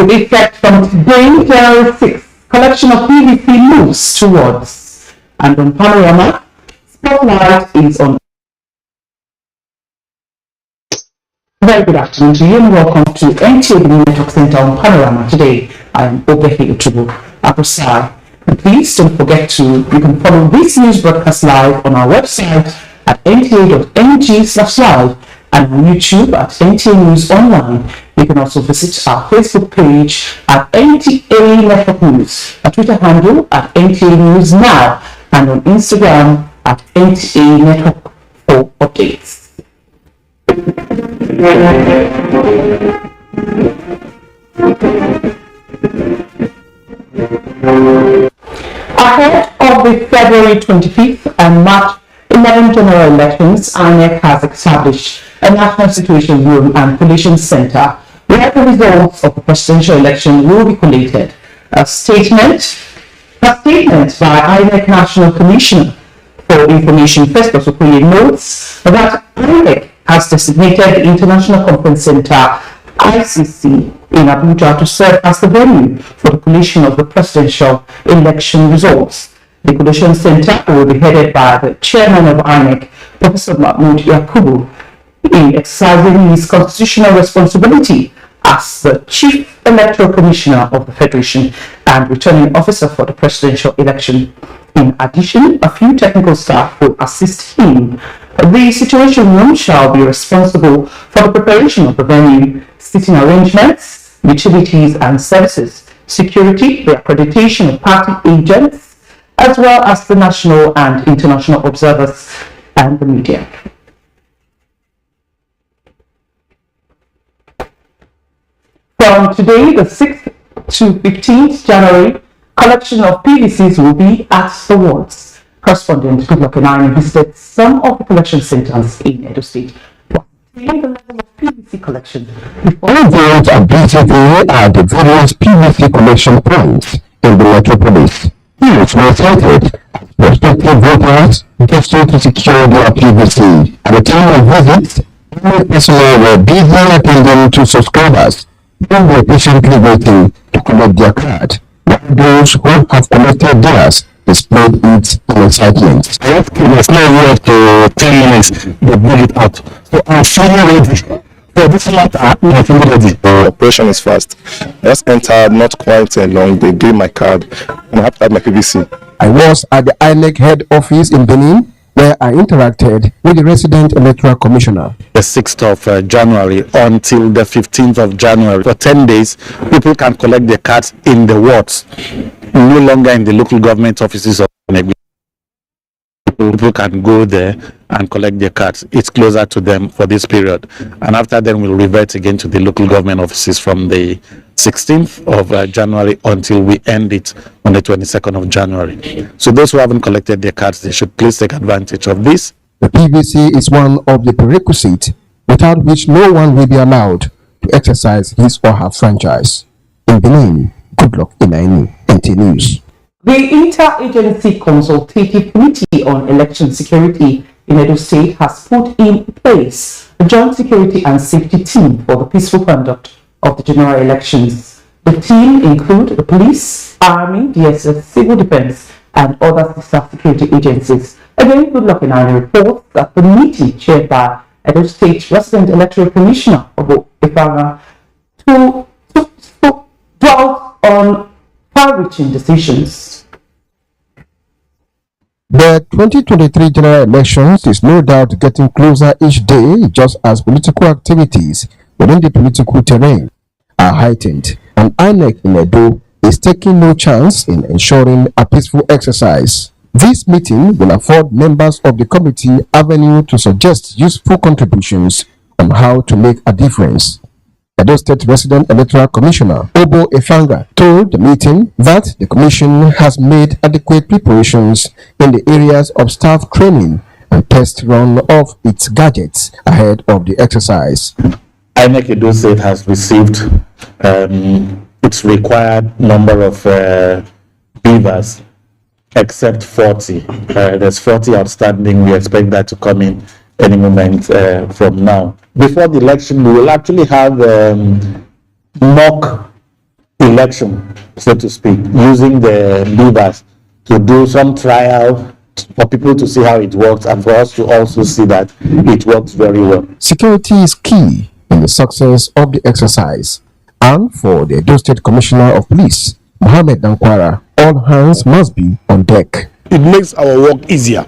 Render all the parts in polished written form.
With effect from today, January 6th, collection of PVC moves towards. And on Panorama, spotlight is on. Very good afternoon to you and welcome to NTA Network Center on Panorama. Today, I am Obehi Otubu Aprosai. Please don't forget you can follow this news broadcast live on our website at nta.ng/live and on YouTube at NTA News Online. You can also visit our Facebook page at NTA Network News, our Twitter handle at NTA News Now, and on Instagram at NTA Network for updates. Ahead of the February 25th and March 11 general elections, INEC has established a National Situation Room and Collation Center where the results of the presidential election will be collated. A statement by INEC National Commissioner for Information, Festus Okoye, notes that INEC has designated the International Conference Center, ICC, in Abuja to serve as the venue for the collation of the presidential election results. The collation center will be headed by the chairman of INEC, Professor Mahmoud Yakubu, in exercising his constitutional responsibility as the Chief Electoral Commissioner of the Federation and returning officer for the presidential election. In addition, a few technical staff will assist him. The Situation Room shall be responsible for the preparation of the venue, seating arrangements, utilities and services, security, the accreditation of party agents, as well as the national and international observers and the media. From today, the 6th to 15th January, collection of PVCs will be at the wards. Correspondent Goodluck and I visited some of the collection centers in Edo State. The level of PVC collection. All votes are basically at the various PVC collection points in the metropolis. These were cited as prospective voters destined to secure their PVC. At the time of visits, many personnel were busy attending to subscribers who were patiently waiting to collect their card, while those who have collected theirs displayed it in excitement. It's not here to 10 minutes, they bring it out. So I'm fully ready. So this month I'm fully ready. The operation is fast. I just entered not quite long. They gave my card and I have to have my PVC. I was at the INEC head office in Benin, where I interacted with the resident electoral commissioner. The 6th of January until the 15th of January. For 10 days, people can collect their cards in the wards, no longer in the local government offices of Nigerian. People can go there and collect their cards. It's closer to them for this period. And after then, we'll revert again to the local government offices from the 16th of January until we end it on the 22nd of January. So those who haven't collected their cards, they should please take advantage of this. The PVC is one of the prerequisites without which no one will be allowed to exercise his or her franchise. In Benin, Goodluck Inainu, NT News. The Interagency Consultative Committee on Election Security in Edo State has put in place a joint security and safety team for the peaceful conduct of the general elections. The team include the police, army, DSS, civil defense, and other security agencies. Again, Goodluck and I report that the meeting chaired by Edo State Resident Electoral Commissioner Obo Ifanga to dwell on far-reaching decisions. The 2023 general elections is no doubt getting closer each day, just as political activities within the political terrain are heightened, and INEC in Edo is taking no chance in ensuring a peaceful exercise. This meeting will afford members of the committee avenue to suggest useful contributions on how to make a difference. Edo State Resident Electoral Commissioner Obo Ifanga told the meeting that the commission has made adequate preparations in the areas of staff training and test run of its gadgets ahead of the exercise. INEC Edo State has received its required number of beavers, except 40. There's 40 outstanding. We expect that to come in any moment from now. Before the election, we will actually have mock election, so to speak, using the levers to do some trial for people to see how it works and for us to also see that it works very well. Security is key in the success of the exercise, and for the Edo State Commissioner of Police, Mohammed Dankwara, all hands must be on deck. It makes our work easier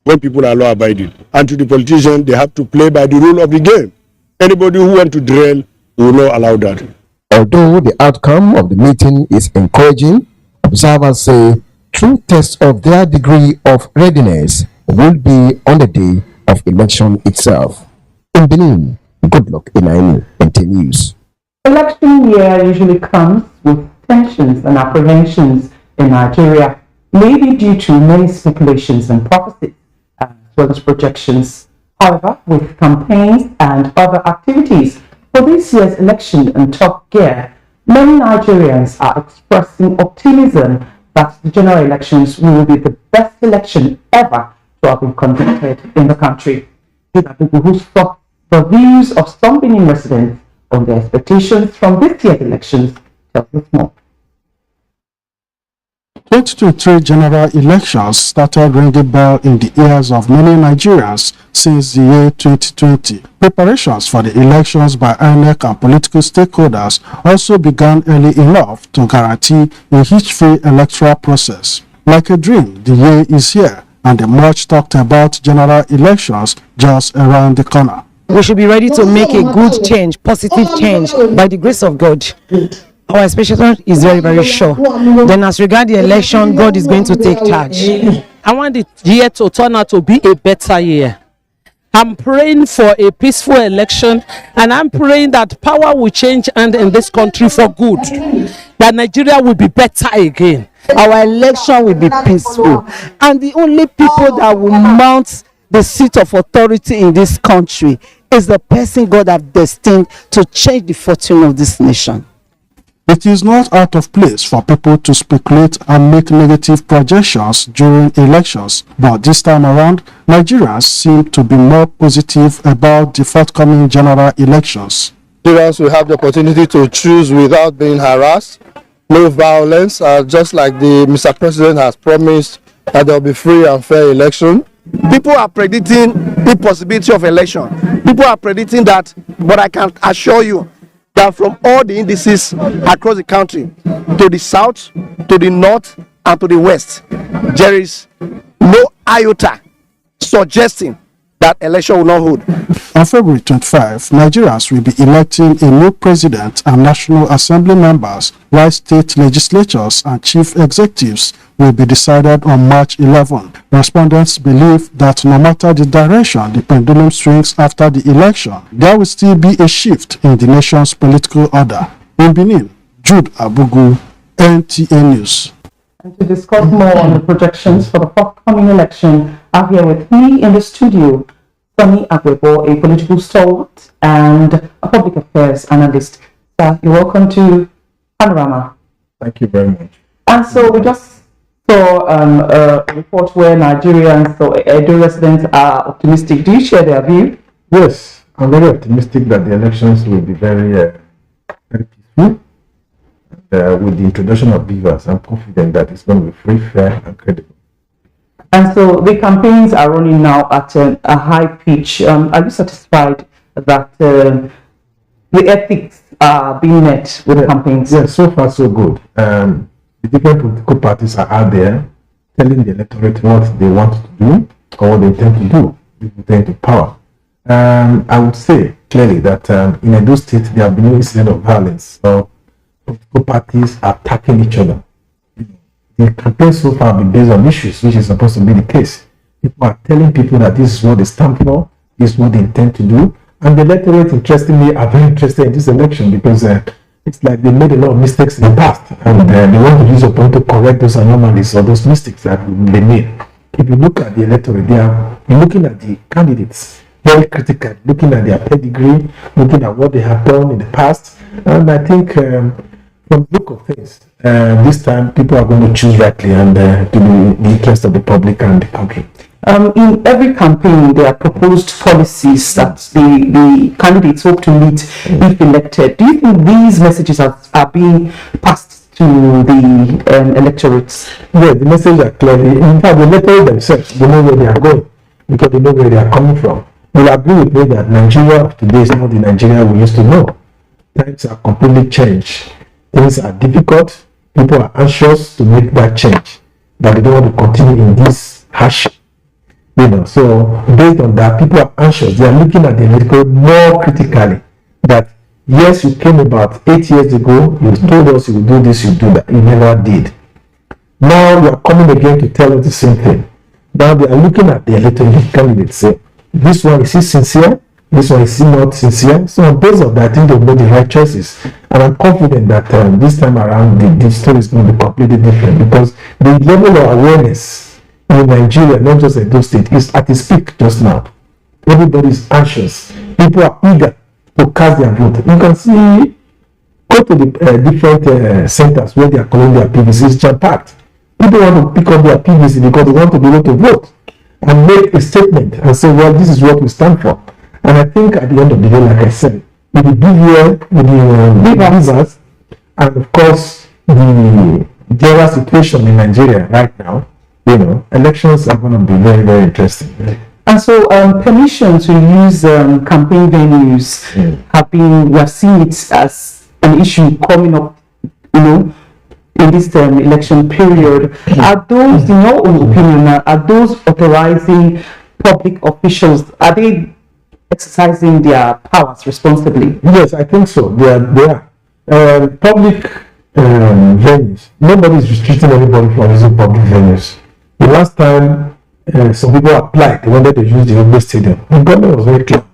when people are law-abiding. And to the politicians, they have to play by the rule of the game. Anybody who wants to drill will not allow that. Although the outcome of the meeting is encouraging, observers say true test of their degree of readiness will be on the day of election itself. In Benin, good luck in NTA News. Election year usually comes with tensions and apprehensions in Nigeria, maybe due to many speculations and prophecies, as well as projections. However, with campaigns and other activities for this year's election in top gear, many Nigerians are expressing optimism that the general elections will be the best election ever to have been conducted in the country. These are people who sought the views of some Benin residents on their expectations from this year's elections. Tell us more. 2023 general elections started ringing bell in the ears of many Nigerians since the year 2020. Preparations for the elections by INEC and political stakeholders also began early enough to guarantee a hitch-free electoral process. Like a dream, the year is here, and the much talked about general elections just around the corner. We should be ready to make a good change, positive change, by the grace of God. Our expectation is very, very sure. Then as regards the election, God is going to take charge. I want the year to turn out to be a better year. I'm praying for a peaceful election, and I'm praying that power will change and in this country for good. That Nigeria will be better again. Our election will be peaceful. And the only people that will mount the seat of authority in this country is the person God has destined to change the fortune of this nation. It is not out of place for people to speculate and make negative projections during elections, but this time around, Nigerians seem to be more positive about the forthcoming general elections. Nigerians will have the opportunity to choose without being harassed, no violence, just like the Mr. President has promised that there will be free and fair election. People are predicting the possibility of election. People are predicting that, but I can assure you that from all the indices across the country, to the south, to the north, and to the west, there is no iota suggesting that election will not hold. On February 25, Nigerians will be electing a new president and National Assembly members, while state legislatures and chief executives will be decided on March 11. Respondents believe that no matter the direction the pendulum swings after the election, there will still be a shift in the nation's political order. In Benin, Jude Abugu, NTA News. And to discuss more on the projections for the forthcoming election, I have here with me in the studio Sonny Agwebo, a political stalwart and a public affairs analyst. Sir, you're welcome to Panorama. Thank you very much. And so we just saw a report where Nigerians or Edo residents are optimistic. Do you share their view? Yes, I'm very optimistic that the elections will be very peaceful. With the introduction of beavers, I'm confident that it's going to be free, fair, and credible. And so the campaigns are running now at a high pitch. Are you satisfied that the ethics are being met with the campaigns? Yes, so far so good. The different political parties are out there telling the electorate what they want to do or what they intend to do with return to power. I would say clearly that in Edo State there have been no incident of violence. So political parties are attacking each other. The campaign so far have been based on issues, which is supposed to be the case. People are telling people that this is what they stand for, this is what they intend to do, and the electorate, interestingly, are very interested in this election because it's like they made a lot of mistakes in the past, and they want to use upon to correct those anomalies or those mistakes that they made. If you look at the electorate, they are looking at the candidates very critically, looking at their pedigree, looking at what they have done in the past, and I think from the look of things, this time people are going to choose rightly and to the interest of the public and the country. In every campaign, there are proposed policies that the candidates hope to meet if elected. Do you think these messages are being passed to the electorates? Yeah, the message are clearly, in fact, the electorate themselves, they know where they are going because they know where they are coming from. You'll agree with me that Nigeria of today is not the Nigeria we used to know. Times are completely changed. Things are difficult. People are anxious to make that change, but they don't want to continue in this hardship. So based on that, people are anxious. They are looking at the electorate more critically. That yes, you came about 8 years ago, you told us you would do this, you do that. You never did. Now you are coming again to tell us the same thing. Now they are looking at the electorate candidates, say, this one, is he sincere? This one, is he not sincere? So based on that, I think they've made the right choices. And I'm confident that this time around, the story is going to be completely different because the level of awareness in Nigeria, not just in those states, is at its peak just now. Everybody is anxious. People are eager to cast their vote. You can see, go to the different centers where they are collecting their PVC, it's jam-packed. People want to pick up their PVC because they want to be able to vote and make a statement and say, well, this is what we stand for. And I think at the end of the day, like I said, with the BVL, with the visas, and of course the general situation in Nigeria right now, elections are going to be very, very interesting. And so permission to use campaign venues we have seen it as an issue coming up, in this election period. Are those, in your own opinion, are those authorizing public officials, are they exercising their powers responsibly? Yes, I think so. They are. Public venues, nobody is restricting anybody from using public venues. The last time some people applied, they wanted to use the Ogbè Stadium. The government was very clear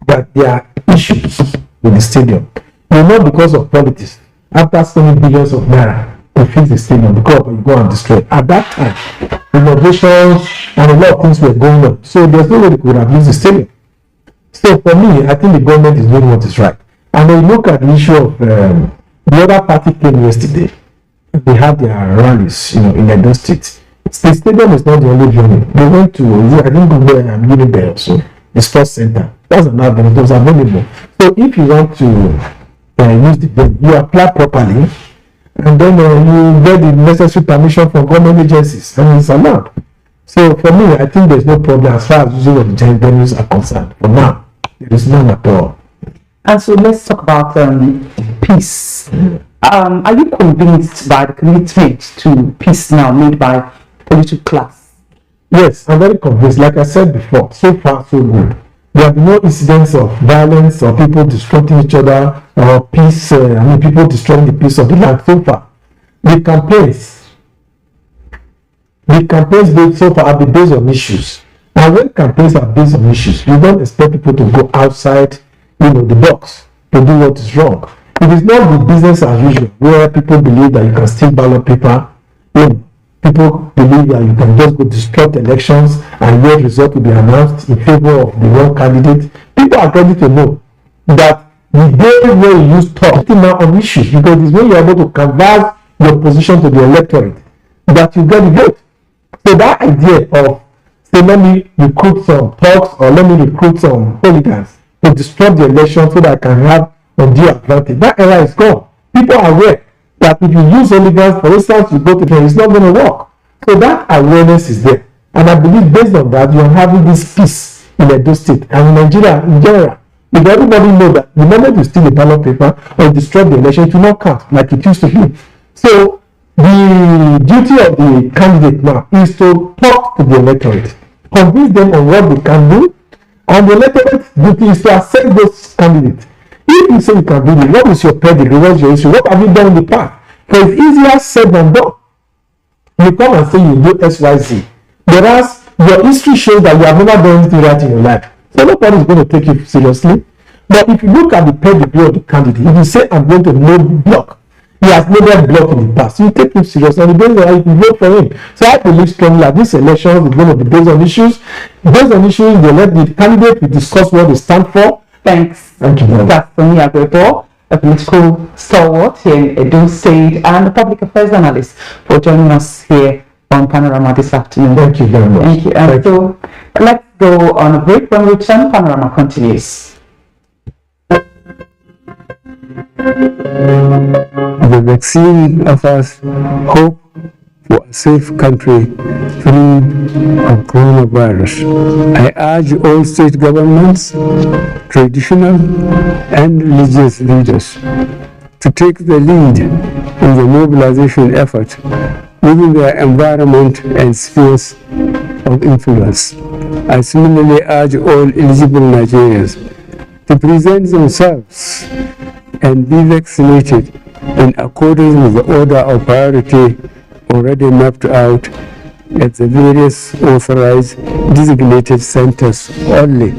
that there are issues with the stadium. Not because of politics. After spending billions of naira to fix the stadium, because you go and destroy it. At that time, innovations and a lot of things were going on. So there's no way they could have used the stadium. So for me, I think the government is doing what is right. And when you look at the issue of the other party came yesterday, they had their rallies, in Edo State. The stadium is not the only venue. They went to, I think, Unibel also, the sports center. That's another venue. It was available. So if you want to use the venue, you apply properly, and then you get the necessary permission from government agencies, and it's allowed. So for me, I think there's no problem as far as using of the giant venues are concerned. For now, there is none at all. And so let's talk about peace. Are you convinced by the commitment to peace now made by political class? Yes, I'm very convinced. Like I said before, so far so good. There have been no incidents of violence or people disrupting each other or peace. People destroying the peace of the land so far. The campaigns so far have been based on issues. And when campaigns are based on issues, you don't expect people to go outside, the box to do what is wrong. It is not the business as usual, where people believe that you can steal ballot paper. People believe that you can just go disrupt elections and your result will be announced in favor of the wrong candidate. People are ready to know that the day where you use talk now on issues, because it's when you're able to canvass your position to the electorate that you get the vote. So that idea of, say, let me recruit some talks or let me recruit some hooligans to disrupt the election so that I can have undue advantage, that era is gone. People are aware that if you use hooligans, for instance, you go to them, it's not going to work. So that awareness is there. And I believe based on that, you're having this peace in Edo State and in Nigeria in general. If everybody knows that the moment you steal the ballot paper or disrupt the election, it will not count like it used to be. So the duty of the candidate now is to talk to the electorate, convince them on what they can do, and the electorate duty is to accept those candidates. If you say you can do this, what is your pedigree? What's your issue? What have you done in the past? Because it's easier said than done. You come and say you do XYZ, whereas your history shows that you have never done anything right in your life. So nobody is going to take you seriously. But if you look at the pedigree of the candidate, if you say I'm going to load block, he has loaded block in the past, you take him seriously and based on how you can vote for him. So I believe strongly that this election is going to be based on issues. Based on issues, they let the candidate will discuss what they stand for. Thanks. Thank you very much. That's Tony Agwebo, a political stalwart here in Edo State and a public affairs analyst, for joining us here on Panorama this afternoon. Thank you very much. Thank you. And so let's go on a break. When we return, Panorama continues. the vaccine offers hope for a safe country free of coronavirus. I urge all state governments, traditional and religious leaders to take the lead in the mobilization effort within their environment and spheres of influence. I similarly urge all eligible Nigerians to present themselves and be vaccinated in accordance with the order of priority already mapped out at the various authorized designated centers only.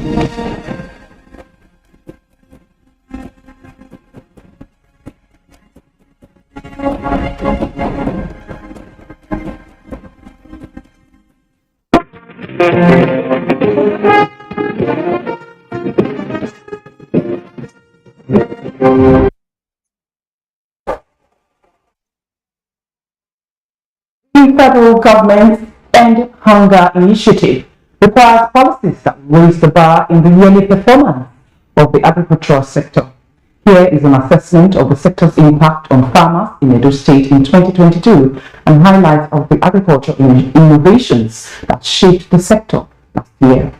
The federal government's End Hunger Initiative requires policies that raise the bar in the yearly performance of the agricultural sector. Here is an assessment of the sector's impact on farmers in Edo State in 2022 and highlights of the agricultural innovations that shaped the sector last year.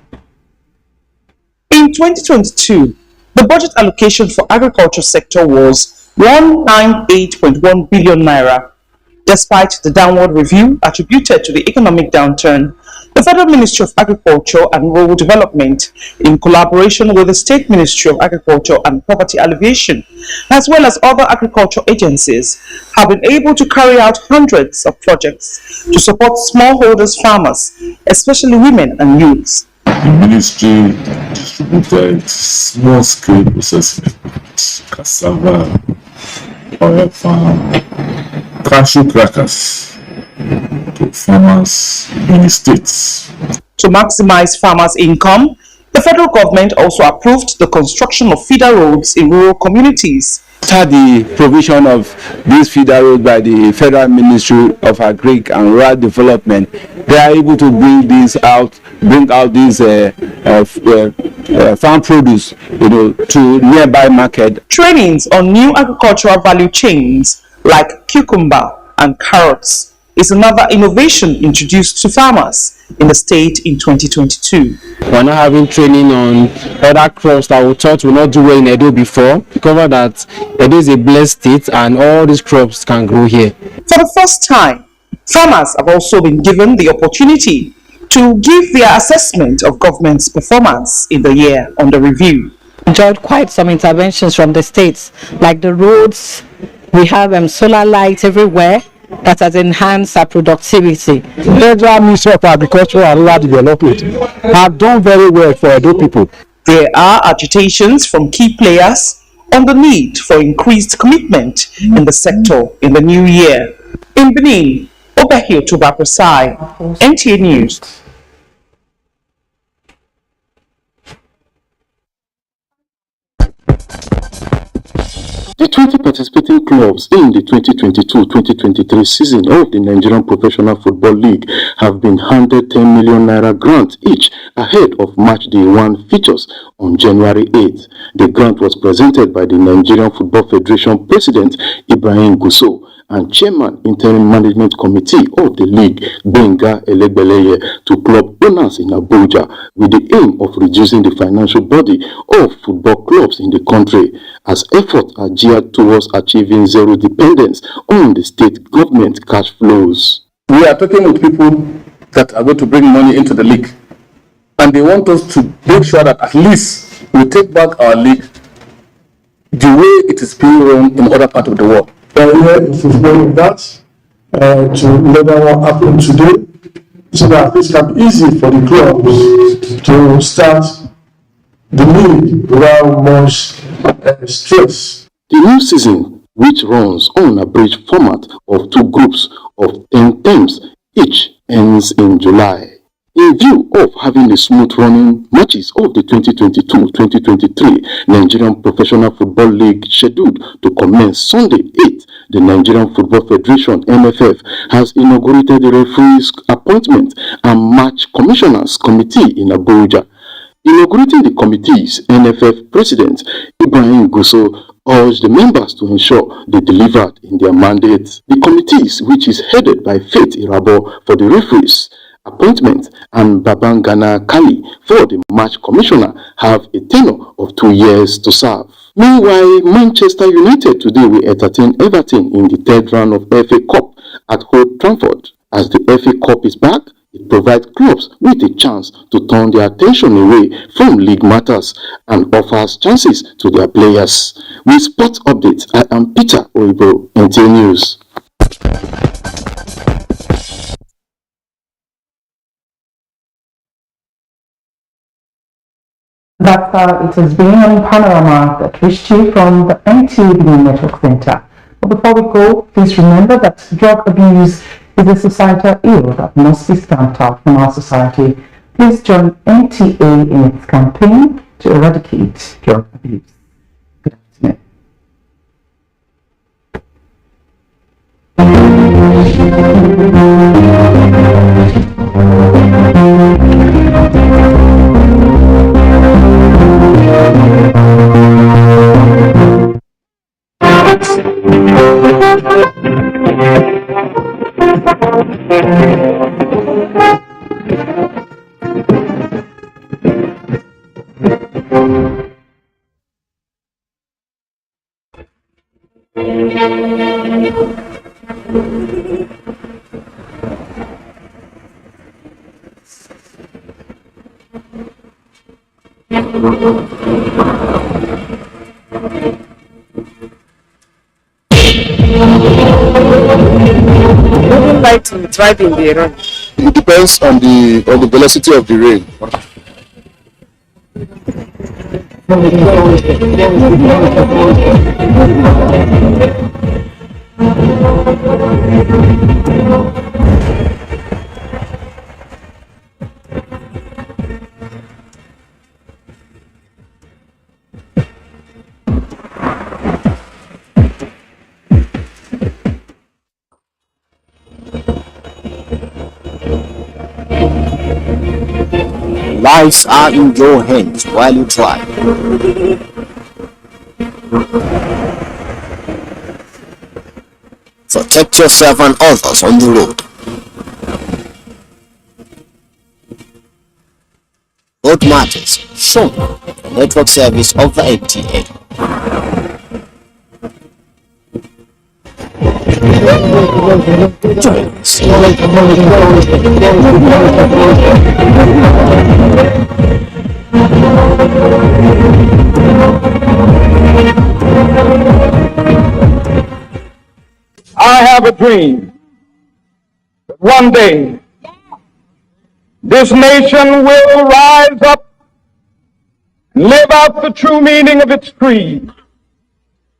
In 2022, the budget allocation for agriculture sector was 198.1 billion naira. Despite the downward review attributed to the economic downturn, the Federal Ministry of Agriculture and Rural Development, in collaboration with the State Ministry of Agriculture and Poverty Alleviation, as well as other agriculture agencies, have been able to carry out hundreds of projects to support smallholders farmers, especially women and youths. The ministry distributed small-scale processing equipment, cassava, oil farm, cashew crackers to farmers in the states. To maximize farmers' income, the federal government also approved the construction of feeder roads in rural communities. After the provision of these feeder roads by the Federal Ministry of Agric and Rural Development, they are able to bring out these farm produce, to nearby market. Trainings on new agricultural value chains like cucumber and carrots is another innovation introduced to farmers in the state in 2022. We're not having training on other crops that we thought would not do well in Edo before. Discover that Edo is a blessed state and all these crops can grow here. For the first time, farmers have also been given the opportunity to give their assessment of government's performance in the year under review. Enjoyed quite some interventions from the states, like the roads. We have solar lights everywhere that has enhanced our productivity. The Federal Ministry of Agriculture and Rural Development have done very well for Edo people. There are agitations from key players on the need for increased commitment in the sector in the new year. In Benin, Obahio Tubaprasai, NTA News. The 20 participating clubs in the 2022-2023 season of the Nigerian Professional Football League have been handed 10 million naira grant each ahead of Match Day 1 features on January 8th. The grant was presented by the Nigerian Football Federation President Ibrahim Gusso and Chairman Interim Management Committee of the League, Benga Elegbeleye, to club owners in Abuja with the aim of reducing the financial body of football clubs in the country as efforts are geared towards achieving zero dependence on the state government cash flows. We are talking with people that are going to bring money into the league, and they want us to make sure that at least we take back our league the way it is being run in other parts of the world. Here in football with that to let that one happen today, so that it can be easy for the clubs to start the league without much stress. The new season, which runs on a bridge format of 2 groups of 10 teams each, ends in July. In view of having the smooth running matches of the 2022-2023 Nigerian Professional Football League scheduled to commence Sunday 8th, the Nigerian Football Federation (NFF) has inaugurated the referees appointment and match commissioners committee in Abuja. Inaugurating the committees, NFF President Ibrahim Gusso urged the members to ensure they delivered in their mandates. The committees, which is headed by Faith Irabo for the referees appointment and Babangana Kali for the match commissioner, have a tenure of 2 years to serve. Meanwhile, Manchester United today will entertain Everton in the third round of FA Cup at Old Trafford. As the FA Cup is back, it provides clubs with a chance to turn their attention away from league matters and offers chances to their players. With sports updates, I am Peter Oibo, NTA News. That's how it has been on Panorama that reached you from the NTA Network Center. But before we go, please remember that drug abuse is a societal ill that must be stamped out from our society. Please join NTA in its campaign to eradicate drug abuse. Good afternoon. Wouldn't like to drive in the rain. It depends on the velocity of the rain. Lives are in your hands while you drive. Protect yourself and others on the road. Road Matters, shown the network service of the NTA. Join us. I have a dream that one day this nation will rise up and live out the true meaning of its creed.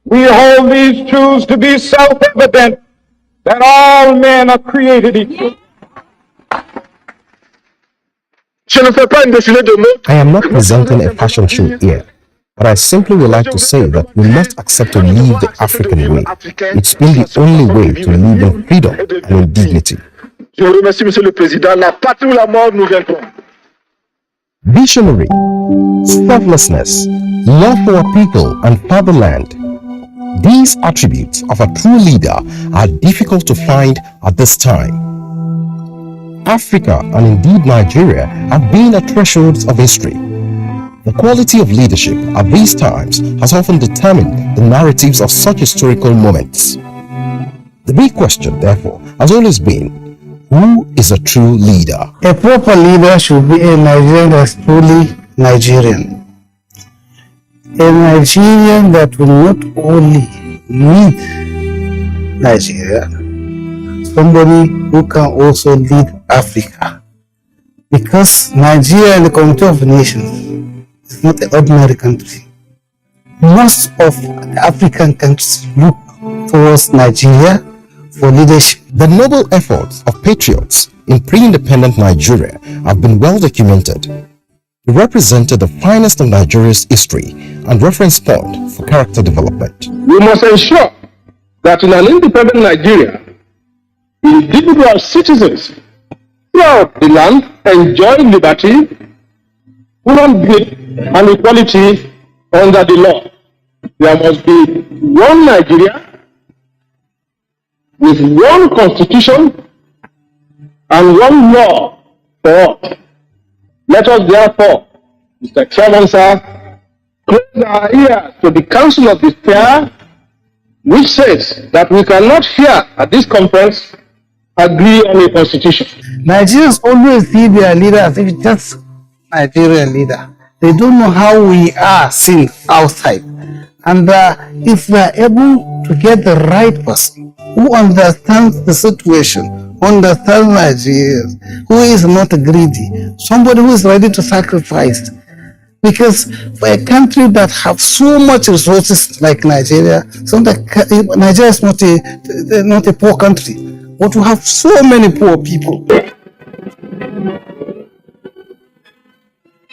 We hold these truths to be self-evident, that all men are created equal. I am not presenting a fashion show here, but I simply would like to say that we must accept to live the African way. It's been the only way to live in freedom and in dignity. Visionary, selflessness, love for our people and fatherland. These attributes of a true leader are difficult to find at this time. Africa and indeed Nigeria have been at thresholds of history. The quality of leadership at these times has often determined the narratives of such historical moments. The big question, therefore, has always been, who is a true leader? A proper leader should be a Nigerian that is truly Nigerian. A Nigerian that will not only lead Nigeria, somebody who can also lead Africa. Because Nigeria and the Community of Nations is not an ordinary country. Most of the African countries look towards Nigeria for leadership. The noble efforts of patriots in pre-independent Nigeria have been well documented. They represented the finest of Nigeria's history and reference point for character development. We must ensure that in an independent Nigeria, individual citizens throughout the land enjoy liberty, human being and equality under the law. There must be one Nigeria with one constitution and one law for all. Let us therefore, Mr. Chairman, sir, close our ears to the Council of the Fair, which says that we cannot here at this conference agree on a constitution. Nigerians always see their leader as if it's just Nigerian leader. They don't know how we are seen outside. And if we are able to get the right person who understands the situation, understands Nigerians, who is not greedy, somebody who is ready to sacrifice. Because for a country that have so much resources like Nigeria, Nigeria is not a poor country, but we have so many poor people.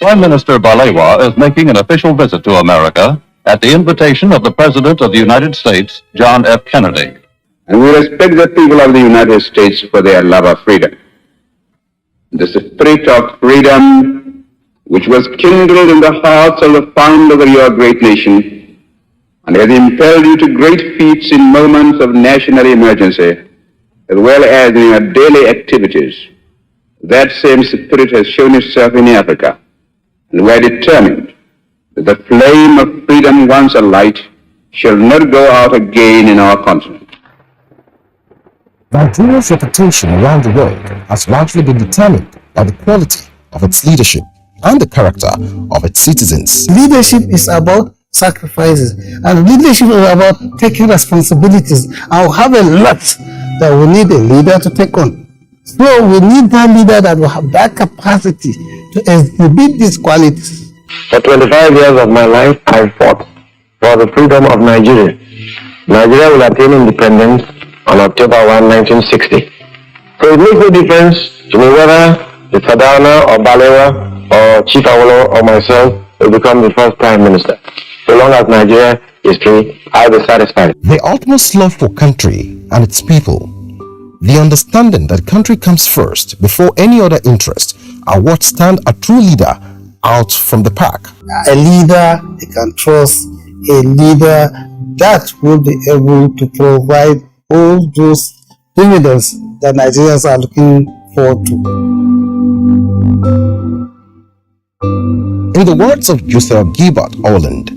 Prime Minister Balewa is making an official visit to America at the invitation of the President of the United States, John F. Kennedy. And we respect the people of the United States for their love of freedom. The spirit of freedom which was kindled in the hearts of the founder of your great nation and has impelled you to great feats in moments of national emergency, as well as in your daily activities. That same spirit has shown itself in Africa, and we are determined that the flame of freedom once alight shall not go out again in our continent. Nigeria's reputation around the world has largely been determined by the quality of its leadership and the character of its citizens. Leadership is about sacrifices, and leadership is about taking responsibilities. I'll have a lot that we need a leader to take on. So we need that leader that will have that capacity to exhibit these qualities. For 25 years of my life, I fought for the freedom of Nigeria. Nigeria will attain independence on October 1, 1960. So it makes no difference to me whether it's Sadana or Balewa or Chief Awolowo or myself will become the first Prime Minister. So long as Nigeria is free, I'll be satisfied. The utmost love for country and its people, the understanding that country comes first before any other interest, are what stand a true leader out from the pack. A leader you can trust, a leader that will be able to provide all those dividends that Nigerians are looking forward to. In the words of Joseph Gilbert Orland,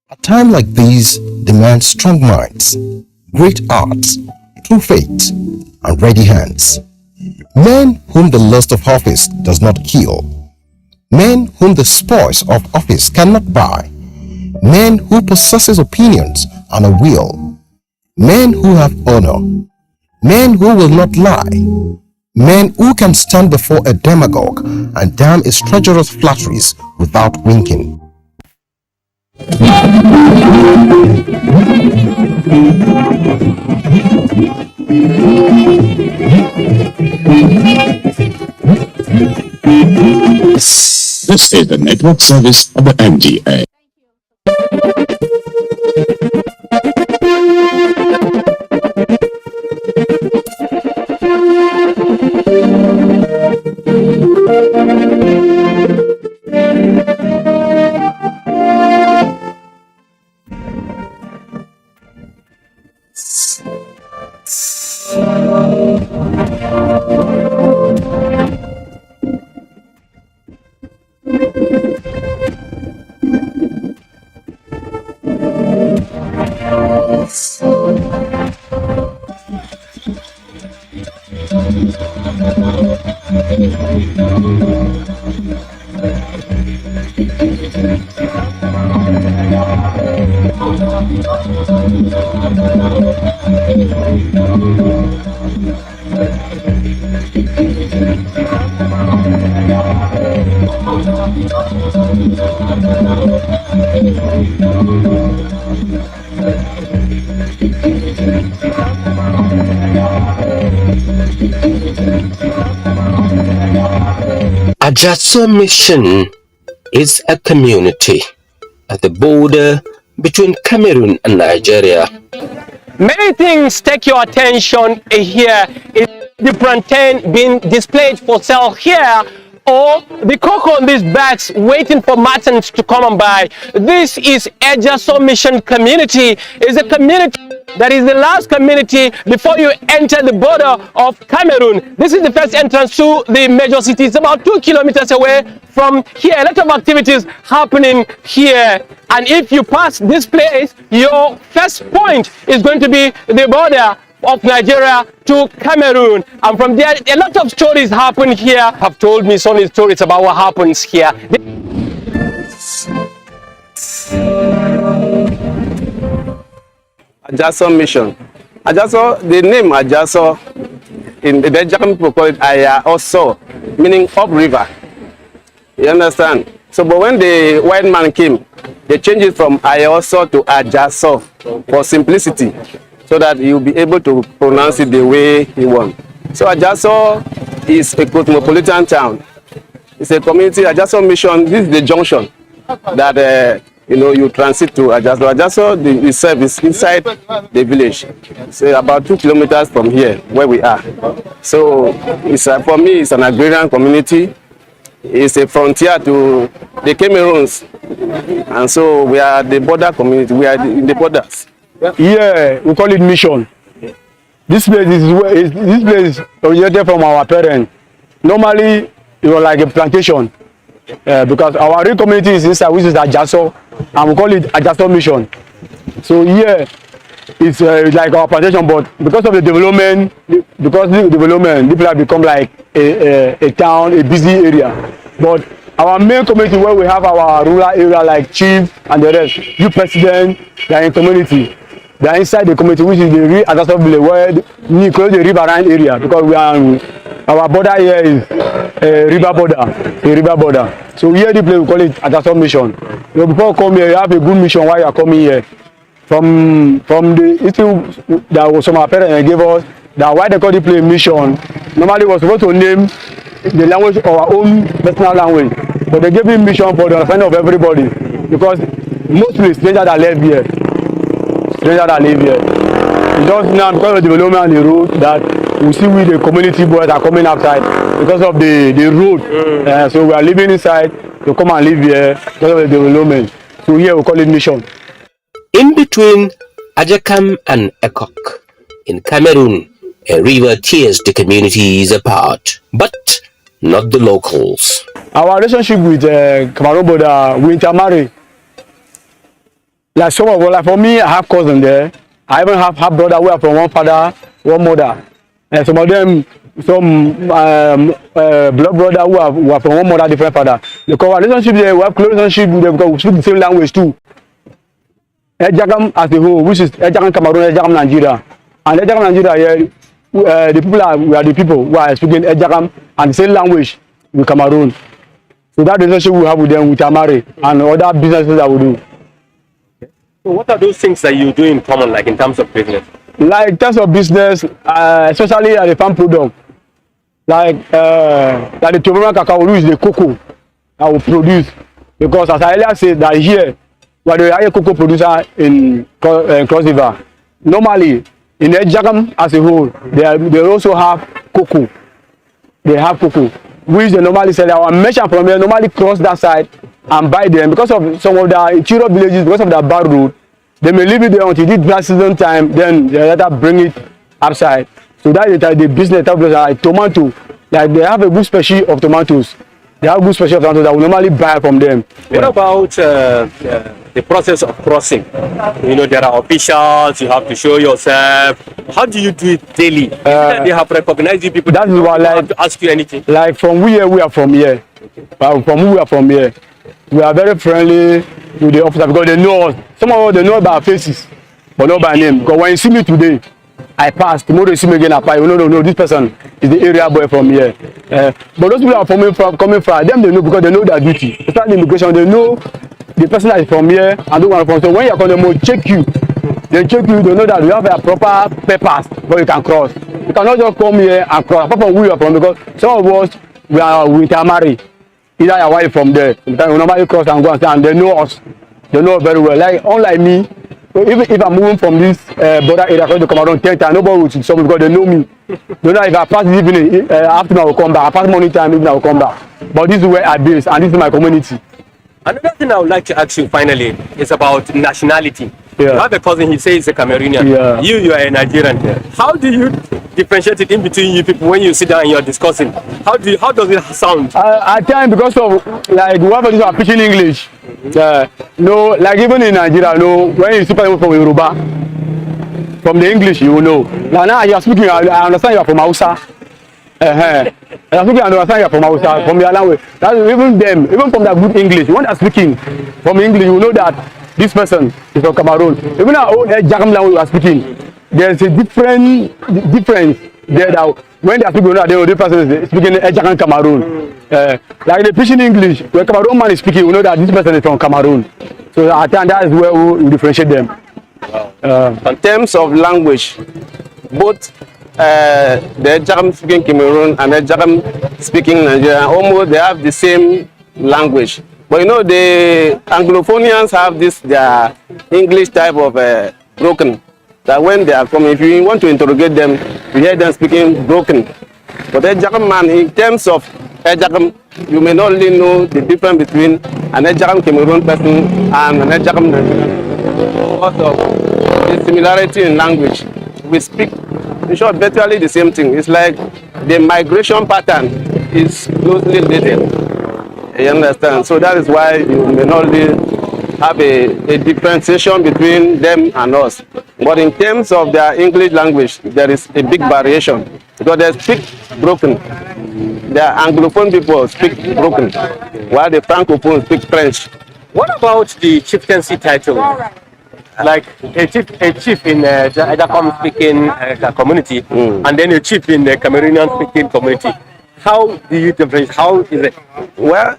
a time like these demands strong minds, great hearts, true faith, and ready hands. Men whom the lust of office does not kill, men whom the spoils of office cannot buy, men who possesses opinions and a will, men who have honor, men who will not lie, men who can stand before a demagogue and damn his treacherous flatteries without winking. This is the network service of the NTA. Ajaso Mission is a community at the border between Cameroon and Nigeria. Many things take your attention here. It's the plantain being displayed for sale here or the cocoa on these bags waiting for merchants to come and buy. This is Ejaso Mission community. It's a community that is the last community before you enter the border of Cameroon. This is the first entrance to the major city. It's about 2 kilometers away from here. A lot of activities happening here. And if you pass this place, your first point is going to be the border of Nigeria to Cameroon, and from there a lot of stories happen here. Have told me some stories about what happens here. Ajaso Mission. Ajaso, the name Ajaso, in the Nigerian people call it Aya also, meaning upriver. You understand? So, but when the white man came, they changed it from Ayaso to Ajaso for simplicity, so that you'll be able to pronounce it the way you want. So Ajaso is a cosmopolitan town. It's a community. Ajaso Mission, this is the junction that you transit to Ajaso. Ajaso itself is inside the village. It's about 2 kilometers from here where we are. So it's for me, it's an agrarian community. It's a frontier to the Cameroons, and so we are the border community. We are in the borders. Yeah, we call it mission. This place is originated from our parents. Normally, it was like a plantation, because our real community is inside, which is Ajaso, and we call it Ajaso Mission. So here, it's like our plantation, but because of the development, the people have become like a town, a busy area. But our main community, where we have our rural area like chief and the rest, you president, they are in community. They are inside the community, which is the real Ajaso village, where we close the riverine area, because we are our border here is a river border. So here the place we call it Ajaso Mission. So before you come here, you have a good mission while you are coming here. From the issue that was some of our parents gave us, that why they call the place mission. Normally was supposed to name the language of our own personal language, but they gave him mission for the understanding of everybody, because mostly strangers that live here. It's just now because of the development and the road that we see with the community boys are coming outside because of the road. So we are living inside to come and live here because of the development. So here we call it mission. In between Ajakam and Ekok, in Cameroon, a river tears the communities apart, but not the locals. Our relationship with Cameroon border, we intermarry. Like some of like for me, I have cousins there. I even have half brother who are from one father, one mother. And some of them, blood brother who are from one mother, different father. Because our relationship there, we have close relationship with them because we speak the same language too. Ejakam as the whole, which is Ejakam Cameroon, Ejakam Nigeria. And Ejakam Nigeria here, we are the people who are speaking Ejakam and the same language with Cameroon. So that relationship we have with them, we can marry and other businesses that we do. So what are those things that you do in common, like in terms of business? Like in terms of business, especially the farm product, like the Tobago cacao, which is the cocoa that we produce. Because as I earlier said, that here we are the highest cocoa producer in Cross River. Normally, in Ejakam as a whole, they also have cocoa. They have cocoa, which they normally sell. Our merchant from here normally cross that side and buy them because of some of the interior villages, because of the bad road. They may leave it there until it dry season time, then they later bring it outside. So that is the business of like tomato. Like they have a good species of tomatoes. They have good species of tomatoes that we normally buy from them. What about the process of crossing? You know, there are officials, you have to show yourself. How do you do it daily? They have recognized you people. That is why, like, to ask you anything. Like from we are from here. From we are from here. We are very friendly with the officer because they know us. Some of us, they know about our faces, but not by name. Because when you see me today, I pass. Tomorrow you see me again, I pass. You know, this person is the area boy from here. But those people are coming from them, they know because they know their duty. It's not the immigration, they know the person that is from here and the one from. So when you are coming, they will check you. They check you, they know that you have a proper papers where you can cross. You cannot just come here and cross. Apart from where you are from, because some of us, we can marry. Either your wife from there, we normally cross and go and they know us. They know very well. Like unlike me, if I'm moving from this border area to Cameroon 10 times, nobody will stop me because they know me. They know if I pass this evening, afternoon I will come back. I pass morning time, evening I will come back. But this is where I base, and this is my community. Another thing I would like to ask you finally is about nationality. Yeah. You have a cousin, he says he's a Cameroonian. Yeah. You are a Nigerian. Yeah. How do you differentiate it in between you people when you sit down and you're discussing? How does it sound? At times, because of like whoever is preaching English, no, like even in Nigeria, no, when you see people from Yoruba, from the English, you will know. Now you are speaking, I understand you are from Hausa. I understand you're from Abuja, from your language. That even them, even from that good English, when they're speaking from English, you know that this person is from Cameroon. Even our own Jagam language we are speaking, there's a difference there that when they're speaking, you know that this person is speaking Jagam Cameroon. Like the preaching English, when Cameroon man is speaking, you know that this person is from Cameroon. So I think that is where we differentiate them. In terms of language, both the Jagam speaking Cameroon and the Jagam speaking Nigeria, almost they have the same language. But you know, the Anglophonians have this their English type of broken. That when they are coming, if you want to interrogate them, you hear them speaking broken. But the Jagam man, in terms of Jagam, you may not really know the difference between an Jagam Cameroon person and an Jagam Nigerian. Because of the similarity in language, we speak. In short, virtually the same thing. It's like the migration pattern is closely related. You understand? So that is why you may not really have a differentiation between them and us. But in terms of their English language, there is a big variation because they speak broken. The Anglophone people speak broken, while the Francophone speak French. What about the chieftaincy title? Like a chief in the Jagam speaking community, and then a chief in the Cameroonian speaking community. How do you differentiate? How is it? Well,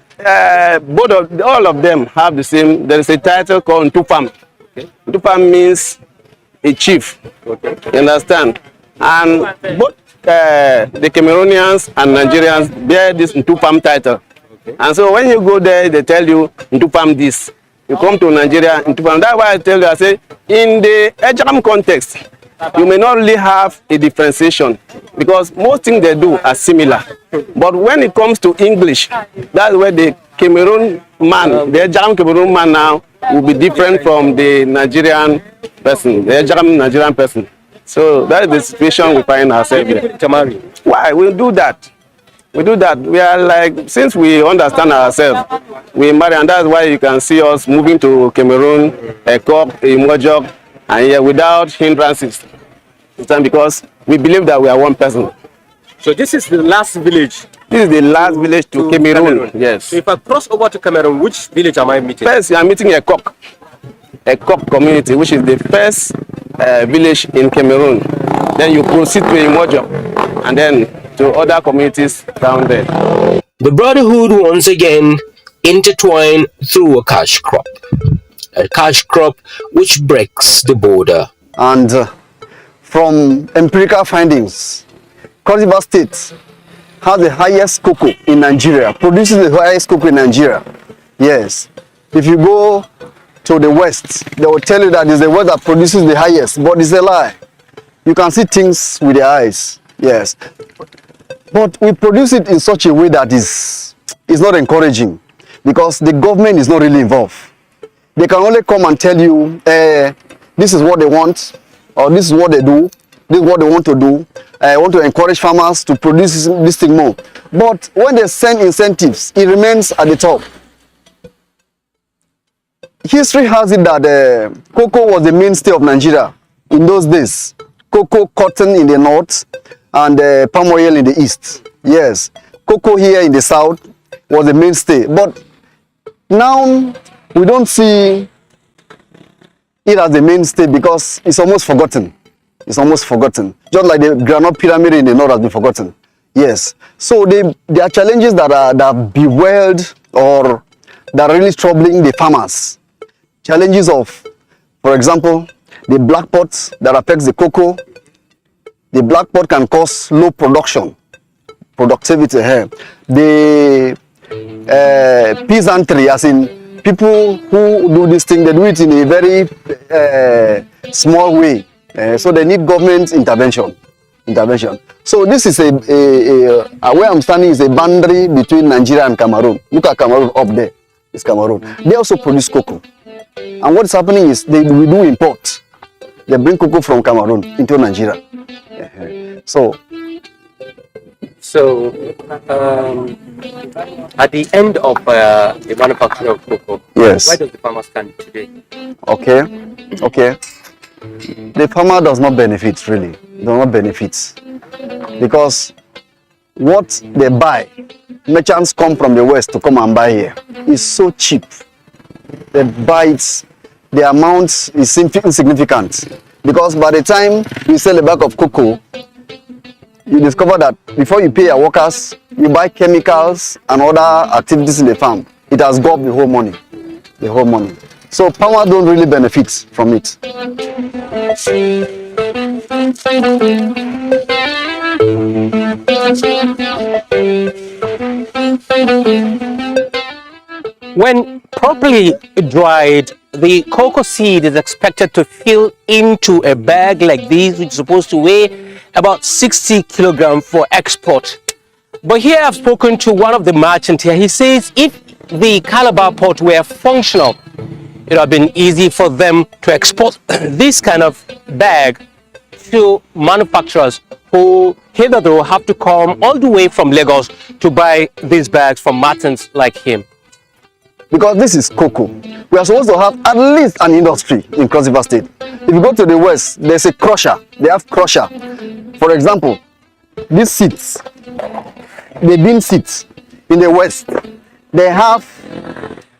all of them have the same. There is a title called Ntufam. Okay. Ntufam means a chief. Okay. You understand? And both the Cameroonians and Nigerians bear this Ntufam title. Okay. And so when you go there, they tell you Ntufam this. You come to Nigeria, that's why I tell you, I say, in the Jagam context, you may not really have a differentiation because most things they do are similar. But when it comes to English, that's where the Cameroon man, the Jagam Cameroon man now will be different from the Nigerian person, the Jagam Nigerian person. So that is the situation we find ourselves in. Why? We'll do that. We do that. We are like, since we understand ourselves, we marry, and that's why you can see us moving to Cameroon, Ekok, Imojok, and here without hindrances. Because we believe that we are one person. So this is the last village? This is the last village to Cameroon. Yes. So if I cross over to Cameroon, which village am I meeting? First, you are meeting Ekok community, which is the first village in Cameroon. Then you proceed to Imojok, and then to other communities down there. The brotherhood once again intertwined through a cash crop which breaks the border. And from empirical findings, Cross River State has the highest cocoa in Nigeria, produces the highest cocoa in Nigeria. Yes. If you go to the west, they will tell you that it's the west that produces the highest, but it's a lie. You can see things with your eyes. Yes. But we produce it in such a way that is not encouraging because the government is not really involved. They can only come and tell you, this is what they want, or this is what they do, this is what they want to do. I want to encourage farmers to produce this thing more. But when they send incentives, it remains at the top. History has it that cocoa was the mainstay of Nigeria in those days. Cocoa, cotton in the north, and palm oil in the east. Yes, cocoa here in the south was the mainstay. But now we don't see it as the mainstay because it's almost forgotten. It's almost forgotten. Just like the granite pyramid in the north has been forgotten. Yes. So there are challenges that bewildered or that are really troubling the farmers. Challenges of, for example, the black spots that affects the cocoa. The black spot can cause low productivity here. The peasantry, as in people who do this thing, they do it in a very small way. So they need government intervention. So this is where I'm standing is a boundary between Nigeria and Cameroon. Look at Cameroon up there. It's Cameroon. They also produce cocoa. And what's happening is we do import. They bring cocoa from Cameroon into Nigeria. So at the end of the manufacture of cocoa, yes. Where does the farmer stand today? Okay. The farmer does not benefit really. Does not benefit because what they buy, merchants come from the west to come and buy here, is so cheap. They buy it, the amount is insignificant because by the time you sell a bag of cocoa, you discover that before you pay your workers, you buy chemicals and other activities in the farm. It has got the whole money. So farmers don't really benefit from it. When properly dried, the cocoa seed is expected to fill into a bag like this, which is supposed to weigh about 60 kilograms for export. But here I've spoken to one of the merchants here. He says if the Calabar port were functional, it would have been easy for them to export this kind of bag to manufacturers who hitherto have to come all the way from Lagos to buy these bags from merchants like him. Because this is cocoa, we are supposed to have at least an industry in Cross River State. If you go to the west, there's a crusher. They have crusher. For example, these seats, the bean seats in the west, they have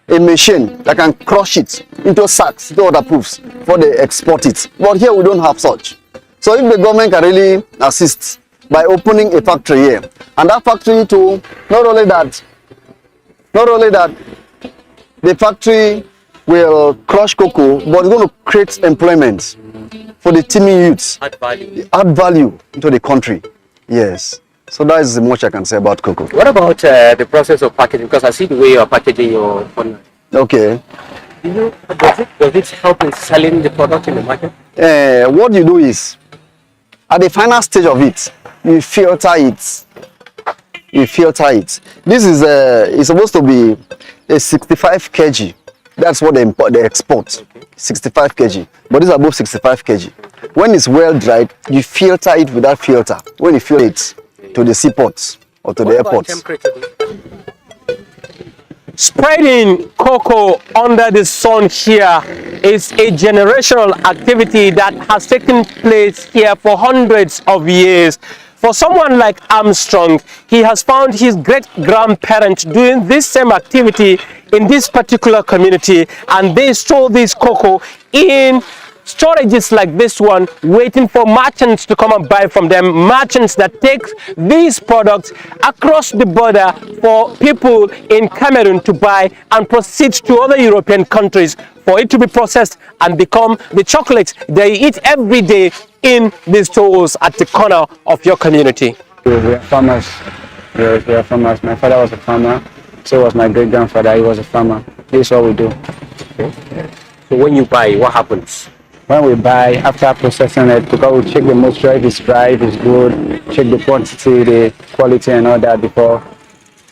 a machine that can crush it into sacks, into other proofs, before they export it. But here we don't have such. So if the government can really assist by opening a factory here, and that factory to not only that the factory will crush cocoa, but it's going to create employment for the teeming youths. Add value into the country. Yes. So that is much I can say about cocoa. What about the process of packaging? Because I see the way you are packaging your online. Okay. Does it help in selling the product in the market? What you do is, at the final stage of it, you filter it. This is it's supposed to be a 65 kg. That's what they export. Okay. 65 kg. But it's above 65 kg. When it's well dried, you filter it with that filter. When you fill it to the seaports or to the airports. Spreading cocoa under the sun here is a generational activity that has taken place here for hundreds of years. For someone like Armstrong, he has found his great-grandparents doing this same activity in this particular community, and they store this cocoa in storages like this one, waiting for merchants to come and buy from them. Merchants that take these products across the border for people in Cameroon to buy and proceed to other European countries for it to be processed and become the chocolate they eat every day in the stores at the corner of your community. We are farmers. We are farmers. My father was a farmer, so was my great-grandfather. He was a farmer. This is what we do. Okay. So when you buy, what happens? When we buy, after processing it, because we check the moisture, if it's dry, if it's good, check the quantity, the quality and all that before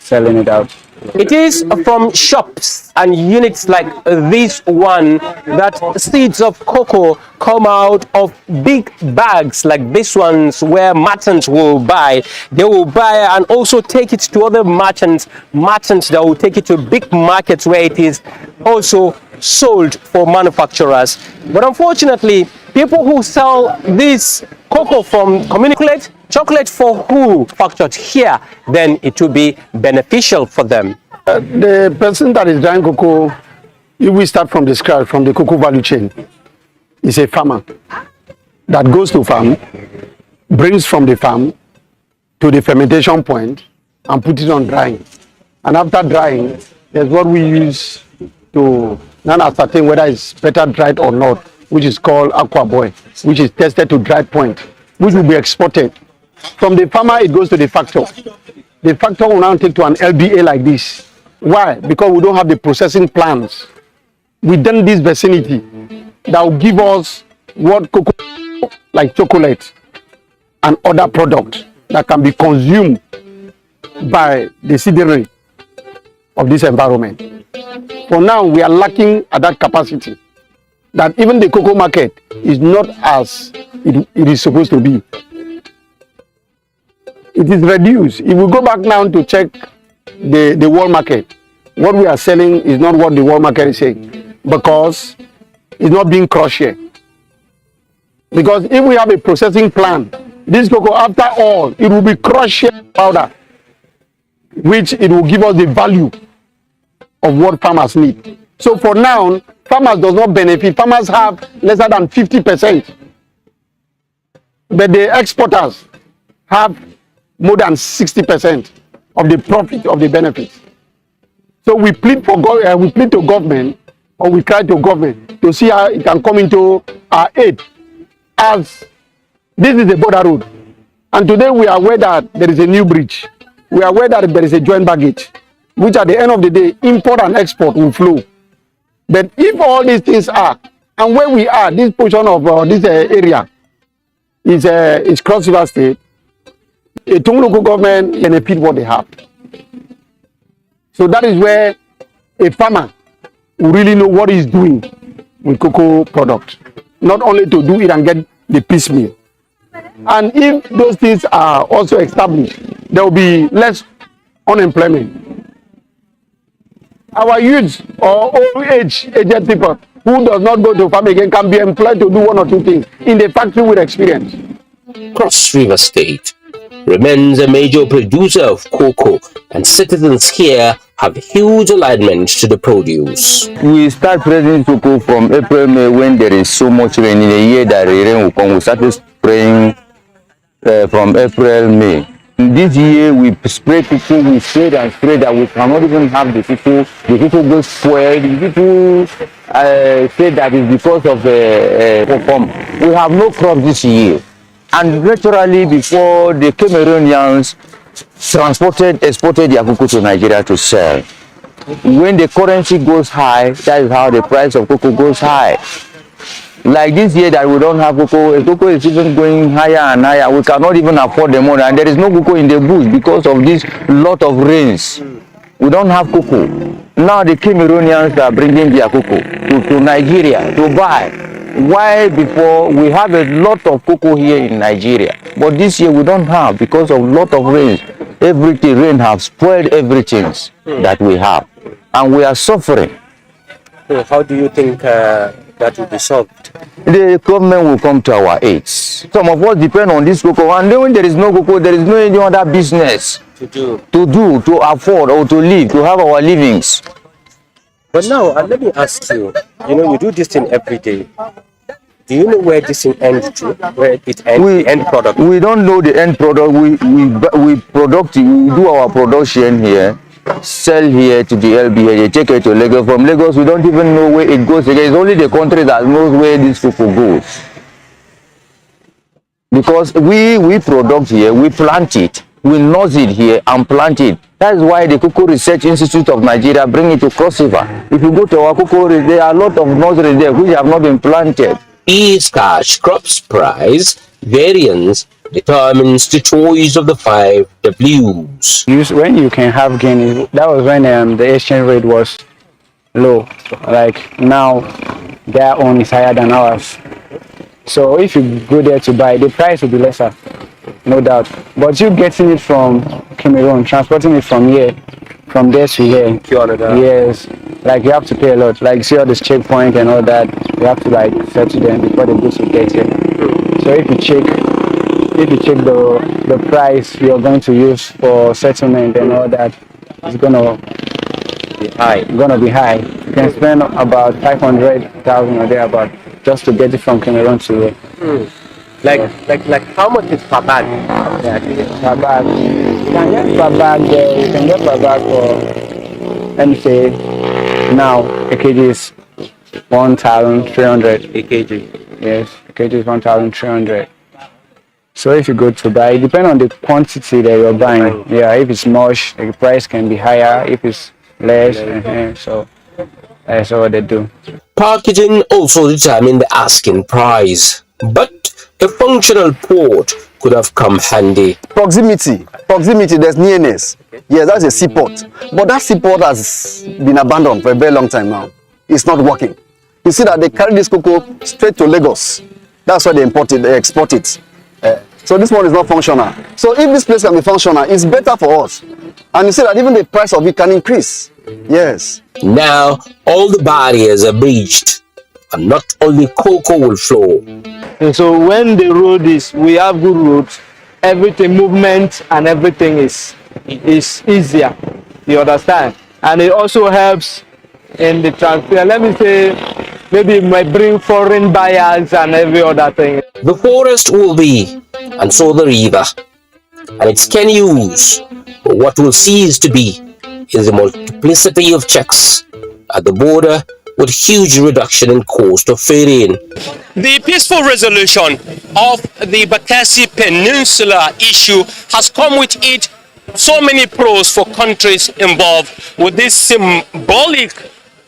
selling it out. It is from shops and units like this one that seeds of cocoa come out of big bags like this ones where merchants will buy. They will buy and also take it to other merchants that will take it to big markets where it is also sold for manufacturers. But unfortunately, people who sell this cocoa from community chocolate for who factored here, then it will be beneficial for them. The person that is drying cocoa, if we start from the scratch, from the cocoa value chain, is a farmer that goes to farm, brings from the farm to the fermentation point and put it on drying. And after drying, there's what we use to now ascertain whether it's better dried or not, which is called aqua boy, which is tested to dry point, which will be exported. From the farmer, it goes to the factor. The factor will now take to an LBA like this. Why? Because we don't have the processing plants within this vicinity that will give us what cocoa, like chocolate and other products that can be consumed by the citizenry of this environment. For now, we are lacking at that capacity, that even the cocoa market is not as it is supposed to be. It is reduced. If we go back now to check the world market, what we are selling is not what the world market is saying, because it's not being crushed here. Because if we have a processing plant, this cocoa, after all, it will be crushed here powder, which it will give us the value of what farmers need. So for now, farmers does not benefit. Farmers have lesser than 50%, but the exporters have more than 60% of the profit of the benefits. So we plead for we plead to government, or we cry to government to see how it can come into our aid, as this is a border road, and today we are aware that there is a new bridge. We are aware that there is a joint baggage, which at the end of the day, import and export will flow. But if all these things are, and where we are, this portion of this area is Cross River State, a Tung local government benefit what they have. So that is where a farmer will really know what he's doing with cocoa product. Not only to do it and get the piecemeal. And if those things are also established, there will be less unemployment. Our youth or old aged people who does not go to farm again can be employed to do one or two things in the factory with experience. Cross River State remains a major producer of cocoa, and citizens here have huge alignment to the produce. We start spraying cocoa from April, May, when there is so much rain. In a year that the rain will come, we started spraying from April, May. This year we spray cocoa, we sprayed and sprayed that we cannot even have the cocoa goes spoiled. The people say that it's because of perform. We have no crop this year. And naturally, before the Cameroonians exported their cocoa to Nigeria to sell. When the currency goes high, that is how the price of cocoa goes high. Like this year that we don't have cocoa is even going higher and higher. We cannot even afford the money, and there is no cocoa in the bush because of this lot of rains. We don't have cocoa. Now the Cameroonians are bringing their cocoa to Nigeria to buy. Why before we have a lot of cocoa here in Nigeria, but this year we don't have because of lot of rains. Everything, rain has spoiled everything that we have, and we are suffering. So how do you think that will be solved? The government will come to our aid. Some of us depend on this cocoa, and then when there is no cocoa, there is no any other business to afford or to live, to have our livings. But now, let me ask you, you do this thing every day. Do you know where this thing ends to? Where it ends, the end product? We don't know the end product. We do our production here, sell here to the LBA, they take it to Lagos. From Lagos, we don't even know where it goes again. It's only the country that knows where this cocoa goes. Because we product here, we plant it, we nurse it here and plant it. That is why the Cocoa Research Institute of Nigeria bring it to Cross River. If you go to our cocoa, there are a lot of nurseries there which have not been planted. Each cash crops price variance determines the choice of the 5 Ws. When you can have gain, that was when the exchange rate was low. Like now, their own is higher than ours. So if you go there to buy, the price will be lesser, no doubt. But you getting it from Cameroon, transporting it from here, from there to here. Yes, like you have to pay a lot. Like see all this checkpoint and all that, you have to like settle them before the goods will get here. So if you check the price you're going to use for settlement and all that, it's gonna be high. You can spend about 500,000 or thereabout just to get it from Cameroon to here. Like how much is per bag? Yeah, per bag. You can get per bag there. You can get per bag for, let me say, now a kg is 1,300. A kg? Yes, a kg is 1,300. So if you go to buy, it depends on the quantity that you're buying. Yeah, if it's much, the price can be higher. If it's less. So that's what they do. Packaging also determined the asking price, but a functional port could have come handy. Proximity, there's nearness. Yes, that's a seaport. But that seaport has been abandoned for a very long time now. It's not working. You see that they carry this cocoa straight to Lagos. That's why they import it, they export it. So this one is not functional. So if this place can be functional, it's better for us. And you see that even the price of it can increase. Yes. Now, all the barriers are breached, and not only cocoa will flow. And so when the road is, we have good roads, everything, movement and everything is easier. You understand? And it also helps in the transfer. Let me say, maybe it might bring foreign buyers and every other thing. The forest will be, and so the river, and its can use. But what will cease to be is the multiplicity of checks at the border, with huge reduction in cost of ferrying. The peaceful resolution of the Bakassi Peninsula issue has come with it so many pros for countries involved, with this symbolic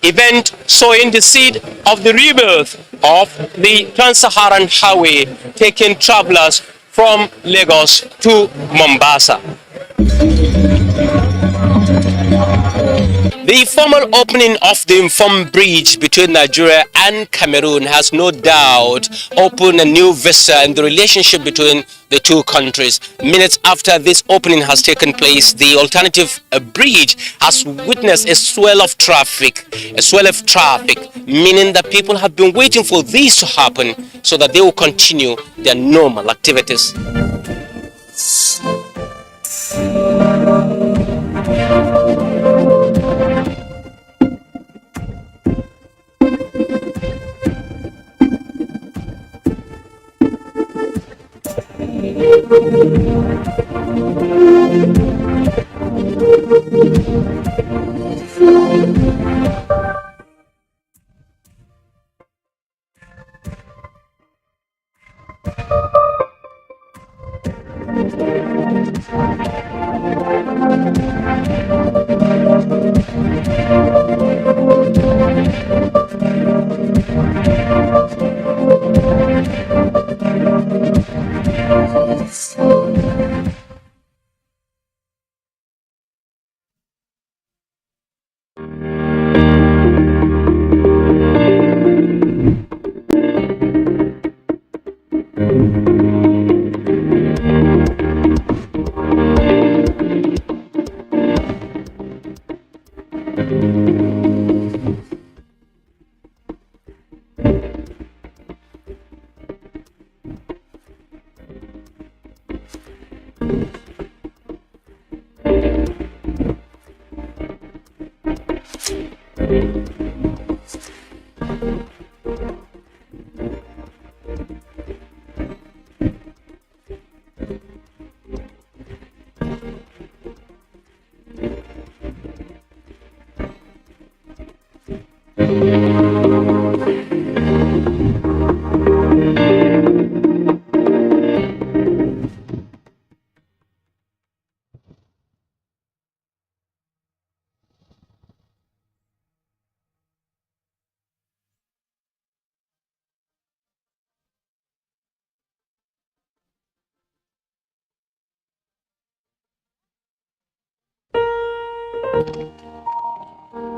event sowing the seed of the rebirth of the Trans-Saharan Highway, taking travelers from Lagos to Mombasa. The formal opening of the Inform Bridge between Nigeria and Cameroon has no doubt opened a new vista in the relationship between the two countries. Minutes after this opening has taken place, the alternative bridge has witnessed a swell of traffic, meaning that people have been waiting for this to happen so that they will continue their normal activities.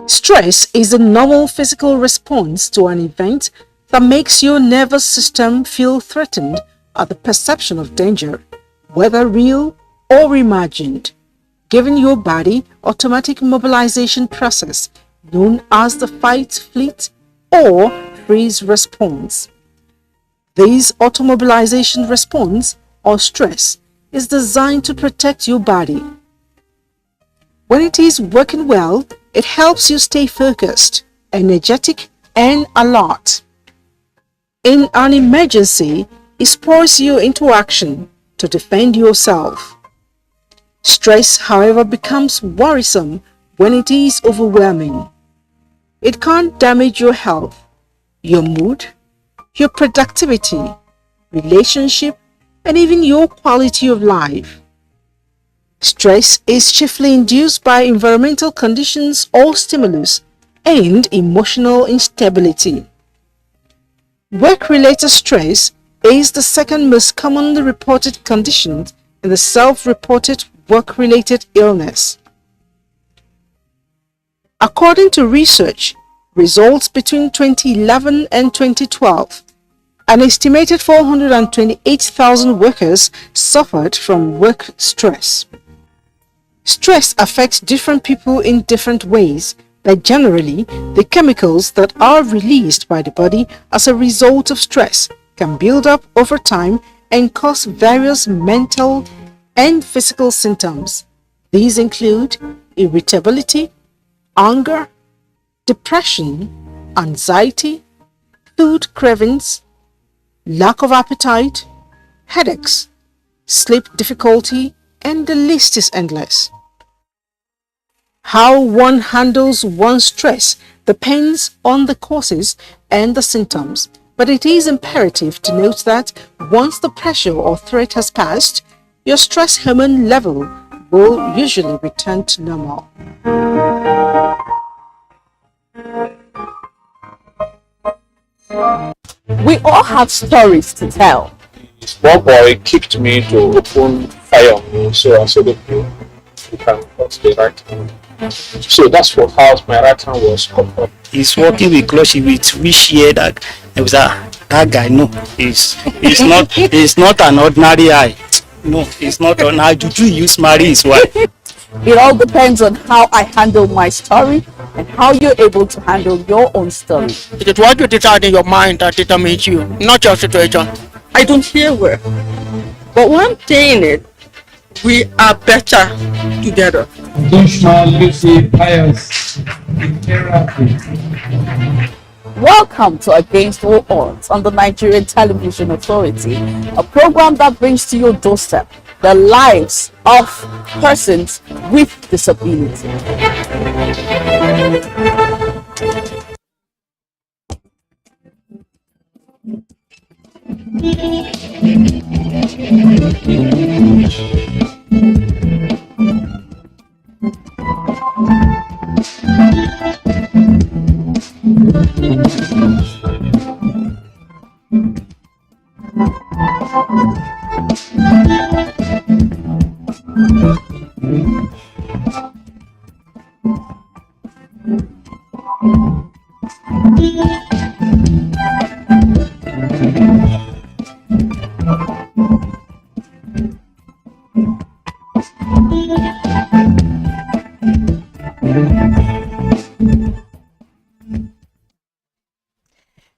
Stress is a normal physical response to an event that makes your nervous system feel threatened at the perception of danger, whether real or imagined, giving your body automatic mobilization process known as the fight, flight, or freeze response. This automobilization response, or stress, is designed to protect your body. When it is working well, it helps you stay focused, energetic, and alert. In an emergency, it spurs you into action to defend yourself. Stress, however, becomes worrisome when it is overwhelming. It can damage your health, your mood, your productivity, relationship, and even your quality of life. Stress is chiefly induced by environmental conditions or stimulus and emotional instability. Work-related stress is the second most commonly reported condition in the self-reported work-related illness. According to research results between 2011 and 2012, an estimated 428,000 workers suffered from work stress. Stress affects different people in different ways, but generally, the chemicals that are released by the body as a result of stress can build up over time and cause various mental and physical symptoms. These include irritability, anger, depression, anxiety, food cravings, lack of appetite, headaches, sleep difficulty, and the list is endless. How one handles one's stress depends on the causes and the symptoms, but it is imperative to note that once the pressure or threat has passed, your stress hormone level will usually return to normal. We all have stories to tell. One boy kicked me to open fire on me, so I said, okay, you can cut the right hand. So that's what how my right hand was cut up. He's working with close with which year that it was that guy. No, he's not an ordinary eye. No, it's not an eye. Juju use marry his wife. It all depends on how I handle my story and how you're able to handle your own story. It is what you decide in your mind that determines you, not your situation. I don't hear well, but one thing is, we are better together. Welcome to Against All Odds on the Nigerian Television Authority, a program that brings to your doorstep the lives of persons with disability.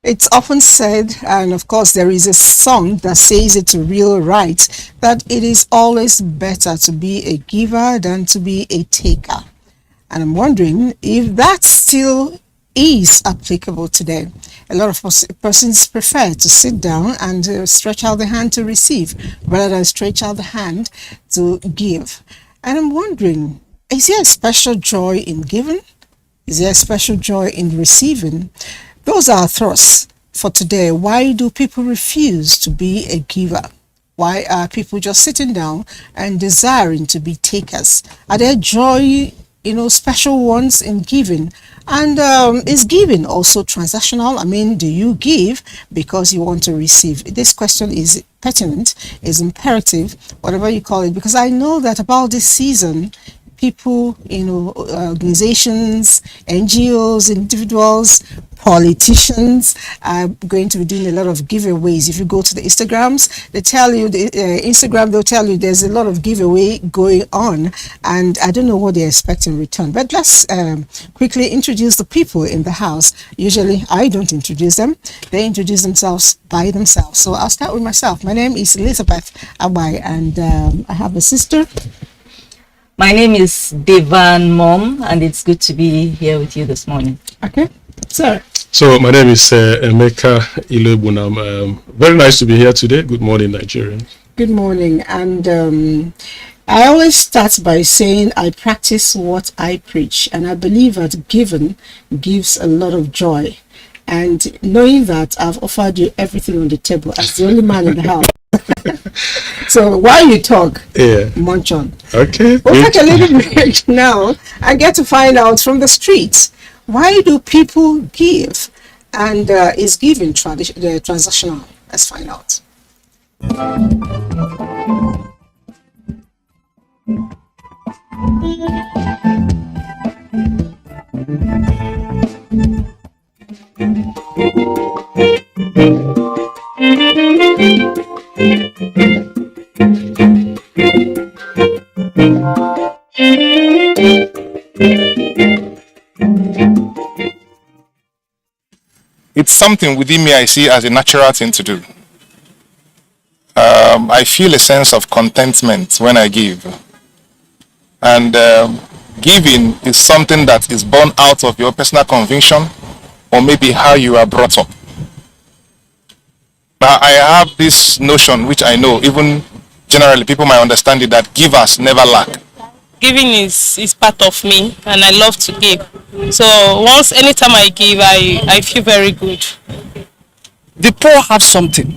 It's often said, and of course there is a song that says it real right, that it is always better to be a giver than to be a taker. And I'm wondering if that still is applicable today. A lot of persons prefer to sit down and stretch out the hand to receive rather than stretch out the hand to give. And I'm wondering, is there a special joy in giving? Is there a special joy in receiving? Those are our thoughts for today. Why do people refuse to be a giver? Why are people just sitting down and desiring to be takers? Are there joy, special ones in giving? And is giving also transactional? I mean, do you give because you want to receive? This question is pertinent, is imperative, whatever you call it, because I know that about this season, people, organizations, NGOs, individuals, politicians are going to be doing a lot of giveaways. If you go to the Instagrams, they tell you, they'll tell you there's a lot of giveaway going on, and I don't know what they expect in return. But let's quickly introduce the people in the house. Usually I don't introduce them. They introduce themselves by themselves. So I'll start with myself. My name is Elizabeth Abai, and I have a sister. My name is Devan Mom, and it's good to be here with you this morning. Okay, sir. So my name is Emeka Ilebunam. Very nice to be here today. Good morning, Nigerians. Good morning. And I always start by saying I practice what I preach, and I believe that giving gives a lot of joy. And knowing that I've offered you everything on the table as the only man in the house, So while you talk, Yeah. munch on. Okay. We'll take a little break now and get to find out from the streets, why do people give, and is giving transactional? Let's find out. It's something within me I see as a natural thing to do. I feel a sense of contentment when I give. And giving is something that is born out of your personal conviction or maybe how you are brought up. Now, I have this notion, which I know, even generally people might understand it, that givers never lack. Giving is part of me, and I love to give. So anytime I give, I feel very good. The poor have something.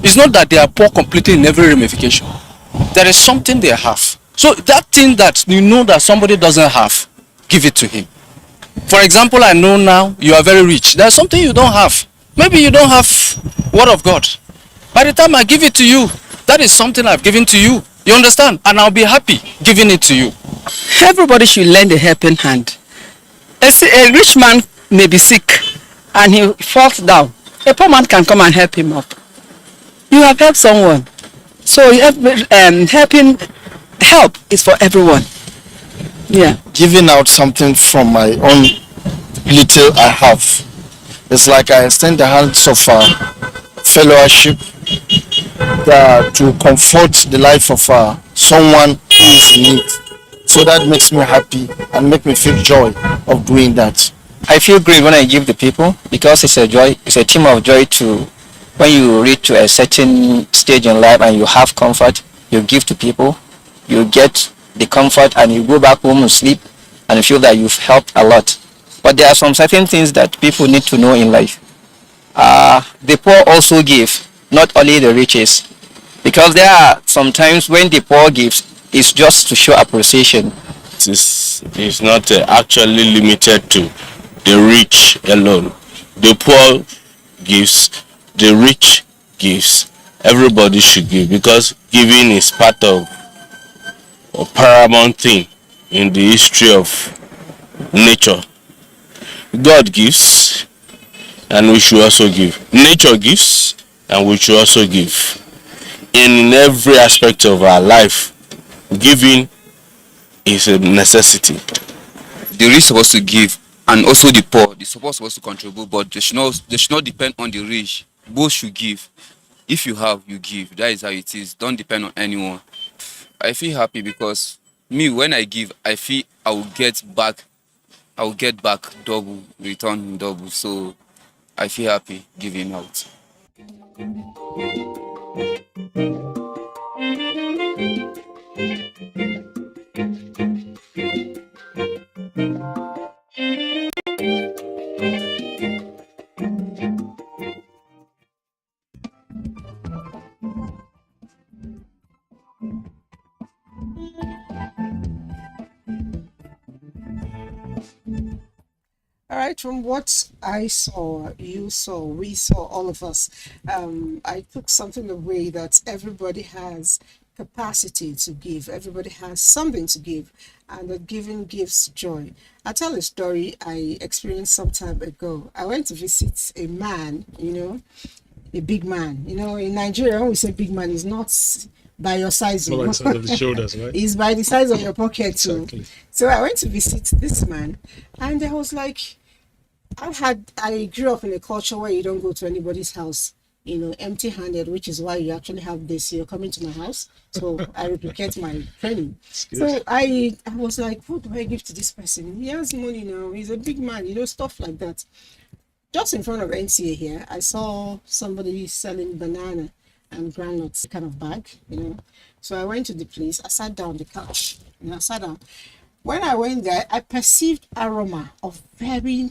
It's not that they are poor completely in every ramification. There is something they have. So that thing that you know that somebody doesn't have, give it to him. For example, I know now you are very rich. There's something you don't have. Maybe you don't have word of God. By the time I give it to you, that is something I've given to you. You understand? And I'll be happy giving it to you. Everybody should lend a helping hand. A rich man may be sick and he falls down. A poor man can come and help him up. You have helped someone. So help is for everyone. Yeah. Giving out something from my own little I have. It's like I extend the hands of fellowship to comfort the life of someone who is in need. So that makes me happy and make me feel joy of doing that. I feel great when I give the people because it's a joy. It's a theme of joy to when you reach to a certain stage in life and you have comfort, you give to people, you get the comfort and you go back home and sleep and feel that you've helped a lot. But there are some certain things that people need to know in life. The poor also give, not only the riches. Because there are sometimes when the poor gives, it's just to show appreciation. It's not actually limited to the rich alone. The poor gives, the rich gives. Everybody should give because giving is part of a paramount thing in the history of nature. God gives and we should also give. Nature gives and we should also give. In every aspect of our life, giving is a necessity. The rich supposed to give and also the poor. The poor supposed to contribute, but they should not depend on the rich. Both should give. If you have, you give. That is how it is. Don't depend on anyone. I feel happy because me, when I give, I feel I will get back double, return double. So I feel happy giving out. All right, from what I saw, you saw, we saw, all of us, I took something away that everybody has capacity to give. Everybody has something to give, and that giving gives joy. I'll tell a story I experienced some time ago. I went to visit a man, a big man. In Nigeria, when we say big man, is not by your size. More like size of the shoulders, right? It's by the size of your pocket too. Exactly. So I went to visit this man, and I was like, I grew up in a culture where you don't go to anybody's house, empty-handed, which is why you actually have this. You're coming to my house, so I replicate my training. So I was like, what do I give to this person? He has money now. He's a big man, stuff like that. Just in front of NTA here, I saw somebody selling banana and granules kind of bag, So I went to the place. I sat down on the couch, I sat down. When I went there, I perceived aroma of very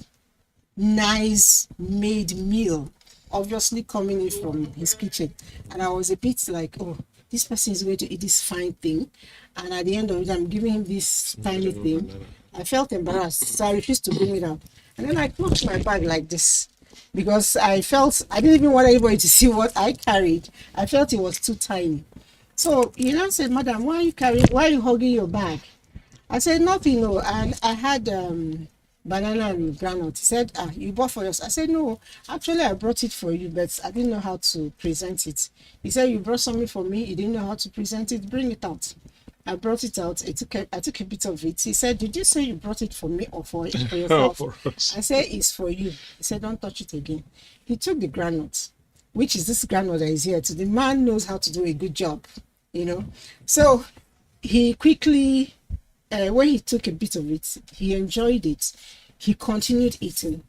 nice made meal. obviously coming in from his kitchen, and I was a bit like, oh, this person is going to eat this fine thing, and at the end of it, I'm giving him this tiny thing. I felt embarrassed, so I refused to bring it out. And then I closed my bag like this because I felt I didn't even want anybody to see what I carried. I felt it was too tiny. So he now said, "Madam, why are you hugging your bag?" I said, "Nothing, no." And I had banana and granite. He said, "Ah, you bought for yours." I said, "No, actually I brought it for you, but I didn't know how to present it." He said, "You brought something for me, you didn't know how to present it, bring it out." I brought it out. I took a bit of it. He said, "Did you say you brought it for me or for yourself?" For us. I said, "It's for you." He said, "Don't touch it again." He took the granite, which is this granite that is here. So the man knows how to do a good job, you know. So he quickly, when he took a bit of it, he enjoyed it. He continued eating.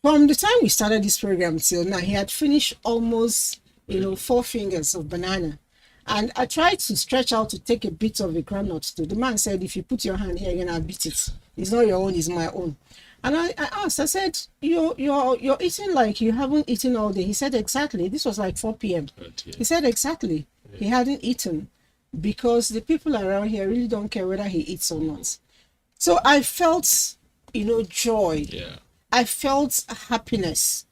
From the time we started this program till now, he had finished almost, 4 fingers of banana. And I tried to stretch out to take a bit of the granite too. The man said, "If you put your hand here, you're gonna beat it. It's not your own, it's my own." And I asked, I said, you're eating like you haven't eaten all day. He said, "Exactly." This was like 4 p.m. He said, "Exactly." He hadn't eaten because the people around here really don't care whether he eats or not. So I felt, joy. Yeah. I felt happiness,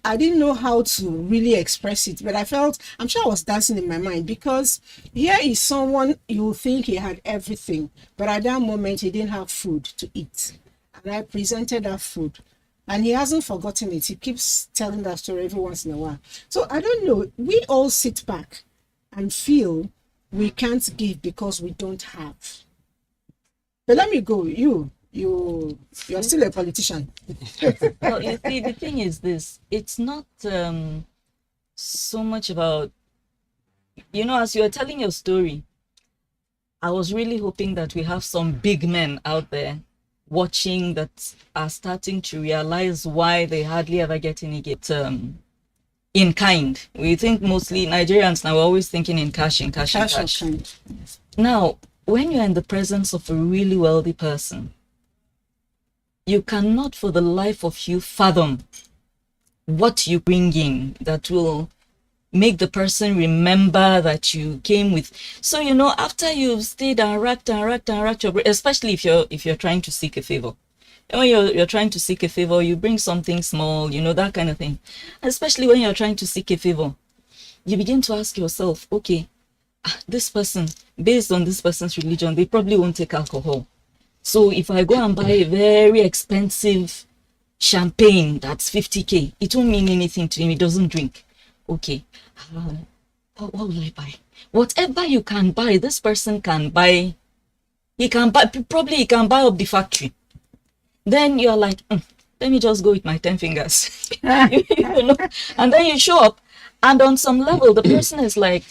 I didn't know how to really express it, but I'm sure I was dancing in my mind because here is someone you think he had everything, but at that moment he didn't have food to eat. And I presented that food and he hasn't forgotten it. He keeps telling that story every once in a while. So I don't know, we all sit back and feel we can't give because we don't have. But let me go, you're still a politician. Well, you see, the thing is this: it's not so much about, as you're telling your story, I was really hoping that we have some big men out there watching that are starting to realize why they hardly ever get any gift in kind. We think mostly Nigerians now, we're always thinking in cash. Now, when you're in the presence of a really wealthy person, you cannot for the life of you fathom what you bring in that will make the person remember that you came with. So, after you've stayed and racked, especially if you're trying to seek a favor. And when you're trying to seek a favor, you bring something small, that kind of thing. Especially when you're trying to seek a favor, you begin to ask yourself, okay, this person, based on this person's religion, they probably won't take alcohol. So if I go and buy a very expensive champagne that's 50k, it won't mean anything to him. He doesn't drink. Okay, what will I buy? Whatever you can buy, this person can buy. He can buy up the factory. Then you're like, let me just go with my 10 fingers. And then you show up, and on some level, the person is like,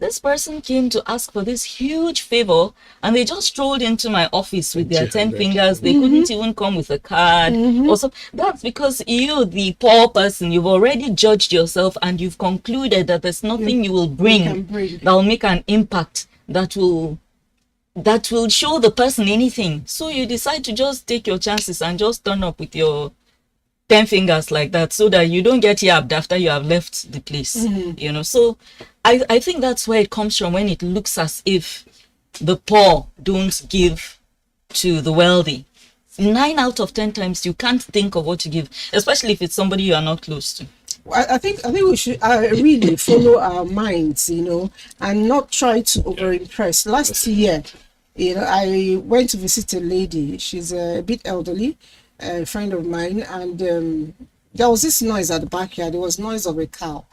this person came to ask for this huge favor and they just strolled into my office with their 10 fingers. They couldn't even come with a card. Also, that's because you, the poor person, you've already judged yourself and you've concluded that there's nothing you will bring that will make an impact that will show the person anything. So you decide to just take your chances and just turn up with your 10 fingers like that so that you don't get yabbed after you have left the place. So I think that's where it comes from, when it looks as if the poor don't give to the wealthy. 9 out of 10 times you can't think of what to give, especially if it's somebody you are not close to. I think we should really follow our minds, and not try to over-impress. Last year, I went to visit a lady. She's a bit elderly, a friend of mine, and there was this noise at the backyard. There was noise of a cow,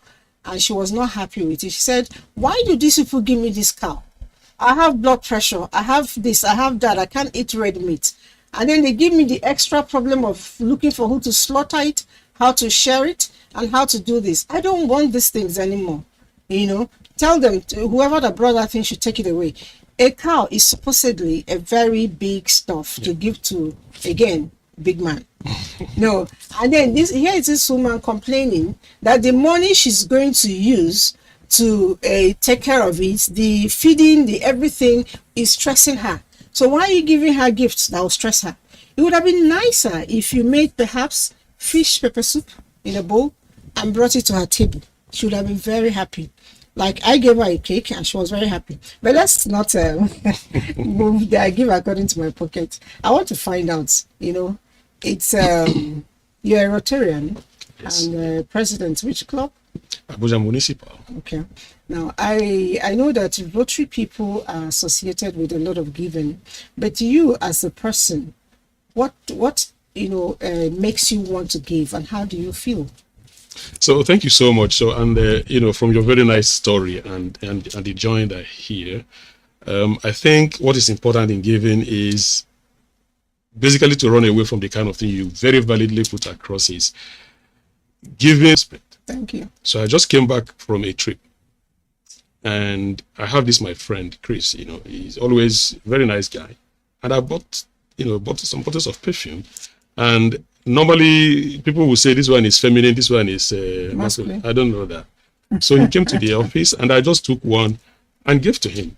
and she was not happy with it. She said, "Why do these people give me this cow? I have blood pressure, I have this, I have that, I can't eat red meat. And then they give me the extra problem of looking for who to slaughter it, how to share it, and how to do this. I don't want these things anymore." Tell them, whoever that brought that thing should take it away. A cow is supposedly a very big stuff to give to, again, big man. No. And then here is this woman complaining that the money she's going to use to take care of it, the feeding, the everything, is stressing her. So why are you giving her gifts that will stress her? It would have been nicer if you made perhaps fish pepper soup, in a bowl and brought it to her table, she would have been very happy. Like, I gave her a cake and she was very happy. But let's not move the I give according to my pocket. I want to find out, it's you're a Rotarian. Yes. And president, which club? Abuja Municipal. Okay. Now, I know that Rotary people are associated with a lot of giving, but you as a person, what makes you want to give, and how do you feel? So thank you so much. So, and from your very nice story and the joy that I hear, I think what is important in giving is basically to run away from the kind of thing you very validly put across is giving respect. Thank you. So I just came back from a trip, and I have my friend Chris. He's always a very nice guy, and I bought some bottles of perfume, and normally people will say this one is feminine, this one is masculine. I don't know that. So he came to the office, and I just took one and gave to him,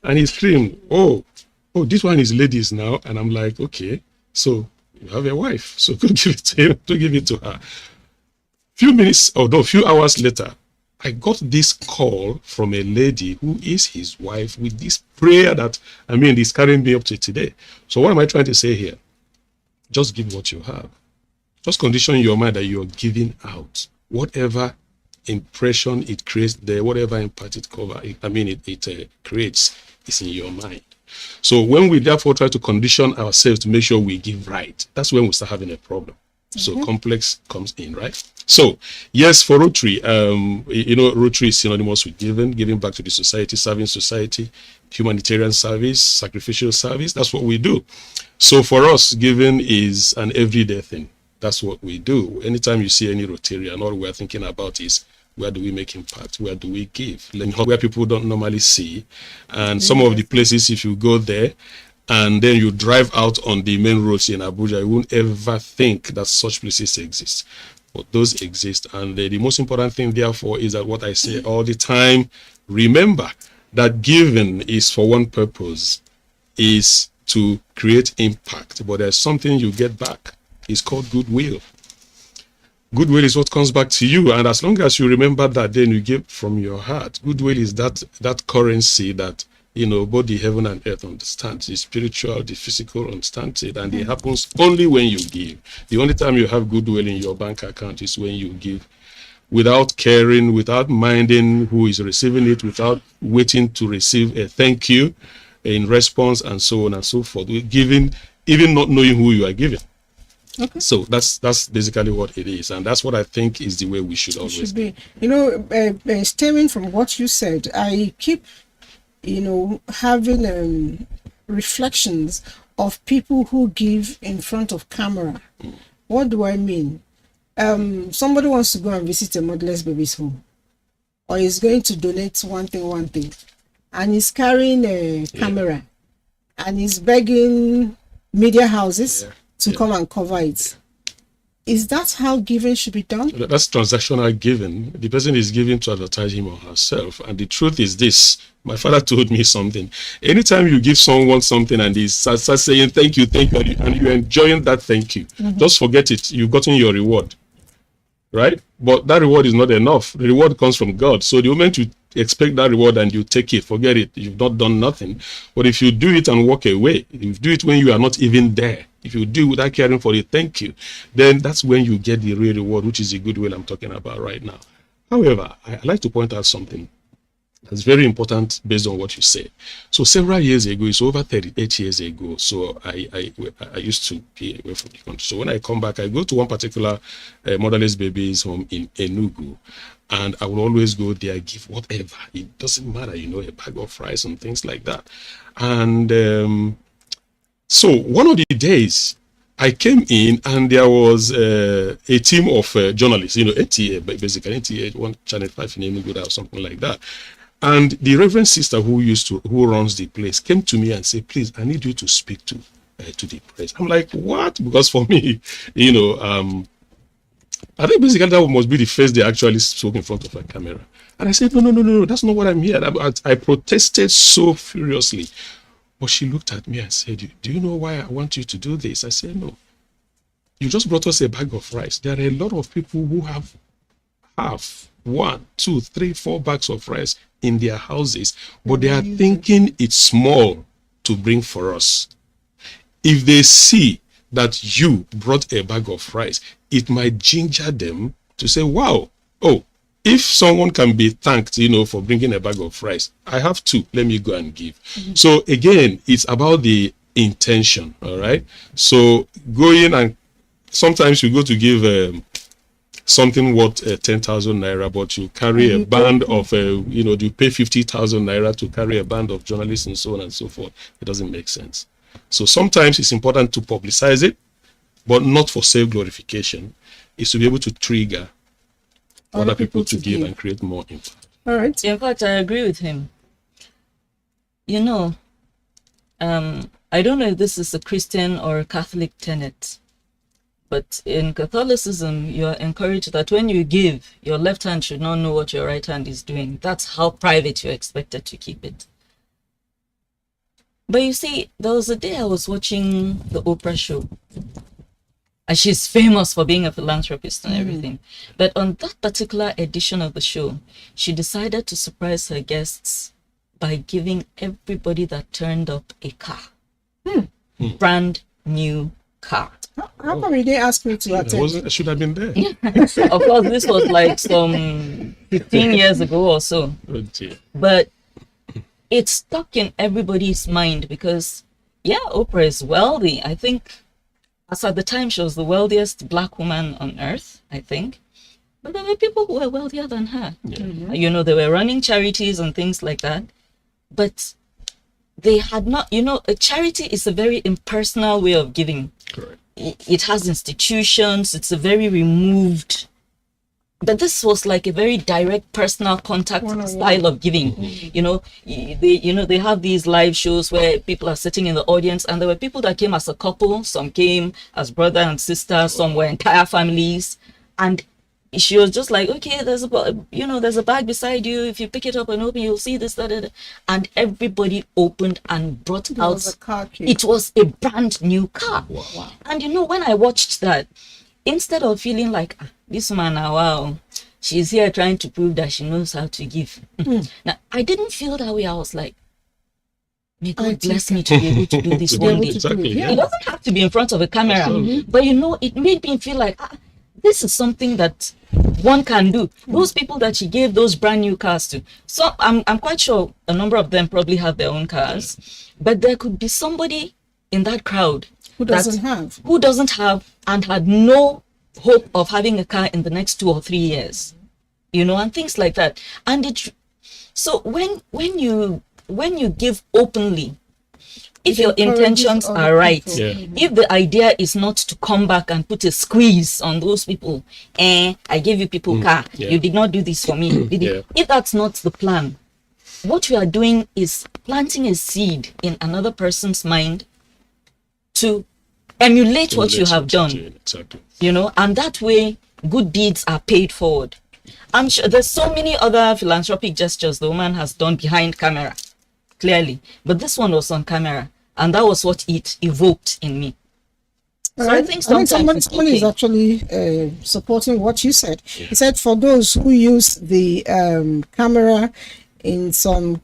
and he screamed, "Oh, this one is ladies now," and I'm like, okay, so you have a wife, so go give it to him, to give it to her. Few hours later, I got this call from a lady who is his wife with this prayer that, is carrying me up to today. So what am I trying to say here? Just give what you have. Just condition your mind that you're giving out. Whatever impression it creates there, whatever impact it creates is in your mind. So when we therefore try to condition ourselves to make sure we give right, that's when we start having a problem. So complex comes in, right? So yes, for Rotary, Rotary is synonymous with giving back to the society, serving society, humanitarian service, sacrificial service. That's what we do. So for us, giving is an everyday thing. That's what we do. Anytime you see any Rotarian, all we're thinking about is, where do we make impact? Where do we give? Where people don't normally see. And some of the places, if you go there, and then you drive out on the main roads in Abuja, you won't ever think that such places exist. But those exist. And the most important thing, therefore, is that what I say all the time, remember that giving is for one purpose, is to create impact. But there's something you get back. It's called goodwill. Goodwill is what comes back to you. And as long as you remember that, then you give from your heart. Goodwill is that currency that both the heaven and earth understands, the spiritual, the physical understands it, and it happens only when you give. The only time you have goodwill in your bank account is when you give, without caring, without minding who is receiving it, without waiting to receive a thank you in response, and so on and so forth. Giving, even not knowing who you are giving. Okay. So that's basically what it is, and that's what I think is the way we should always be. Stemming from what you said, I keep having reflections of people who give in front of camera. What do I mean? Somebody wants to go and visit a motherless baby's home, or is going to donate one thing, and he's carrying a camera, and he's begging media houses to come and cover it. Is that how giving should be done? That's transactional giving. The person is giving to advertise him or herself. And the truth is this. My father told me something. Anytime you give someone something and he starts saying thank you, and you're enjoying that thank you, just forget it. You've gotten your reward. Right? But that reward is not enough. The reward comes from God. So the moment you expect that reward and you take it, forget it. You've not done nothing. But if you do it and walk away, if you do it when you are not even there, if you do without caring for it, thank you, then that's when you get the real reward, which is the goodwill I'm talking about right now. However, I'd like to point out something that's very important based on what you say. So several years ago, it's over 38 years ago, so I used to be away from the country. So when I come back, I go to one particular motherless baby's home in Enugu, and I will always go there, give whatever. It doesn't matter, a bag of rice and things like that. And so one of the days I came in and there was a team of journalists, NTA, basically NTA, one Channel 5 in Enugu or something like that. And the Reverend Sister who runs the place came to me and said, please, I need you to speak to the press. I'm like, what? Because for me, I think basically that must be the first day I actually spoke in front of a camera. And I said, no, that's not what I'm here. I protested so furiously. But she looked at me and said, do you know why I want you to do this? I said, no. You just brought us a bag of rice. There are a lot of people who have half, 1, 2, 3, 4 bags of rice in their houses, but they are thinking it's small to bring for us. If they see that you brought a bag of rice, it might ginger them to say, wow, oh, if someone can be thanked, for bringing a bag of rice, I have 2, let me go and give. So again, it's about the intention, all right? So going and sometimes you go to give something worth 10,000 naira, but you carry a band of, you pay 50,000 naira to carry a band of journalists and so on and so forth. It doesn't make sense. So sometimes it's important to publicize it, but not for self-glorification. It's to be able to trigger other people to give and create more impact. All right. In fact, I agree with him. I don't know if this is a Christian or a Catholic tenet, but in Catholicism, you are encouraged that when you give, your left hand should not know what your right hand is doing. That's how private you're expected to keep it. But you see, there was a day I was watching the Oprah show. And she's famous for being a philanthropist and everything. But on that particular edition of the show, she decided to surprise her guests by giving everybody that turned up a car. Brand new car. How come you didn't ask me to attend? I should have been there. Of course, this was like some 15 years ago or so. Oh, dear. But it stuck in everybody's mind because, yeah, Oprah is wealthy. I think, as at the time, she was the wealthiest black woman on earth, I think. But there were people who were wealthier than her. Yeah. They were running charities and things like that. But they had not, a charity is a very impersonal way of giving. Correct. It has institutions, it's a very removed, but this was like a very direct personal contact style of giving. They have these live shows where people are sitting in the audience, and there were people that came as a couple, some came as brother and sister, some were entire families, and she was just like, okay, there's a bag beside you. If you pick it up and open, you'll see this, that. And everybody opened and brought out. A car key. It was a brand new car. Wow. And when I watched that, instead of feeling like this man, wow, she's here trying to prove that she knows how to give. Now, I didn't feel that way. I was like, may God bless me to be able to do this one day. Exactly, yeah. It doesn't have to be in front of a camera, but it made me feel like this is something that one can do. Those people that she gave those brand new cars to, so I'm quite sure a number of them probably have their own cars, but there could be somebody in that crowd who doesn't have and had no hope of having a car in the next 2 or 3 years, and things like that. And so when you give openly, if your intentions are right, if the idea is not to come back and put a squeeze on those people, I gave you people car, you did not do this for me. If that's not the plan, what you are doing is planting a seed in another person's mind to emulate what you have done. Exactly. And that way good deeds are paid forward. I'm sure there's so many other philanthropic gestures the woman has done behind camera, clearly, but this one was on camera, and that was what it evoked in me. So I think somebody is actually supporting what you said. He said for those who use the camera in some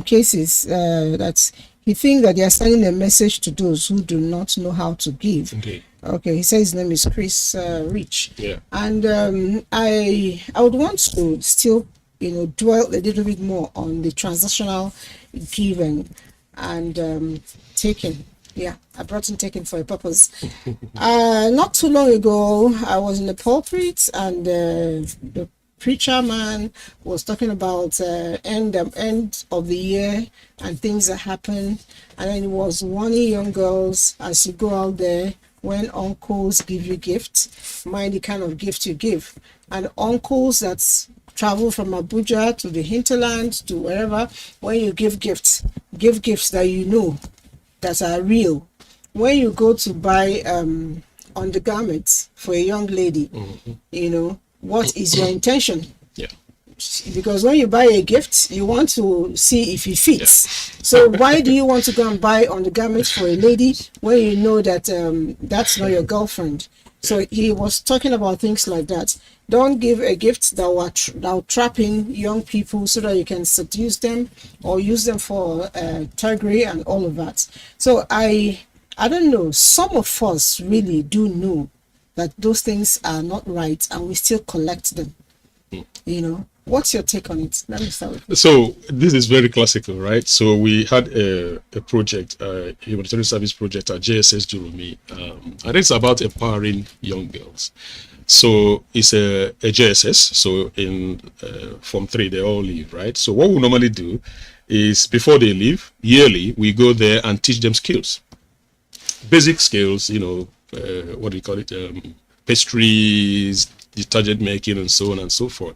cases, that's he thinks that they are sending a message to those who do not know how to give. Okay. Okay, he says his name is Chris Rich. Yeah. And I would want to still dwell a little bit more on the transactional giving and taking. Yeah, I brought in taking for a purpose. Not too long ago, I was in the pulpit, and the preacher man was talking about end of the year and things that happen, and then he was warning young girls as you go out there, when uncles give you gifts, mind the kind of gift you give. And uncles that travel from Abuja to the hinterland to wherever, when you give gifts that that are real. When you go to buy undergarments for a young lady, what is your intention? Yeah. because when you buy a gift, you want to see if it fits. So why do you want to go and buy undergarments for a lady when you know that that's not your girlfriend? So he was talking about things like that. Don't give a gift that will trap in young people so that you can seduce them or use them for thuggery and all of that. So I don't know. Some of us really do know that those things are not right, and we still collect them. You know, what's your take on it? Let me start with you. So this is very classical, right? So we had a project, a humanitarian service project at JSS Jurumi. I think it's about empowering young girls. So it's a JSS. So in Form 3, they all leave, right? So what we normally do is before they leave, yearly, we go there and teach them skills. Basic skills, you know, what do you call it? Pastries, detergent making, and so on and so forth.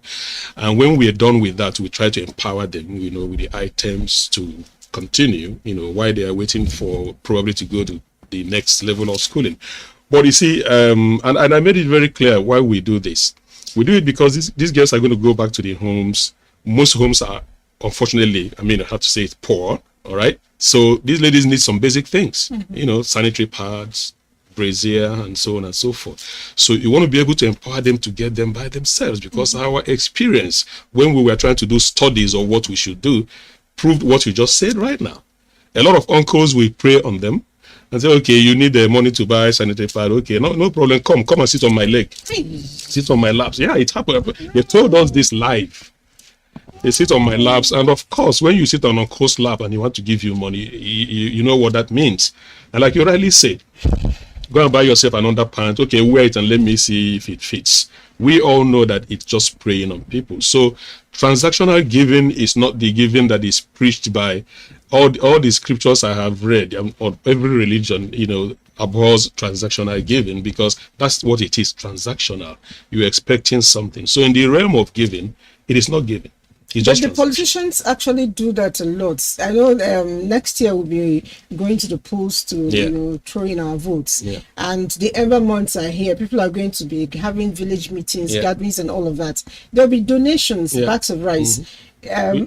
And when we are done with that, we try to empower them, you know, with the items to continue, you know, while they are waiting for probably to go to the next level of schooling. But you see, and I made it very clear why we do this. We do it because these girls are going to go back to their homes. Most homes are, unfortunately, I mean, I have to say it's poor, all right? So these ladies need some basic things, you know, sanitary pads, brazier, and so on and so forth. So you want to be able to empower them to get them by themselves, because our experience when we were trying to do studies of what we should do proved what you just said right now. A lot of uncles will prey on them and say, okay, you need the money to buy sanitary pad. Okay, no problem. Come and sit on my leg. Sit on my laps. Yeah, it happened. They told us this live. They sit on my laps, and of course, when you sit on uncle's lap and he want to give you money, you know what that means. And like you rightly said, go and buy yourself an underpants. Okay, wear it and let me see if it fits. We all know that it's just preying on people. So transactional giving is not the giving that is preached by all the scriptures I have read, or every religion, you know, abhors transactional giving, because that's what it is, transactional. You're expecting something. So in the realm of giving, it is not giving. But the politicians actually do that a lot. I know next year we'll be going to the polls to you know, throw in our votes. And the Ember months are here. People are going to be having village meetings, gatherings, and all of that. There'll be donations, bags of rice.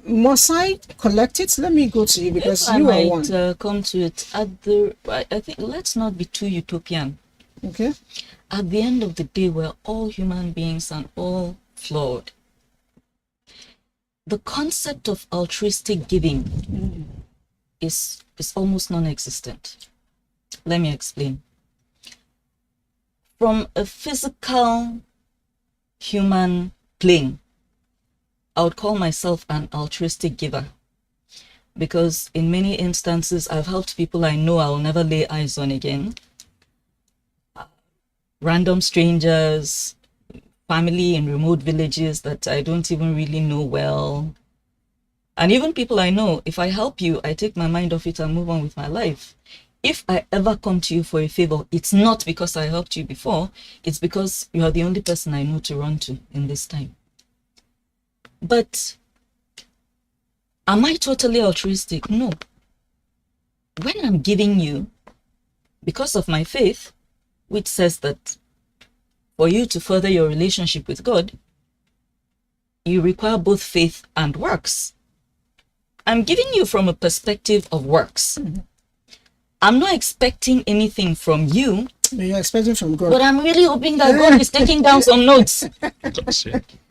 Must I collect it? Let me go to you, because you are one. Come to it at the. I think let's not be too utopian. Okay. At the end of the day, we're all human beings and all flawed. The concept of altruistic giving is almost non-existent. Let me explain. From a physical human plane, I would call myself an altruistic giver, because in many instances I've helped people I know I'll never lay eyes on again. Random strangers, family in remote villages that I don't even really know well. And even people I know, if I help you, I take my mind off it and move on with my life. If I ever come to you for a favor, it's not because I helped you before, it's because you are the only person I know to run to in this time. But am I totally altruistic? No. When I'm giving you, because of my faith, which says that for you to further your relationship with God, you require both faith and works. I'm giving you from a perspective of works. I'm not expecting anything from you. You're expecting from God. But I'm really hoping that God is taking down some notes.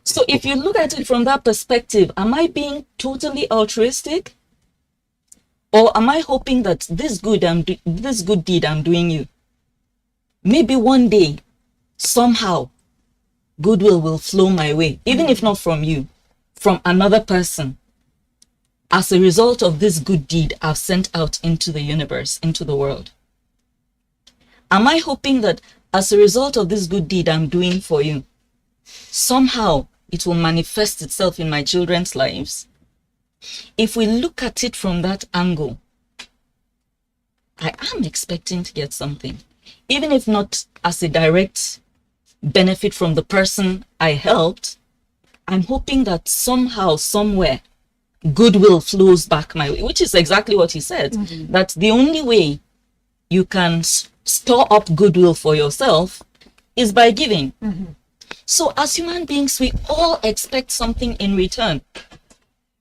So if you look at it from that perspective, am I being totally altruistic? Or am I hoping that this good deed I'm doing you, maybe one day, somehow, goodwill will flow my way, even if not from you, from another person, as a result of this good deed I've sent out into the universe, into the world? Am I hoping that as a result of this good deed I'm doing for you, somehow it will manifest itself in my children's lives? If we look at it from that angle, I am expecting to get something, even if not as a direct benefit from the person I helped. I'm hoping that somehow, somewhere, goodwill flows back my way, which is exactly what he said. That the only way you can store up goodwill for yourself is by giving. So as human beings, we all expect something in return,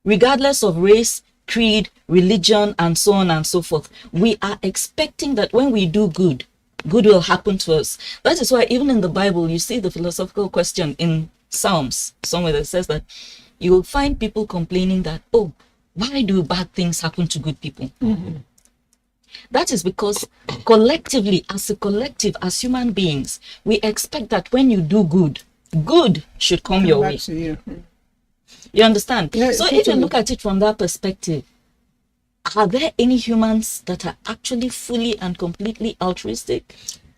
regardless of race, creed, religion, and so on and so forth. We are expecting that when we do good, good will happen to us. That is why even in the Bible, you see the philosophical question in Psalms, somewhere that says that you will find people complaining that, oh, why do bad things happen to good people? Mhm. That is because collectively, as a collective, as human beings, we expect that when you do good, good should come your back way. to you. You understand? Yeah, So if you totally. look at it from that perspective, are there any humans that are actually fully and completely altruistic?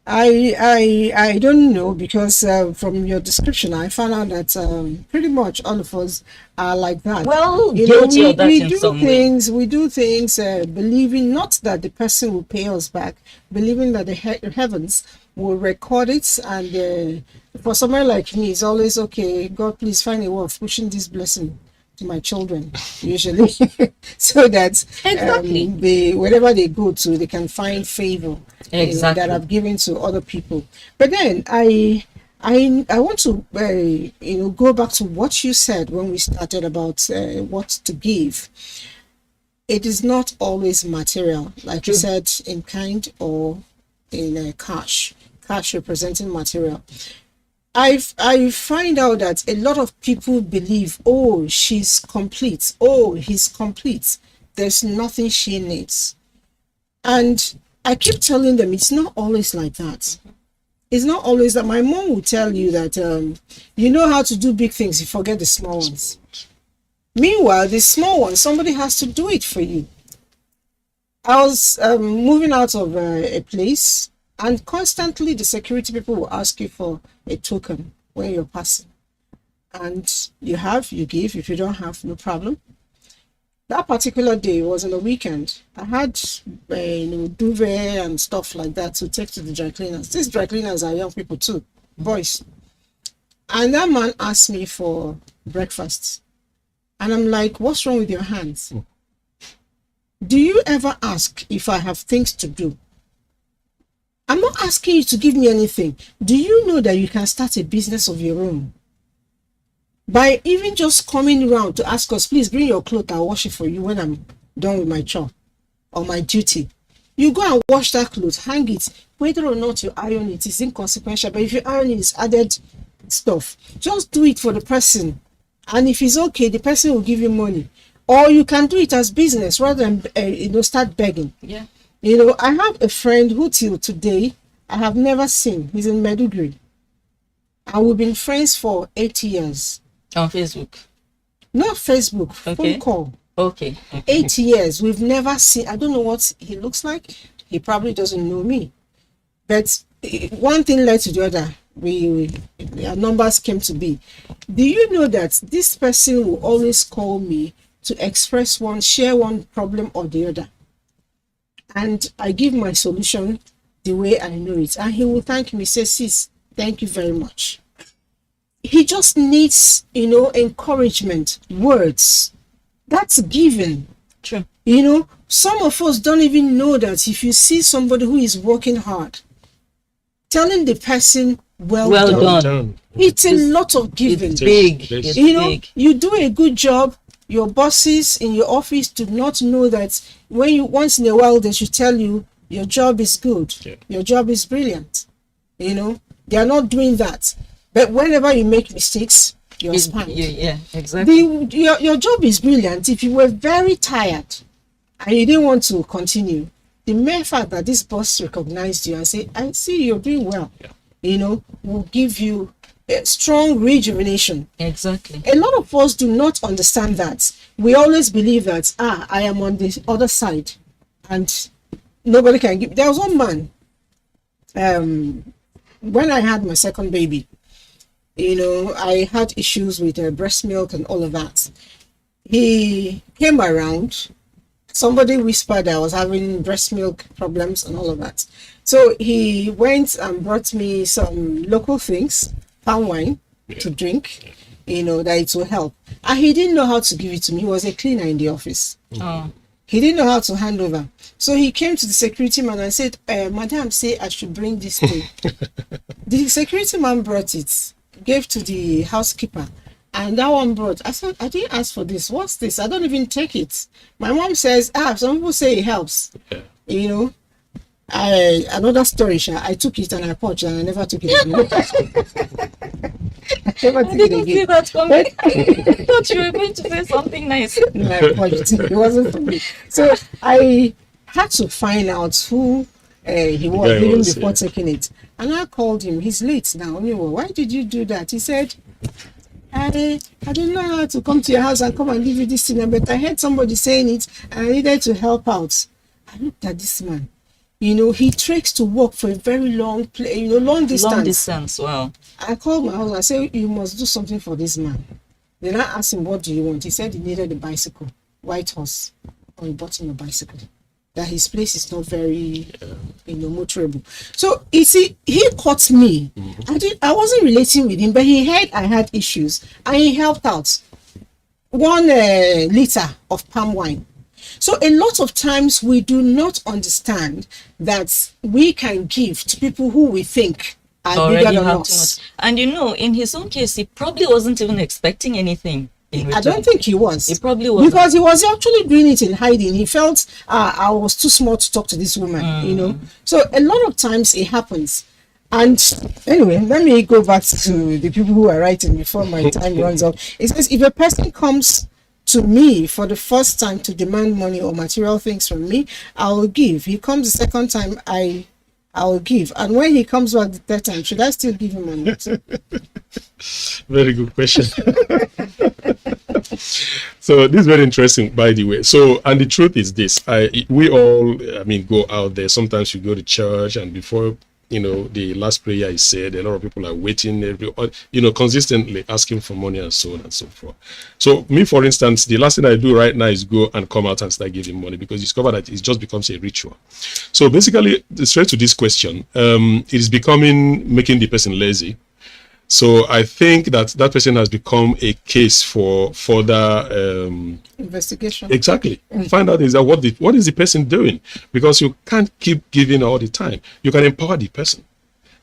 I don't know, because from your description I found out that pretty much all of us are like that. Well, you know, guilty of that we in do some way. things we do things believing not that the person will pay us back, believing that the heavens will record it, and for someone like me it's always okay, God please find a way of pushing this blessing to my children usually so that they, wherever they go to, they can find favor, Exactly. that I've given to other people. But then I want to go back to what you said when we started about what to give. It is not always material, like you said, in kind or in cash representing material. I find out that a lot of people believe, oh, she's complete, oh, he's complete, there's nothing she needs. And I keep telling them it's not always like that. It's not always that. My mom will tell you that you know how to do big things, you forget the small ones. Meanwhile, the small ones, somebody has to do it for you. I was moving out of a place, and constantly the security people will ask you for a token when you're passing. And you give. If you don't have, no problem. That particular day was on a weekend. I had duvet and stuff like that to take to the dry cleaners. These dry cleaners are young people too, boys. And that man asked me for breakfast. And I'm like, what's wrong with your hands? Do you ever ask if I have things to do? I'm not asking you to give me anything. Do you know that you can start a business of your own? By even just coming around to ask us, please bring your clothes, I'll wash it for you when I'm done with my chore or my duty. You go and wash that clothes, hang it. Whether or not you iron it is inconsequential, but if you iron it, it's added stuff. Just do it for the person. And if it's okay, the person will give you money. Or you can do it as business rather than start begging. Yeah. I have a friend who till today I have never seen. He's in Maiduguri. And we've been friends for 8 years. On Facebook? Not Facebook, Okay. phone call. Okay. 8 years. We've never seen. I don't know what he looks like. He probably doesn't know me. But one thing led to the other. Our numbers came to be. Do you know that this person will always call me to share one problem or the other? And I give my solution the way I know it. And he will thank me, say, sis, thank you very much. He just needs, encouragement, words. That's given. True. Some of us don't even know that if you see somebody who is working hard, telling the person, well done. It's a lot of giving. It's big. It's big. You do a good job. Your bosses in your office do not know that once in a while they should tell you your job is good, your job is brilliant. They are not doing that. But whenever you make mistakes, you're spanked. Yeah, exactly. Your job is brilliant. If you were very tired and you didn't want to continue, the mere fact that this boss recognized you and say, I see you're doing well, will give you a strong rejuvenation. Exactly. A lot of us do not understand that. We always believe that, I am on the other side and nobody can give. There was one man, when I had my second baby, I had issues with breast milk and all of that. He came around. Somebody whispered I was having breast milk problems and all of that. So he went and brought me some local things, palm wine to drink, that it will help. And he didn't know how to give it to me. He was a cleaner in the office. Oh. He didn't know how to hand over. So he came to the security man and said, Madam, say I should bring this thing. The security man brought it. gave to the housekeeper. And that one brought, I said, I didn't ask for this. What's this? I don't even take it. My mom says, some people say it helps. You know, another story, I took it and I punched and I never took it again. I never took it again. See that coming. I thought you were going to say something nice. No, I punched it. It wasn't for me. So I had to find out who he was even before taking it. And I called him. He's late now. Why did you do that? He said, I didn't know how to come to your house and come and give you this thing, but I heard somebody saying it and I needed to help out. I looked at this man. You know, he treks to work for a very long distance. Long distance, wow. I called my husband. I said, you must do something for this man. Then I asked him, what do you want? He said he needed a bicycle, white horse. Or he bought him a bicycle. That his place is not very, motorable. So you see, he caught me. I wasn't relating with him, but he heard I had issues, and he helped out. 1 liter of palm wine. So a lot of times we do not understand that we can give to people who we think are already bigger than have us. too much. And in his own case, he probably wasn't even expecting anything. I don't think he was. He probably was. Because he was actually doing it in hiding. He felt I was too small to talk to this woman, So a lot of times it happens. And anyway, let me go back to the people who are writing before my time runs out. It says, if a person comes to me for the first time to demand money or material things from me, I will give. He comes the second time, I will give. And when he comes back the third time, should I still give him money? Very good question. So this is very interesting, by the way. So, and the truth is this: we all, go out there. Sometimes you go to church, and before the last prayer is said, a lot of people are waiting, consistently asking for money and so on and so forth. So me, for instance, the last thing I do right now is go and come out and start giving money, because you discover that it just becomes a ritual. So basically, straight to this question, it is making the person lazy. So I think that person has become a case for further investigation. Exactly. Find out what is the person doing, because you can't keep giving all the time. You can empower the person.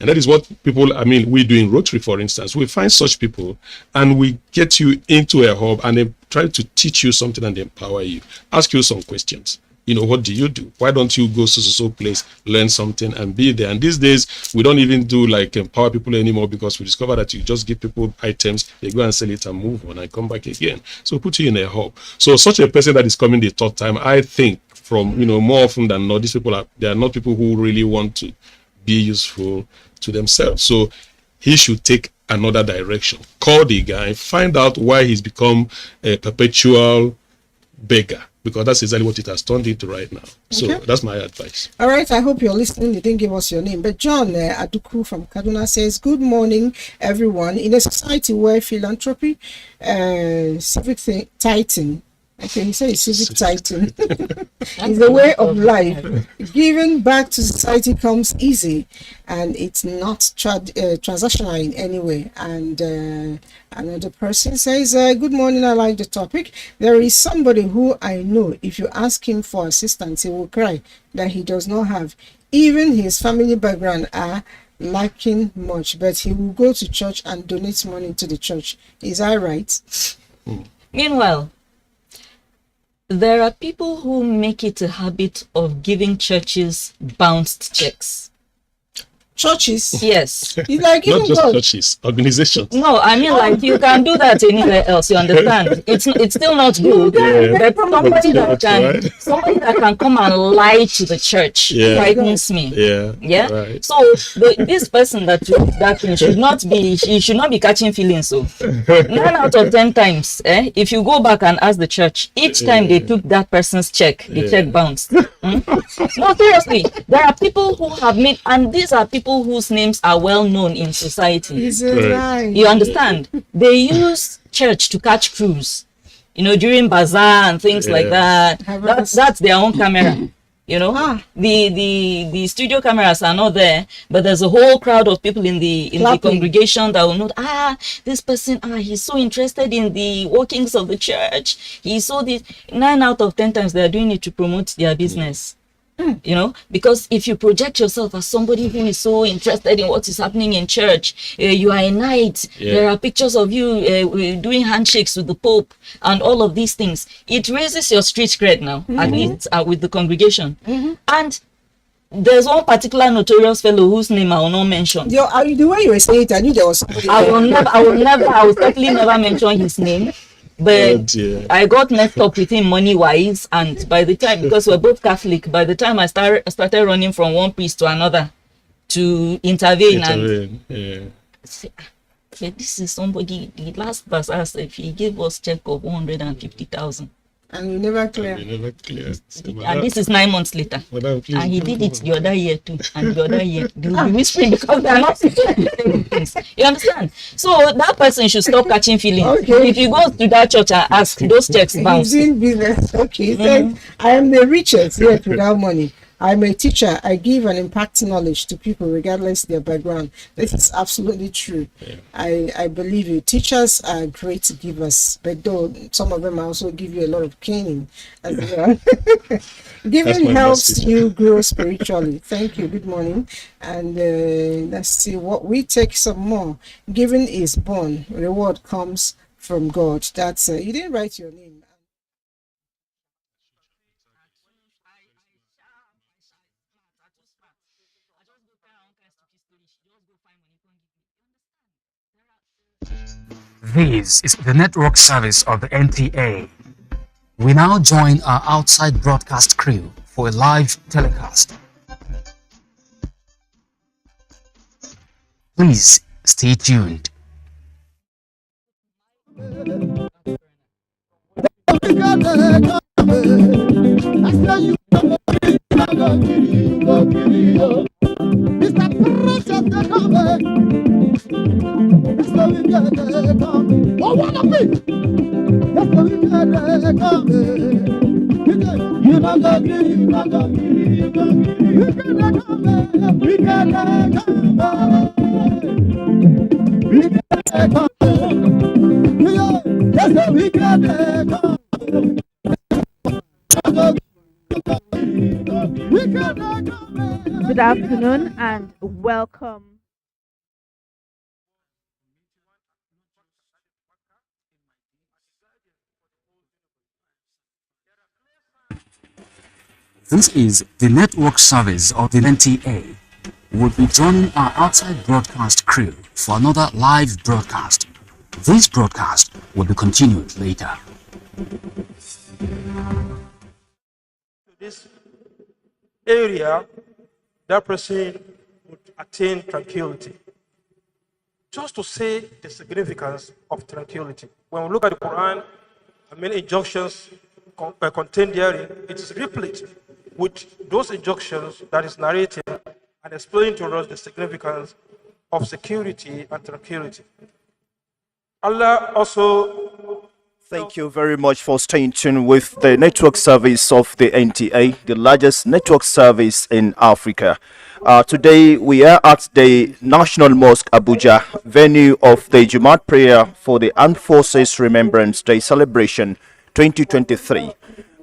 And that is what people, we do in Rotary, for instance. We find such people and we get you into a hub and they try to teach you something and empower you. Ask you some questions. What do you do? Why don't you go to so place, learn something and be there? And these days, we don't even do like empower people anymore, because we discover that you just give people items, they go and sell it and move on and come back again. So put you in a hub. So such a person that is coming the third time, I think from, more often than not, these people they are not people who really want to be useful to themselves. So he should take another direction. Call the guy, find out why he's become a perpetual beggar, because that's exactly what it has turned into right now. So that's my advice. All right, I hope you're listening. You didn't give us your name, but John Aduku from Kaduna says, good morning, everyone. In a society where philanthropy, civic titan, okay, he says civic titan, is a way of life. Giving back to society comes easy, and it's not transactional in any way. And another person says, good morning, I like the topic. There is somebody who I know, if you ask him for assistance, he will cry that he does not have. Even his family background are lacking much, but he will go to church and donate money to the church. Is that right? Meanwhile, there are people who make it a habit of giving churches bounced checks. Churches? Yes. It's like not just churches, organizations. No, like you can do that anywhere else, you understand? It's still not good. Yeah. But somebody that can come and lie to the church frightens me. Yeah. Right. So this person that should not be catching feelings. So 9 out of 10 times, if you go back and ask the church, each time they took that person's check, the check bounced. No, seriously, there are people who have made, and these are people whose names are well known in society. You understand? They use church to catch crews, during bazaar and things like that. That's their own camera. The studio cameras are not there, but there's a whole crowd of people in the congregation that will know, this person, he's so interested in the workings of the church. He's so 9 out of 10 times they are doing it to promote their business. You know, because if you project yourself as somebody who is so interested in what is happening in church, you are a knight, there are pictures of you doing handshakes with the Pope and all of these things, it raises your street cred now, at least with the congregation. And there's one particular notorious fellow whose name I will not mention. The way you were saying it, I knew there was somebody. I will certainly never mention his name. But I got messed up with him money wise, and by the time, because we're both Catholic, by the time I started running from one priest to another to intervene. This is somebody, the last verse asked if he gave us check of 150,000. And we never clear. And this is 9 months later. And he did it the other year too. And the other year. They will be whispering because they are not things. You understand? So that person should stop catching feelings. Okay. If you go to that church and ask, those checks bounce. He's in business. Okay. Thanks. I am the richest yet without money. I'm a teacher. I give and impact knowledge to people regardless their background. This is absolutely true. I believe you. Teachers are great givers, but though some of them also give you a lot of caning as well. Giving helps you grow spiritually. Thank you. Good morning. And let's see what we take some more. Giving is born. Reward comes from God. That's you didn't write your name. This is the network service of the NTA. We now join our outside broadcast crew for a live telecast. Please stay tuned. Good afternoon and welcome. This is the network service of the NTA. We'll be joining our outside broadcast crew for another live broadcast. This broadcast will be continued later. This area, that person would attain tranquility. Just to say the significance of tranquility. When we look at the Quran, many injunctions contained therein, it is replete with those injunctions that is narrating and explaining to us the significance of security and tranquility. Allah also. Thank you very much for staying tuned with the network service of the NTA, the largest network service in Africa. Today we are at the National Mosque Abuja, venue of the Jumat prayer for the Armed Forces Remembrance Day celebration 2023.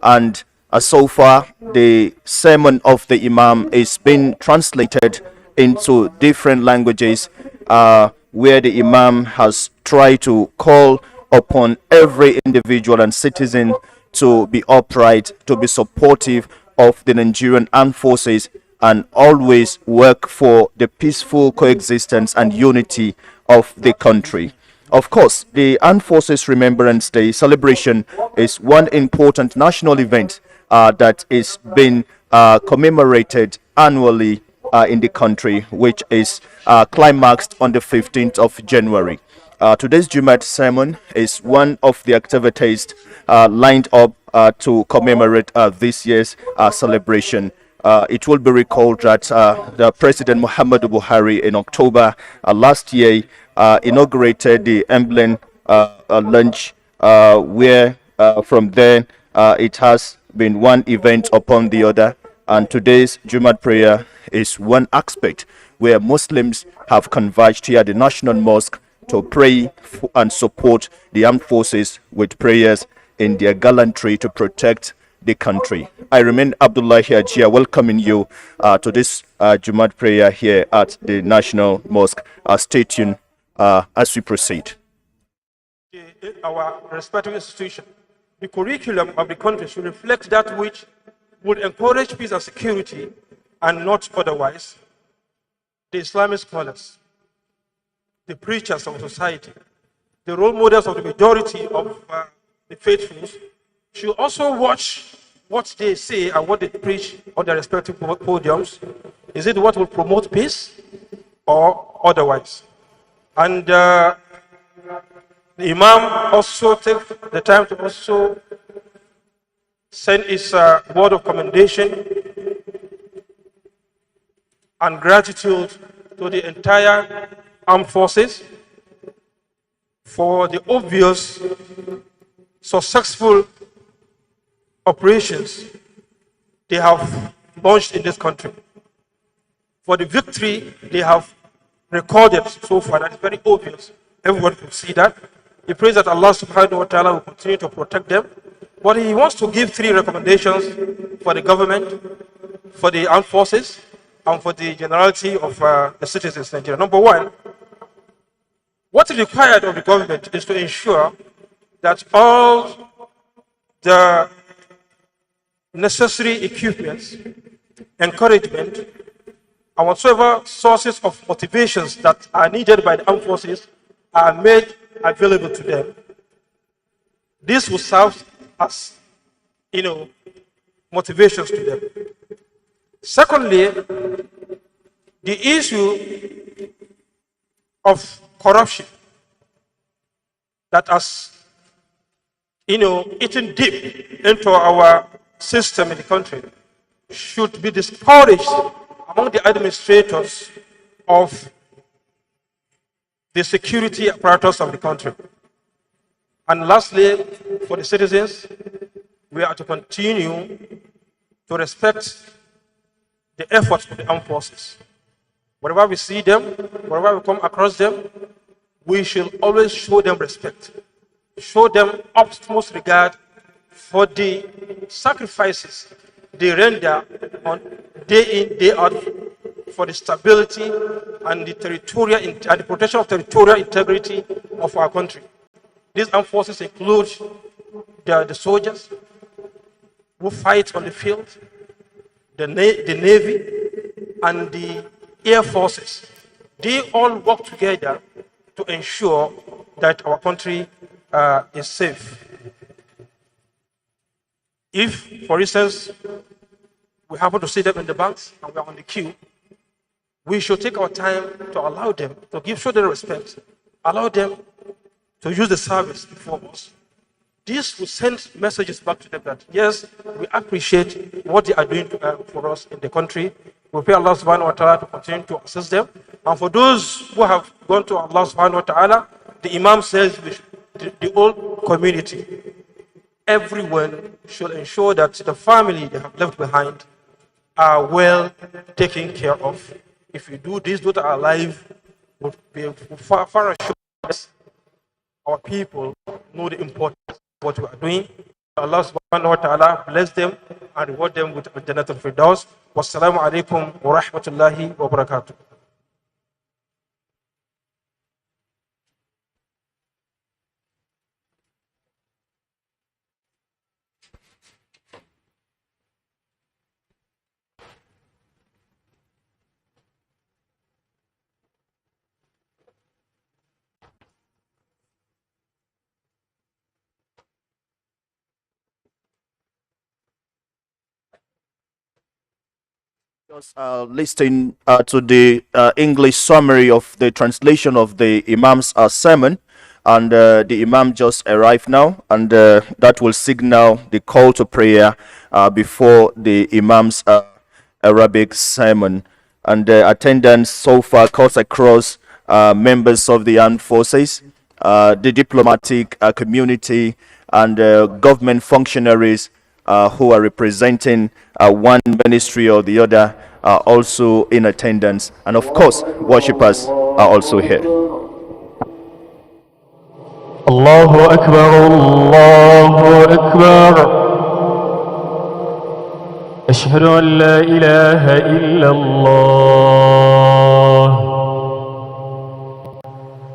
And so far, the sermon of the Imam is being translated into different languages, where the Imam has tried to call upon every individual and citizen to be upright, to be supportive of the Nigerian armed forces, and always work for the peaceful coexistence and unity of the country. Of course, the Armed Forces Remembrance Day celebration is one important national event that is being commemorated annually in the country, which is climaxed on the 15th of January. Today's Jumat sermon is one of the activities lined up to commemorate this year's celebration. It will be recalled that the President Muhammadu Buhari in October last year inaugurated the emblem launch, where from there it has been one event upon the other, and today's Jumat prayer is one aspect where Muslims have converged here at the National Mosque to pray and support the armed forces with prayers in their gallantry to protect the country. I remain Abdullah Ajia, welcoming you to this Jumat prayer here at the National Mosque. Stay tuned as we proceed. Our respective institution, the curriculum of the country should reflect that which would encourage peace and security and not otherwise. The Islamic scholars, the preachers of society, the role models of the majority of the faithfuls should also watch what they say and what they preach on their respective podiums. Is it what will promote peace or otherwise? And the Imam also take the time to also send his word of commendation and gratitude to the entire armed forces for the obvious successful operations they have launched in this country, for the victory they have recorded so far. That is very obvious. Everyone can see that. He prays that Allah subhanahu wa ta'ala will continue to protect them. But he wants to give 3 recommendations for the government, for the armed forces, and for the generality of the citizens in Nigeria. Number 1, what is required of the government is to ensure that all the necessary equipments, encouragement, and whatsoever sources of motivations that are needed by the armed forces are made available to them. This will serve as, motivations to them. Secondly, the issue of corruption that has, eaten deep into our system in the country should be discouraged among the administrators of the security apparatus of the country. And lastly, for the citizens, we are to continue to respect the efforts of the armed forces. Wherever we see them, wherever we come across them, we should always show them respect. Show them utmost regard for the sacrifices they render on day in, day out for the stability and the territorial and the protection of territorial integrity of our country. These armed forces include the soldiers who fight on the field, the Navy, and the Air Forces. They all work together to ensure that our country is safe. If, for instance, we happen to see them in the banks and we are on the queue, we should take our time to allow them to show them respect, allow them to use the service before us. This will send messages back to them that, yes, we appreciate what they are doing for us in the country. We pray Allah subhanahu wa ta'ala to continue to assist them. And for those who have gone to Allah subhanahu wa ta'ala, the Imam says the whole community, everyone should ensure that the family they have left behind are well taken care of. If you do this, those that are alive would be far assured our people know the importance of what we are doing. Allah subhanahu wa ta'ala bless them and reward them with Jannat al-Firdaus. Wassalamu alaikum wa rahmatullahi wa barakatuh. Just listening to the English summary of the translation of the Imam's sermon, and the Imam just arrived now, and that will signal the call to prayer before the Imam's Arabic sermon. And attendance so far cuts across members of the armed forces, the diplomatic community, and government functionaries who are representing one ministry or the other are also in attendance, and of course worshippers are also here. Allahu Akbar, Allahu Akbar. أشهد أن لا إله إلا الله.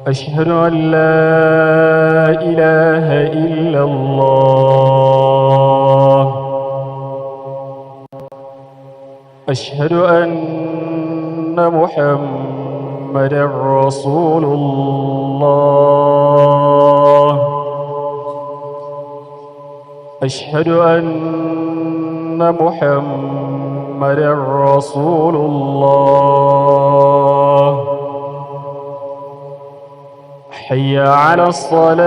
أشهد أن لا إله إلا الله. أشهد أن محمدا رسول الله. أشهد أن محمدا رسول الله. حي على الصلاة.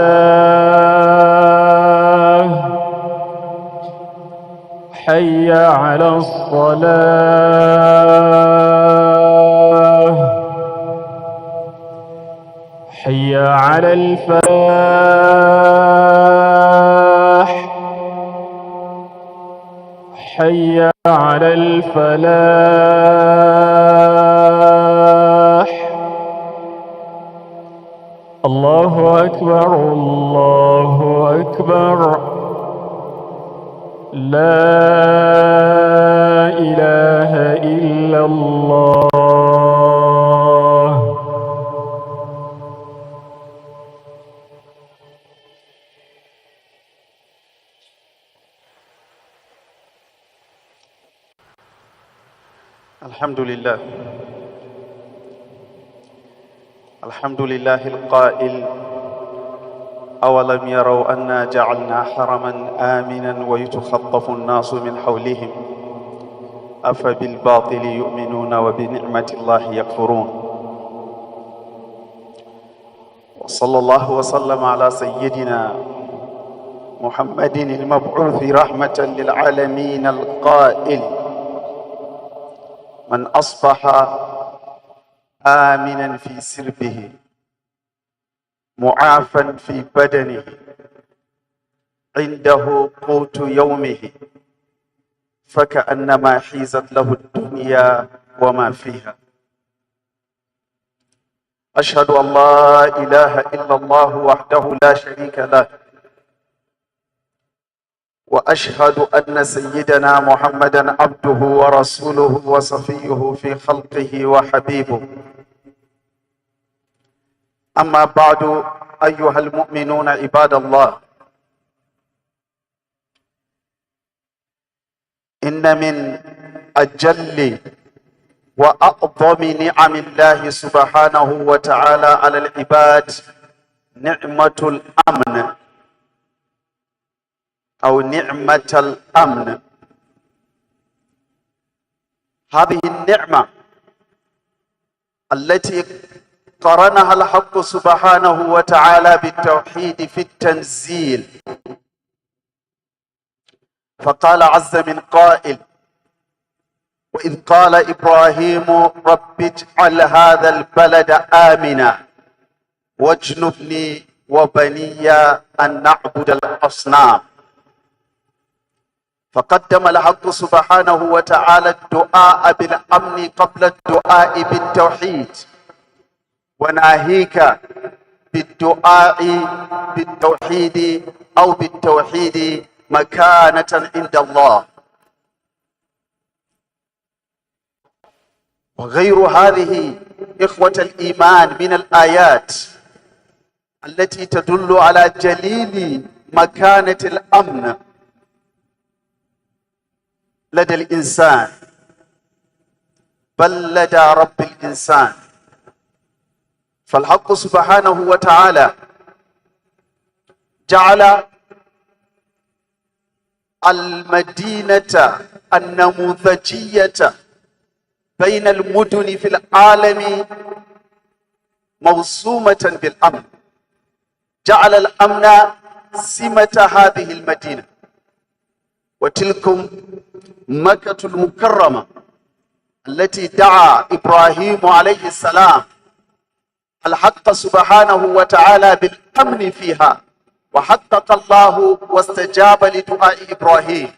حي على الصلاة. حي على الفلاح. حي على الفلاح. الله أكبر الله أكبر. لا إله إلا الله. الحمد لله. الحمد لله القائل: أولم يروا أنا جعلنا حرما آمنا ويتخطف الناس من حولهم أفبالباطل يؤمنون وبنعمة الله يكفرون. وصلى الله وسلم على سيدنا محمد المبعوث رحمة للعالمين القائل: من أصبح آمنا في سربه معافا في بدنه عنده قوت يومه فكأنما حيزت له الدنيا وما فيها. أشهد أن لا إله إلا الله وحده لا شريك له، وأشهد أن سيدنا محمدا عبده ورسوله وصفيه في خلقه وحبيبه. أما بعد، أيها المؤمنون عباد الله، إن من أجل وأعظم نعم الله سبحانه وتعالى على العباد نعمة الأمن أو نعمة الأمن. هذه النعمة التي قرنها الحق سبحانه وتعالى بالتوحيد في التنزيل، فقال عز من قائل: وإذ قال إبراهيم رب اجعل هذا البلد آمنا واجنبني وبني أن نعبد الأصنام. فقدم الحق سبحانه وتعالى الدعاء بالأمن قبل الدعاء بالتوحيد، وناهيك بالدعاء بالتوحيد أو بالتوحيد مكانة عند الله. وغير هذه إخوة الإيمان من الآيات التي تدل على جليل مكانة الأمن لدى الإنسان، بل لدى رب الإنسان. فالحق سبحانه وتعالى جعل المدينة النموذجية بين المدن في العالم موسومة بالأمن، جعل الأمن سمة هذه المدينة. وتلكم مكة المكرمة التي دعا إبراهيم عليه السلام الحق سبحانه وتعالى بالأمن فيها، وحقق الله واستجاب لدعاء إبراهيم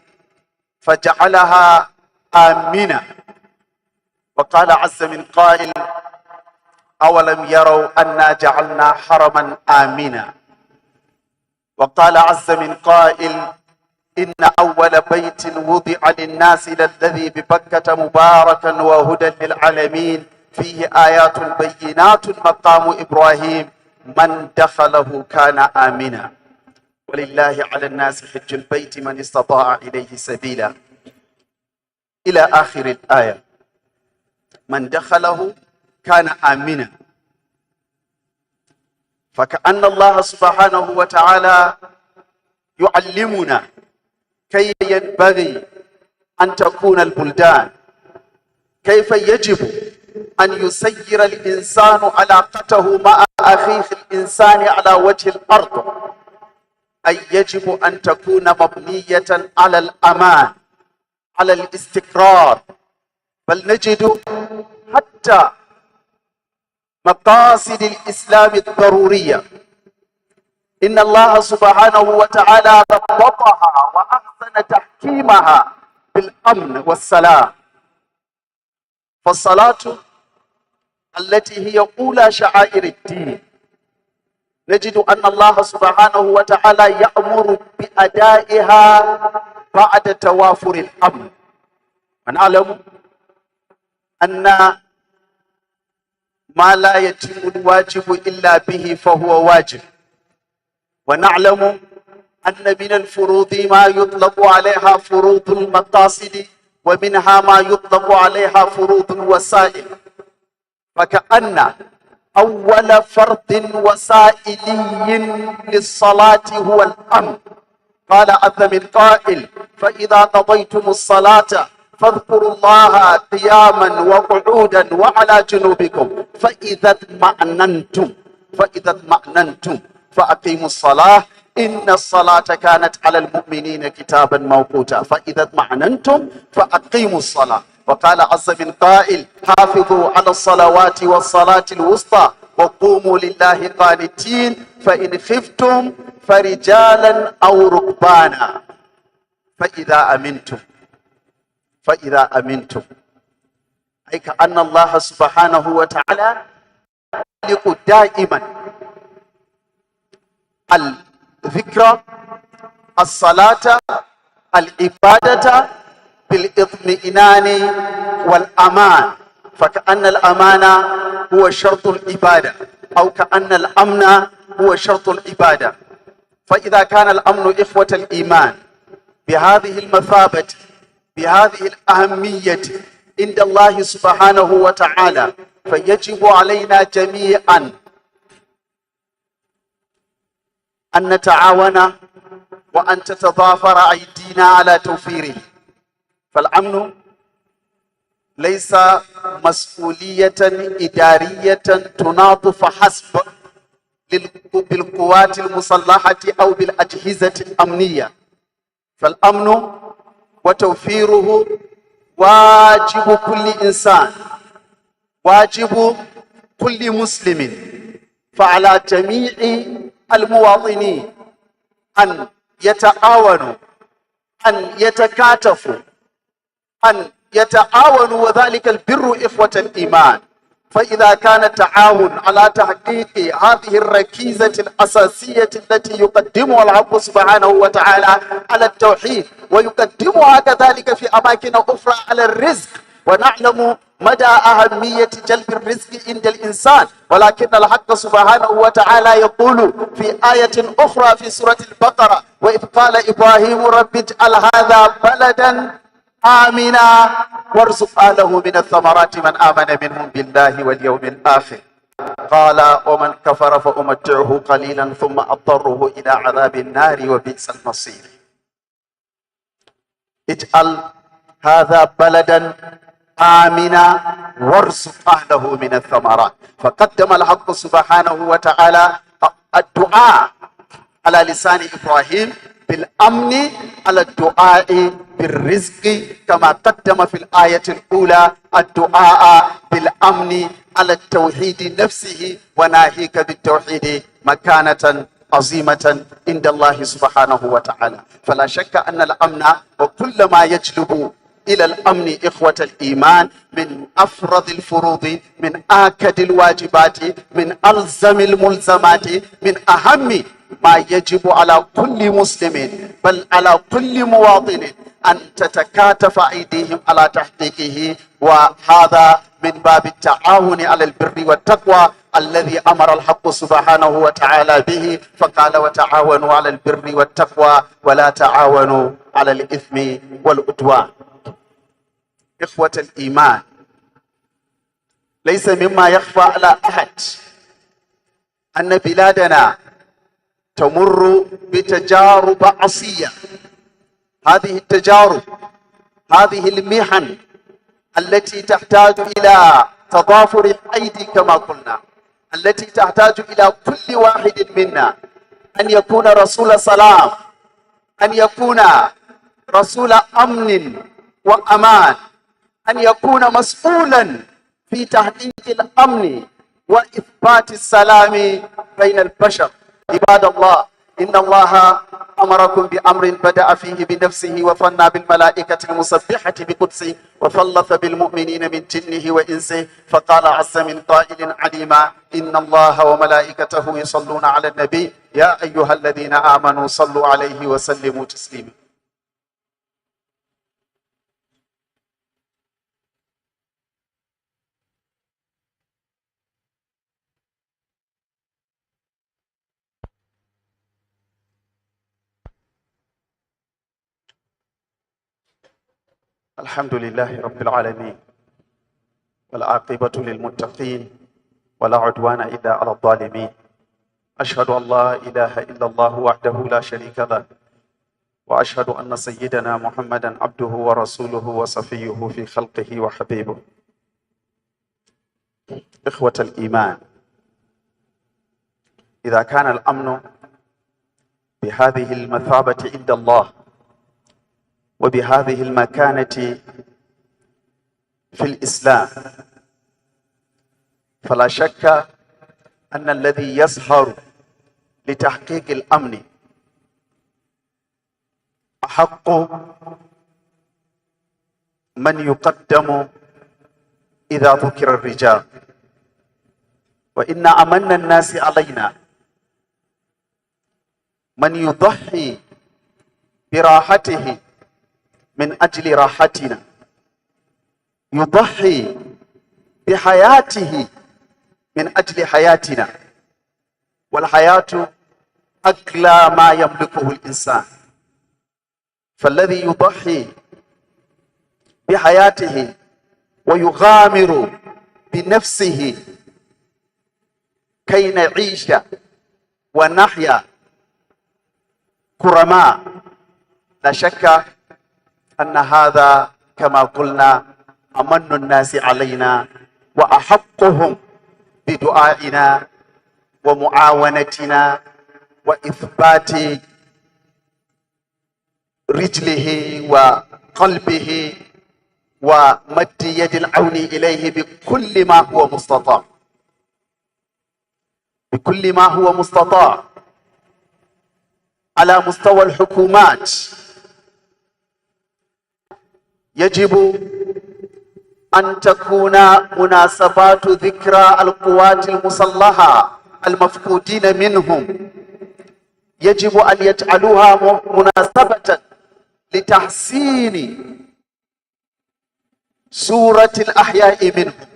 فجعلها آمنة. وقال عز من قائل: أولم يروا أنا جعلنا حرما آمنا. وقال عز من قائل: إن أول بيت وضع للناس للذي ببكة مباركا وهدى للعالمين فيه آيات بينات مقام إبراهيم من دخله كان آمنا ولله على الناس حج البيت من استطاع إليه سبيلا إلى آخر الآية. من دخله كان آمنا. فكأن الله سبحانه وتعالى يعلمنا كيف ينبغي أن تكون البلدان، كيف يجب أن يسير الإنسان علاقته مع أخيه الإنسان على وجه الأرض، أي يجب أن تكون مبنية على الأمان، على الاستقرار. بل نجد حتى مقاصد الإسلام الضرورية إن الله سبحانه وتعالى ضبطها وأحسن تحكيمها بالأمن والسلام. فالصلاة التي هي أولى شعائر الدين نجد أن الله سبحانه وتعالى يأمر بأدائها بعد توافر الأمن. ونعلم أن ما لا يتم الواجب إلا به فهو واجب، ونعلم أن من الفروض ما يطلق عليها فروض المقاصد ومنها ما يطلق عليها فروض الوسائل. فكأن أول فرض وسائلي للصلاة هو الأمن. قال عز من قائل: فإذا قضيتم الصلاة فاذكروا الله قياما وقعودا وعلى جنوبكم فإذا اطمأننتم فأقيموا الصلاة إن الصلاة كانت على المؤمنين كتابا موقوتا. فإذا اطمأننتم فأقيموا الصلاة. وقال عز من قائل: حافظوا على الصلوات والصلاة الوسطى وقوموا لله قانتين فإن خفتم فرجالا أو ركبانا. فإذا أمنتم أي كأن الله سبحانه وتعالى يعلق دائما الذكر، الصلاة، العبادة بالاطمئنان والأمان. فكأن الأمان هو شرط العبادة، أو كأن الأمن هو شرط العبادة. فإذا كان الأمن إخوة الإيمان بهذه المثابة، بهذه الأهمية عند الله سبحانه وتعالى، فيجب علينا جميعا أن نتعاون وأن تتضافر أيدينا على توفيره. فالأمن ليس مسؤولية إدارية تناط فحسب بالقوات المسلحة أو بالأجهزة الأمنية. فالأمن وتوفيره واجب كل إنسان، واجب كل مسلم. فعلى جميع المواطنين أن يتعاونوا، أن يتكاتفوا، وذلك البر إخوة الإيمان. فإذا كان التعاون على تحقيق هذه الركيزة الأساسية التي يقدمها الحق سبحانه وتعالى على التوحيد، ويقدمها كذلك في أماكن أخرى على الرزق، ونعلم مدى أهمية جلب الرزق عند الإنسان، ولكن الحق سبحانه وتعالى يقول في آية أخرى في سورة البقرة: وإذ قال إبراهيم رب اجعل هذا بلدا آمنا وارزق أهله من الثمرات من آمن منهم بالله واليوم الآخر. قال ومن كفر فأمتعه قليلا ثم أضطره إلى عذاب النار وبئس المصير. اجعل هذا بلدا آمنا وارزق أهله من الثمرات. فقدم الحق سبحانه وتعالى الدعاء على لسان إبراهيم بالأمن على الدعاء بالرزق، كما قدم في الآية الأولى الدعاء بالأمن على التوحيد نفسه، وناهيك بالتوحيد مكانة عظيمة عند الله سبحانه وتعالى. فلا شك أن الأمن وكل ما يجلب إلى الأمن إخوة الإيمان من أفرض الفروض، من آكد الواجبات، من ألزم الملزمات، من أهم ما يجب على كل مسلم بل على كل مواطن أن تتكاتف أيديهم على تحقيقه، وهذا من باب التعاون على البر والتقوى الذي أمر الحق سبحانه وتعالى به، فقال وتعاونوا على البر والتقوى ولا تعاونوا على الإثم والعدوان. إخوة الإيمان، ليس مما يخفى على أحد أن بلادنا تمر بتجارب عصية. هذه التجارب، هذه المحن التي تحتاج إلى تضافر الأيدي كما قلنا، التي تحتاج إلى كل واحد منا أن يكون رسول سلام، أن يكون رسول أمن وأمان، أن يكون مسؤولا في تحقيق الأمن وإثبات السلام بين البشر. عباد الله، إن الله أمركم بأمر بدأ فيه بنفسه وثنى بالملائكة المسبحة بقدسه وثلث بالمؤمنين من جنه وإنسه، فقال عز من قائل عليما: إن الله وملائكته يصلون على النبي يا أيها الذين آمنوا صلوا عليه وسلموا تسليما. الحمد لله رب العالمين، والعاقبة للمتقين، ولا عدوان إلا على الظالمين. أشهد أن لا إله إلا الله وحده لا شريك له، وأشهد أن سيدنا محمدا عبده ورسوله وصفيه في خلقه وحبيبه. إخوة الإيمان، إذا كان الأمن بهذه المثابة عند الله وبهذه المكانة في الإسلام، فلا شك أن الذي يسهر لتحقيق الأمن أحق من يقدم إذا ذكر الرجال. وإن أمن الناس علينا من يضحي براحته من أجل راحتنا، يضحي بحياته من أجل حياتنا، والحياة أغلى ما يملكه الإنسان. فالذي يضحي بحياته ويغامر بنفسه كي نعيش ونحيا كرماء، لا شك أن هذا كما قلنا أمن الناس علينا وأحقهم بدعائنا ومعاونتنا وإثبات رجله وقلبه ومد يد العون إليه بكل ما هو مستطاع، بكل ما هو مستطاع على مستوى الحكومات. يجب أن تكون مناسبات ذكرى القوات المسلحة المفقودين منهم، يجب أن يجعلوها مناسبة لتحسين صورة الأحياء منهم،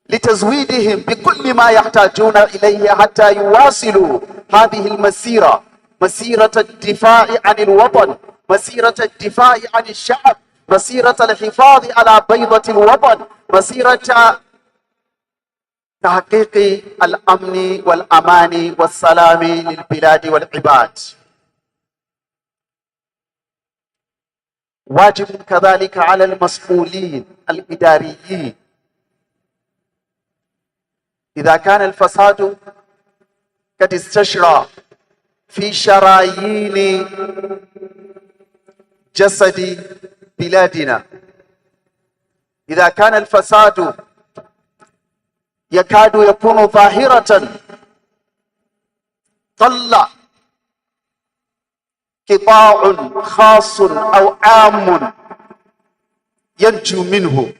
لتزويدهم بكل ما يحتاجون إليه حتى يواصلوا هذه المسيرة، مسيرة الدفاع عن الوطن، مسيرة الدفاع عن الشعب، مسيرة الحفاظ على بيضة الوطن، مسيرة تحقيق الأمن والأمان والسلام للبلاد والعباد. واجب كذلك على المسؤولين الإداريين، إذا كان الفساد قد استشرى في شرايين جسد بلادنا، إذا كان الفساد يكاد يكون ظاهرة قل قطاع خاص أو عام ينجو منه،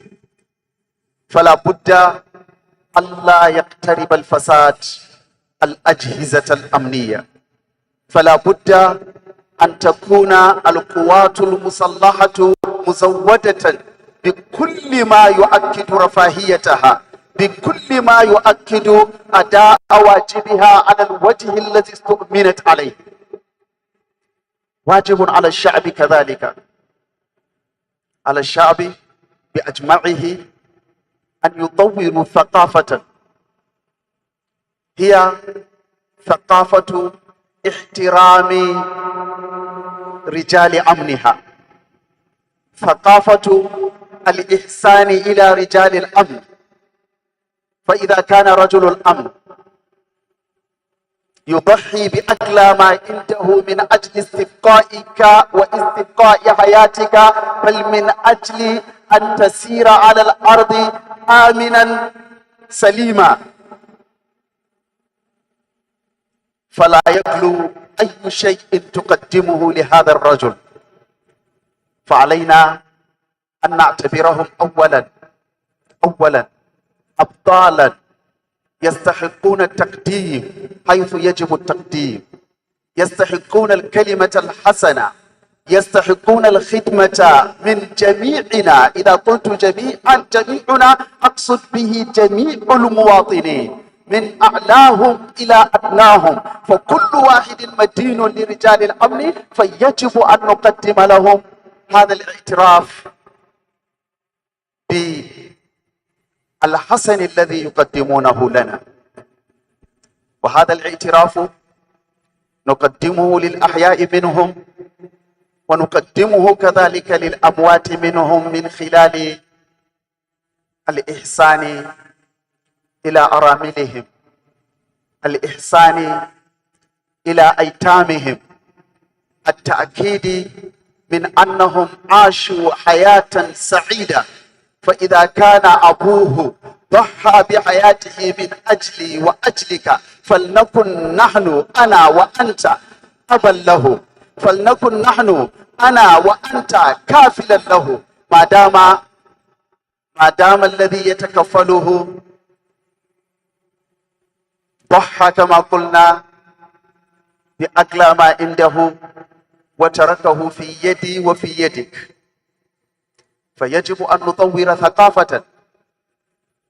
فلا بد ألا يقترب الفساد الأجهزة الأمنية، فلا بد أن تكون القوات المسلحة مزودة بكل ما يؤكد رفاهيتها، بكل ما يؤكد أداء واجبها على الوجه الذي استؤمنت عليه. واجب على الشعب كذلك، على الشعب بأجمعه أن يطوروا ثقافة هي ثقافة احترام رجال أمنها، ثقافة الإحسان إلى رجال الأمن. فإذا كان رجل الأمن يضحي بأغلى ما عنده من أجل استبقائك واستبقاء حياتك، بل من أجل أن تسير على الأرض آمنا سليما، فلا يخلو أي شيء تقدمه لهذا الرجل. فعلينا أن نعتبرهم أولا أبطالا يستحقون التقديم حيث يجب التقديم، يستحقون الكلمة الحسنة، يستحقون الخدمة من جميعنا. إذا قلت جميعنا أقصد به جميع المواطنين من أعلاهم إلى أدناهم، فكل واحد مدين لرجال الأمن، فيجب أن نقدم لهم هذا الاعتراف بالحسن الذي يقدمونه لنا. وهذا الاعتراف نقدمه للأحياء منهم، ونقدمه كذلك للأموات منهم من خلال الإحسان إلى أراملهم، الإحسان إلى أيتامهم، التأكيد من أنهم عاشوا حياة سعيدة. فإذا كان أبوه ضحى بحياته من أجلي وأجلك، فلنكن نحن أنا وأنت أبا له، فلنكن نحن أنا وأنت كافلا له، ما دام الذي يتكفله ضحى كما قلنا بأغلى ما عنده وتركه في يدي وفي يدك. فيجب أن نطور ثقافة.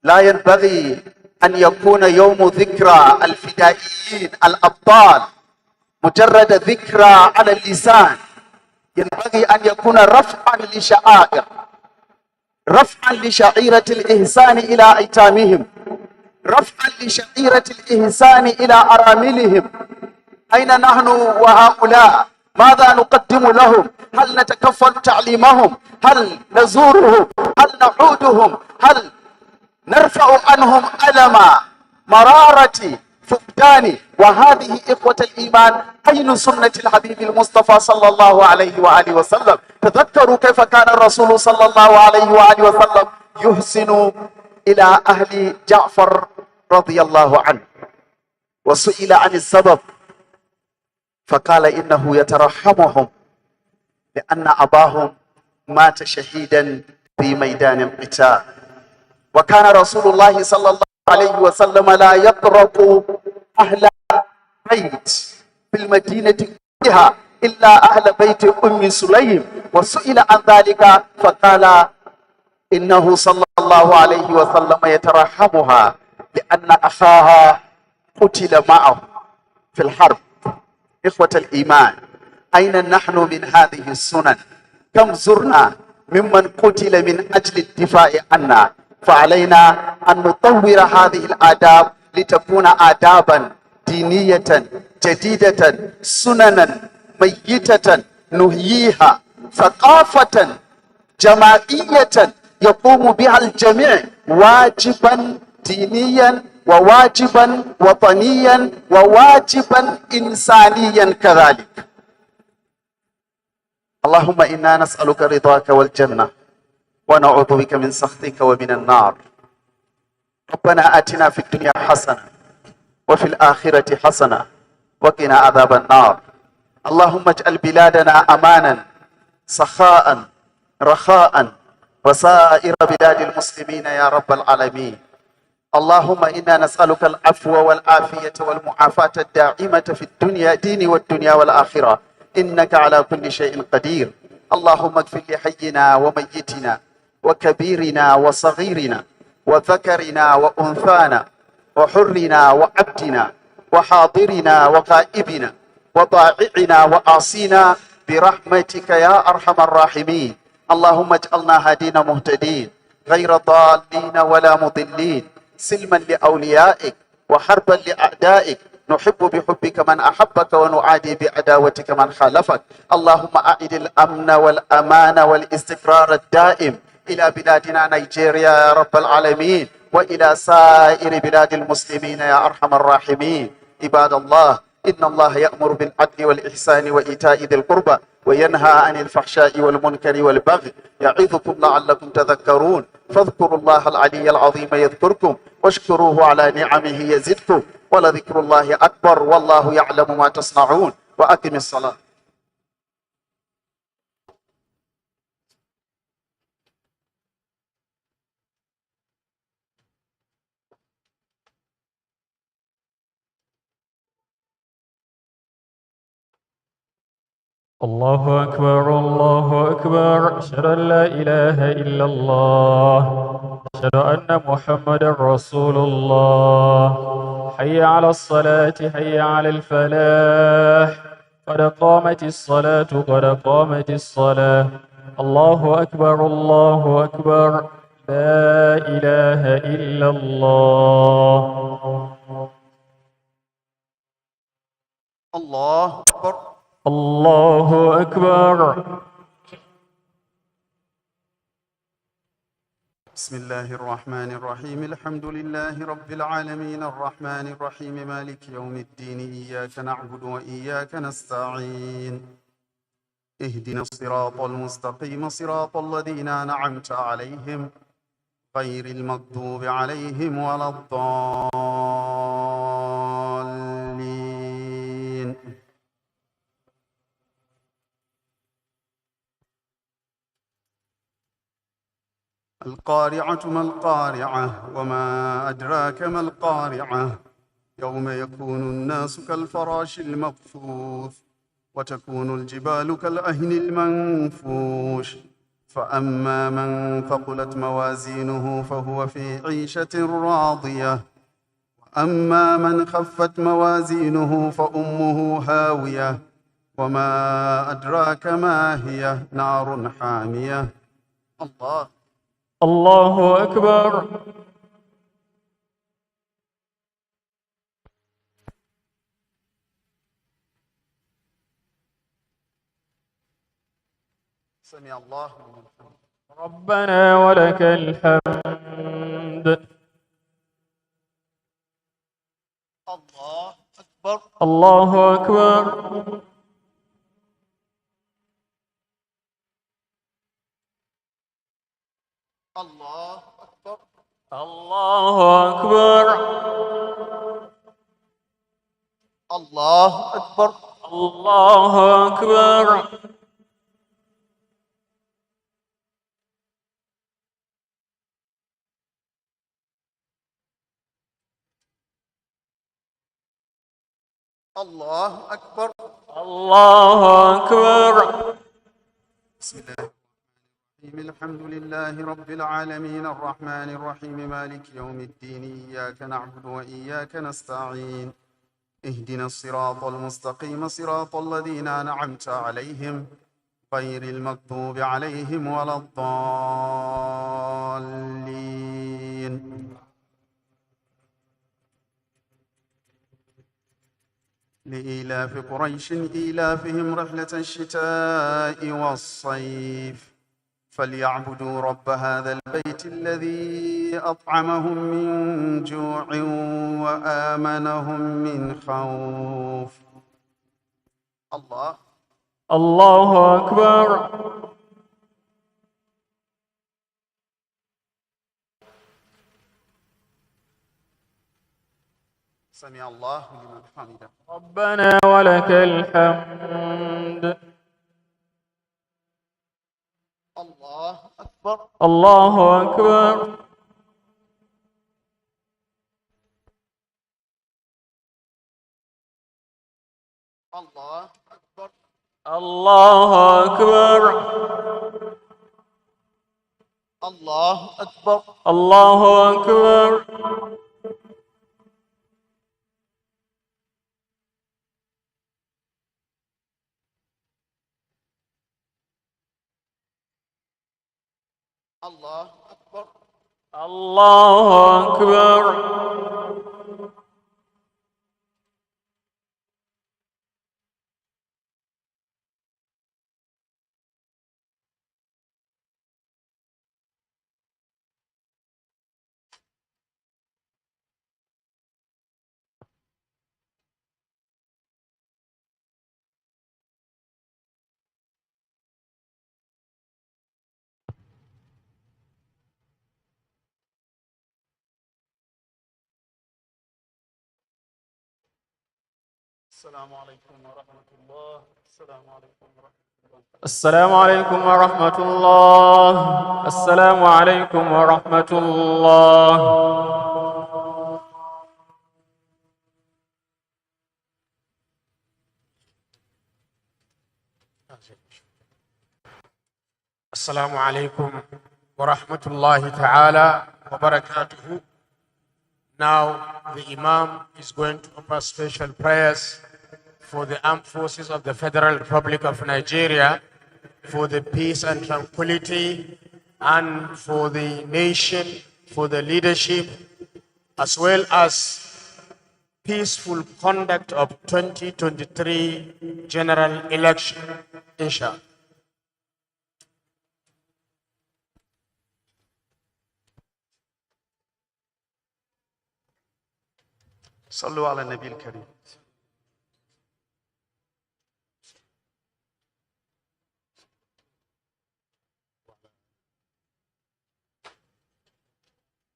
لا ينبغي أن يكون يوم ذكرى الفدائيين الأبطال مجرد ذكرى على اللسان، ينبغي أن يكون رفعا لشعائر، رفعا لشعيرة الإحسان إلى أيتامهم، رفعا لشعيرة الإحسان إلى أراملهم. أين نحن وهؤلاء؟ ماذا نقدم لهم؟ هل نتكفل تعليمهم؟ هل نزورهم؟ هل نعودهم؟ هل نرفع عنهم ألم مرارة فقدان؟ وهذه إخوة الإيمان أين سنة الحبيب المصطفى صلى الله عليه وآله وسلم؟ تذكروا كيف كان الرسول صلى الله عليه وآله وسلم يحسن إلى أهل جعفر رضي الله عنه، وسئل عن السبب فقال إنه يترحمهم لأن أباهم مات شهيدا في ميدان القتال. وكان رسول الله صلى الله عليه وسلم لا يترك أهل بيت في المدينة كلها إلا أهل بيت أم سليم، وسئل عن ذلك فقال إنه صلى الله عليه وسلم يترحمها لأن أخاها قتل معه في الحرب. إخوة الإيمان، أين نحن من هذه السنن؟ كم زرنا ممن قتل من أجل الدفاع عنا؟ فعلينا أن نطور هذه الآداب لتكون آدابا دينية جديدة، سننا ميتة نهيها، ثقافة جماعية يقوم بها الجميع، واجبا دينيا وواجبا وطنيا وواجبا إنسانيا كذلك. اللهم إنا نسألك رضاك والجنة ونعوذ بك من سخطك ومن النار. ربنا آتنا في الدنيا حسنة وفي الآخرة حسنة وقنا عذاب النار. اللهم اجعل بلادنا أمانا سخاء رخاء وسائر بلاد المسلمين يا رب العالمين. اللهم إنا نسألك العفو والعافية والمعافاة الدائمة في الدنيا دين والدنيا والآخرة، إنك على كل شيء قدير. اللهم اغفر لحينا وميتنا وكبيرنا وصغيرنا وذكرنا وأنثانا وحرنا وعبدنا وحاضرنا وغائبنا وطائعنا وآصينا برحمتك يا أرحم الراحمين. اللهم اجعلنا هادين مهتدين غير ضالين ولا مضلين، سلما لأوليائك وحربا لأعدائك، نحب بحبك من أحبك ونعادي بعداوتك من خالفك. اللهم أعد الأمن والأمان والاستقرار الدائم إلى بلادنا نيجيريا يا رب العالمين، وإلى سائر بلاد المسلمين يا أرحم الراحمين. عباد الله، إن الله يأمر بالعدل والإحسان وإيتاء ذي القربى وينهى عن الفحشاء والمنكر والبغي، يعظكم لعلكم تذكرون. فاذكروا الله العلي العظيم يذكركم واشكروه على نعمه يزدكم، ولذكر الله أكبر والله يعلم ما تصنعون. وأقم الصلاة. الله أكبر الله أكبر، أشهد أن لا إله إلا الله، أشهد أن محمدا رسول الله. حي على الصلاة حي على الفلاح، قد قامت الصلاة قد قامت الصلاة. الله أكبر الله أكبر، لا إله إلا الله. الله أكبر الله أكبر. بسم الله الرحمن الرحيم. الحمد لله رب العالمين الرحمن الرحيم مالك يوم الدين، إياك نعبد وإياك نستعين، اهدنا الصراط المستقيم صراط الذين أنعمت عليهم غير المغضوب عليهم ولا الضالين. القارعة ما القارعة وما أدراك ما القارعة، يوم يكون الناس كالفراش المبثوث وتكون الجبال كالعهن المنفوش، فأما من ثقلت موازينه فهو في عيشة راضية، وأما من خفت موازينه فأمه هاوية، وما أدراك ما هي، نار حامية. الله أكبر. سمع الله لمن حمده. ربنا ولك الحمد. الله أكبر الله أكبر. الله أكبر الله أكبر. الله أكبر الله أكبر. الله أكبر الله أكبر. بسم الله الرحمن الرحيم. الحمد لله رب العالمين الرحمن الرحيم مالك يوم الدين، إياك نعبد وإياك نستعين، اهدنا الصراط المستقيم صراط الذين أنعمت عليهم غير المغضوب عليهم ولا الضالين. لإيلاف قريش إيلافهم رحلة الشتاء والصيف، فليعبدوا رب هذا البيت الذي أطعمهم من جوع وآمنهم من خوف. الله أكبر. سمع الله لمن حمده. ربنا ولك الحمد. الله أكبر الله أكبر. الله أكبر الله أكبر الله أكبر الله أكبر الله أكبر الله أكبر السلام عليكم ورحمة الله. السلام عليكم ورحمة الله. السلام عليكم ورحمة الله. السلام عليكم ورحمة الله. Assalamu alaikum wa rahmatullahi ta'ala wa barakatuhu. Now the Imam is going to offer special prayers for the armed forces of the Federal Republic of Nigeria, for the peace and tranquility, and for the nation, for the leadership, as well as peaceful conduct of 2023 general election, inshallah. صلوا على النبي الكريم.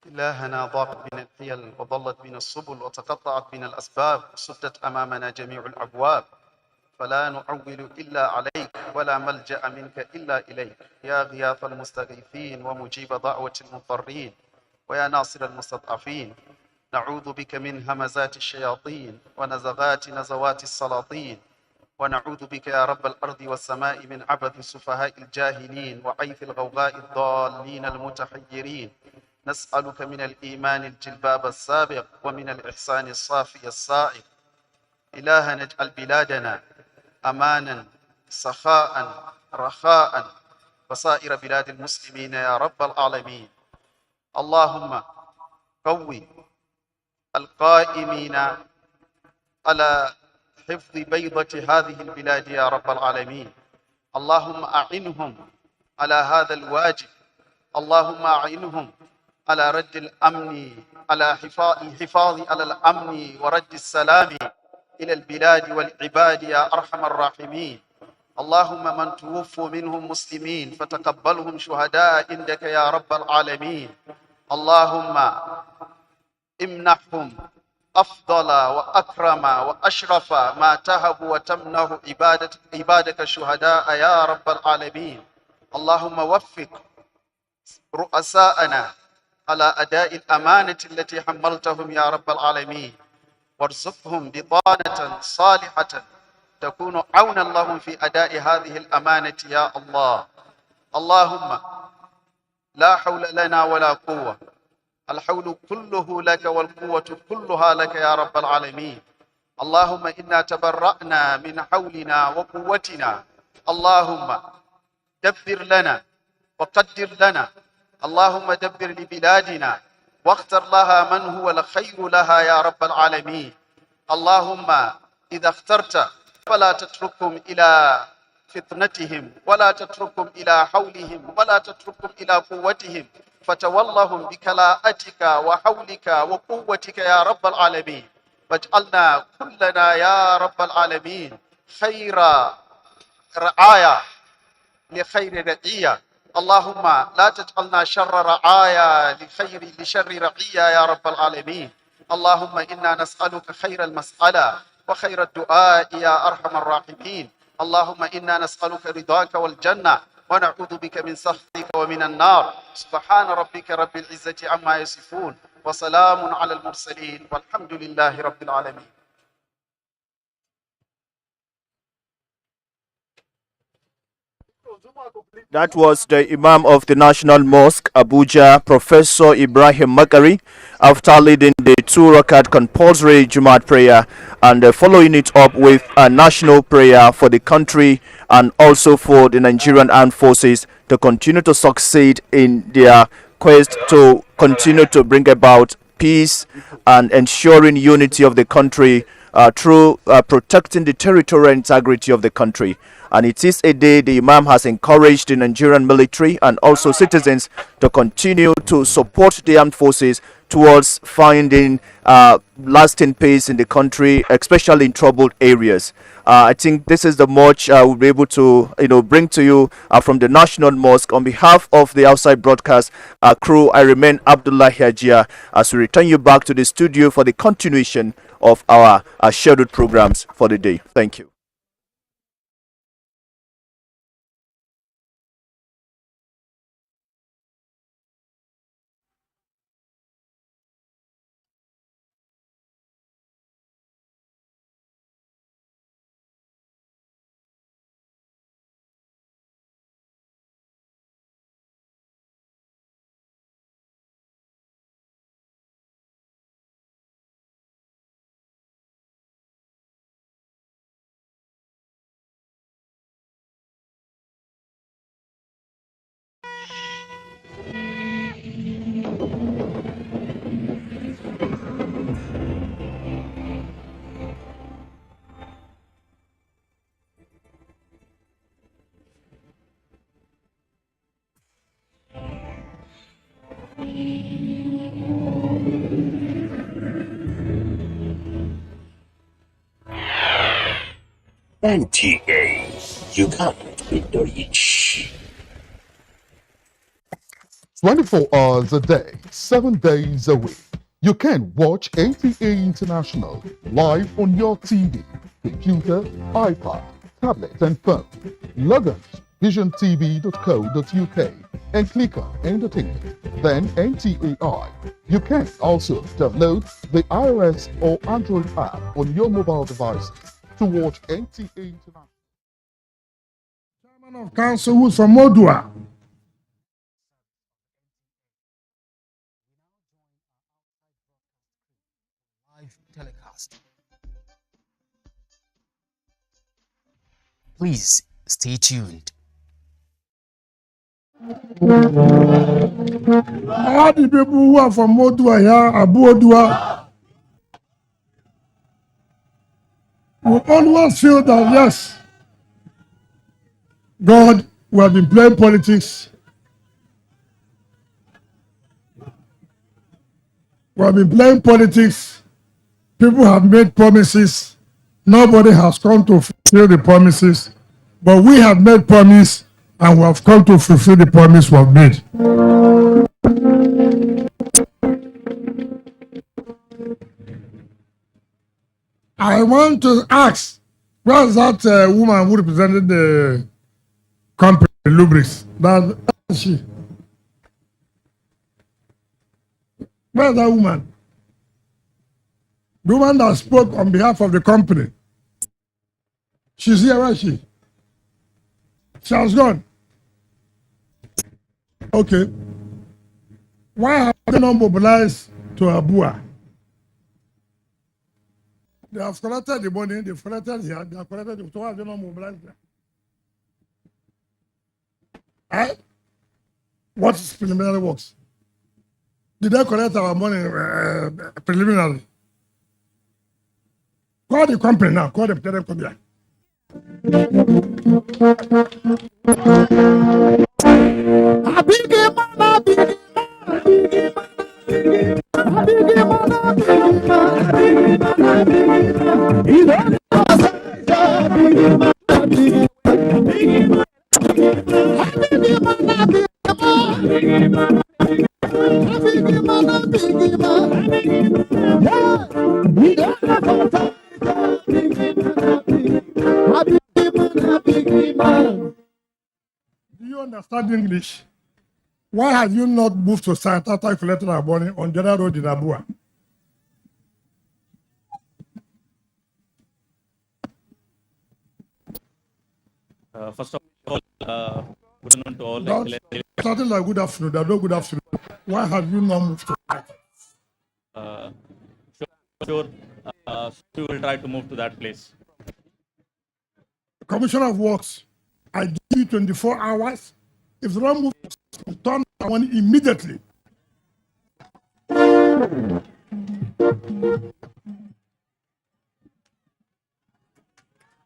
إلهنا ضاقت بنا الحيل وضلت بنا السبل وتقطعت بنا الأسباب وسدت أمامنا جميع الأبواب فلا نعول إلا عليك ولا ملجأ منك إلا إليك يا غياث المستغيثين ومجيب دعوة المضطرين ويا ناصر المستضعفين. نعوذ بك من همزات الشياطين ونزغات نزوات السلاطين ونعوذ بك يا رب الأرض والسماء من عبث السفهاء الجاهلين وعيث الغوغاء الضالين المتحيرين. نسألك من الإيمان الجلباب السابق ومن الإحسان الصافي السائق. إلهنا اجعل بلادنا أمانا سخاء رخاء وسائر بلاد المسلمين يا رب العالمين. اللهم قوي القائمين على حفظ بيضة هذه البلاد يا رب العالمين. اللهم أعنهم على هذا الواجب. اللهم أعنهم على رد الأمن، على الحفاظ على الأمن ورد السلام إلى البلاد والعباد يا أرحم الراحمين. اللهم من توفوا منهم مسلمين فتقبلهم شهداء عندك يا رب العالمين. اللهم امنحهم أفضل وأكرم وأشرف ما تهب وتمنه عبادك الشهداء يا رب العالمين. اللهم وفق رؤساءنا على أداء الأمانة التي حملتهم يا رب العالمين، وارزقهم بطانة صالحة تكون عونا لهم في أداء هذه الأمانة يا الله. اللهم لا حول لنا ولا قوة، الحول كله لك والقوة كلها لك يا رب العالمين. اللهم إنا تبرأنا من حولنا وقوتنا. اللهم دبر لنا وقدر لنا. اللهم دبر لبلادنا واختر لها من هو الخير لها يا رب العالمين. اللهم إذا اخترت فلا تتركهم إلى فتنتهم ولا تتركهم إلى حولهم ولا تتركهم إلى قوتهم، فتولهم بكلاءتك وحولك وقوتك يا رب العالمين. واجعلنا كلنا يا رب العالمين خير رعايا لخير رعية. اللهم لا تجعلنا شر رعايا لشر رعية يا رب العالمين. اللهم إنا نسألك خير المسألة وخير الدعاء يا أرحم الراحمين. اللهم إنا نسألك رضاك والجنة ونعوذ بك من سخطك ومن النار. سبحان ربك رب العزة عما يصفون وسلام على المرسلين والحمد لله رب العالمين. That was the Imam of the National Mosque, Abuja, Professor Ibrahim Makari, after leading the 2 rakat compulsory Jumat prayer and following it up with a national prayer for the country and also for the Nigerian armed forces to continue to succeed in their quest to continue to bring about peace and ensuring unity of the country through protecting the territorial integrity of the country. And it is a day the Imam has encouraged the Nigerian military and also citizens to continue to support the armed forces towards finding lasting peace in the country, especially in troubled areas. I think this is the much we'll be able to bring to you from the National Mosque. On behalf of the outside broadcast crew, I remain Abdullah Hajia as we return you back to the studio for the continuation of our scheduled programs for the day. Thank you. NTA, you can't beat the rich. 24 hours a day, 7 days a week. You can watch NTA International live on your TV, computer, iPad, tablet, and phone. Log on to visiontv.co.uk and click on Entertainment, then NTAI. You can also download the iOS or Android app on your mobile devices to watch NTA International. Chairman of Council who's from Modua. Live telecast. Please stay tuned. All the people who are from Modua here, Abuja, will always feel that yes, God, we have been playing politics. We have been playing politics. People have made promises. Nobody has come to fulfill the promises. But we have made promise and we have come to fulfill the promise we have made. I want to ask, where is that woman who represented the company, Lubris? That is she. Where is that woman? The woman that spoke on behalf of the company. She's here, where is she? She has gone. Okay. Why have they not mobilized to Abuja? They have collected the money, they've collected here, they have collected the, so why have they not mobilized there? What is preliminary works? Did they collect our money preliminary? Call the company now, call them, tell them come here. Do you understand English? Why have you not moved to site after you collected our money on the other road in Abuja? First of all, Good afternoon to all. Starting like good afternoon. There's no good afternoon. Why have you not moved to that? Sure, we will try to move to that place. Commissioner of Works, I give you 24 hours. If the don't move, turn on immediately.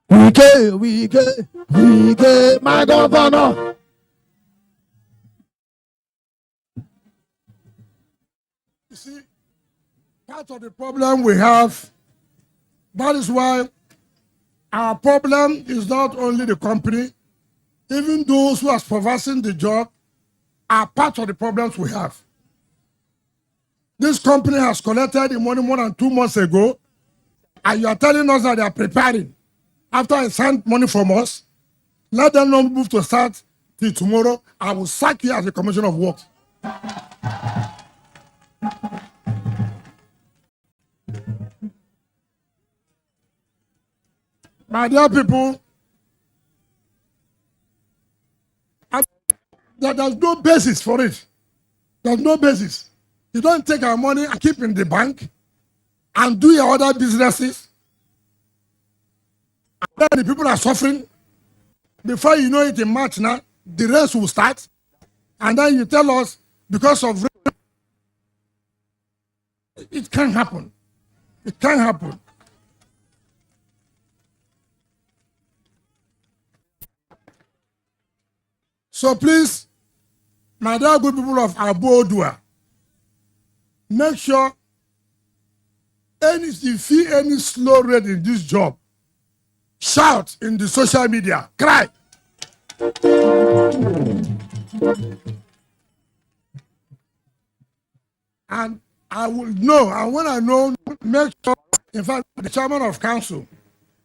We get, my governor. You see, part of the problem we have, that is why our problem is not only the company, even those who are supervising the job are part of the problems we have. This company has collected the money more than 2 months ago, and you are telling us that they are preparing. After I send money from us, let them not move to start till tomorrow. I will sack you as a commissioner of works. My dear people, there's no basis for it. There's no basis. You don't take our money and keep in the bank and do your other businesses. And then the people are suffering. Before you know it, in March now, the race will start. And then you tell us, because of race, it can't happen. It can't happen. So please, my dear good people of Abuja, make sure if you see any slow rate in this job, shout in the social media, cry. And I will know, and when I know, make sure, in fact, the chairman of council,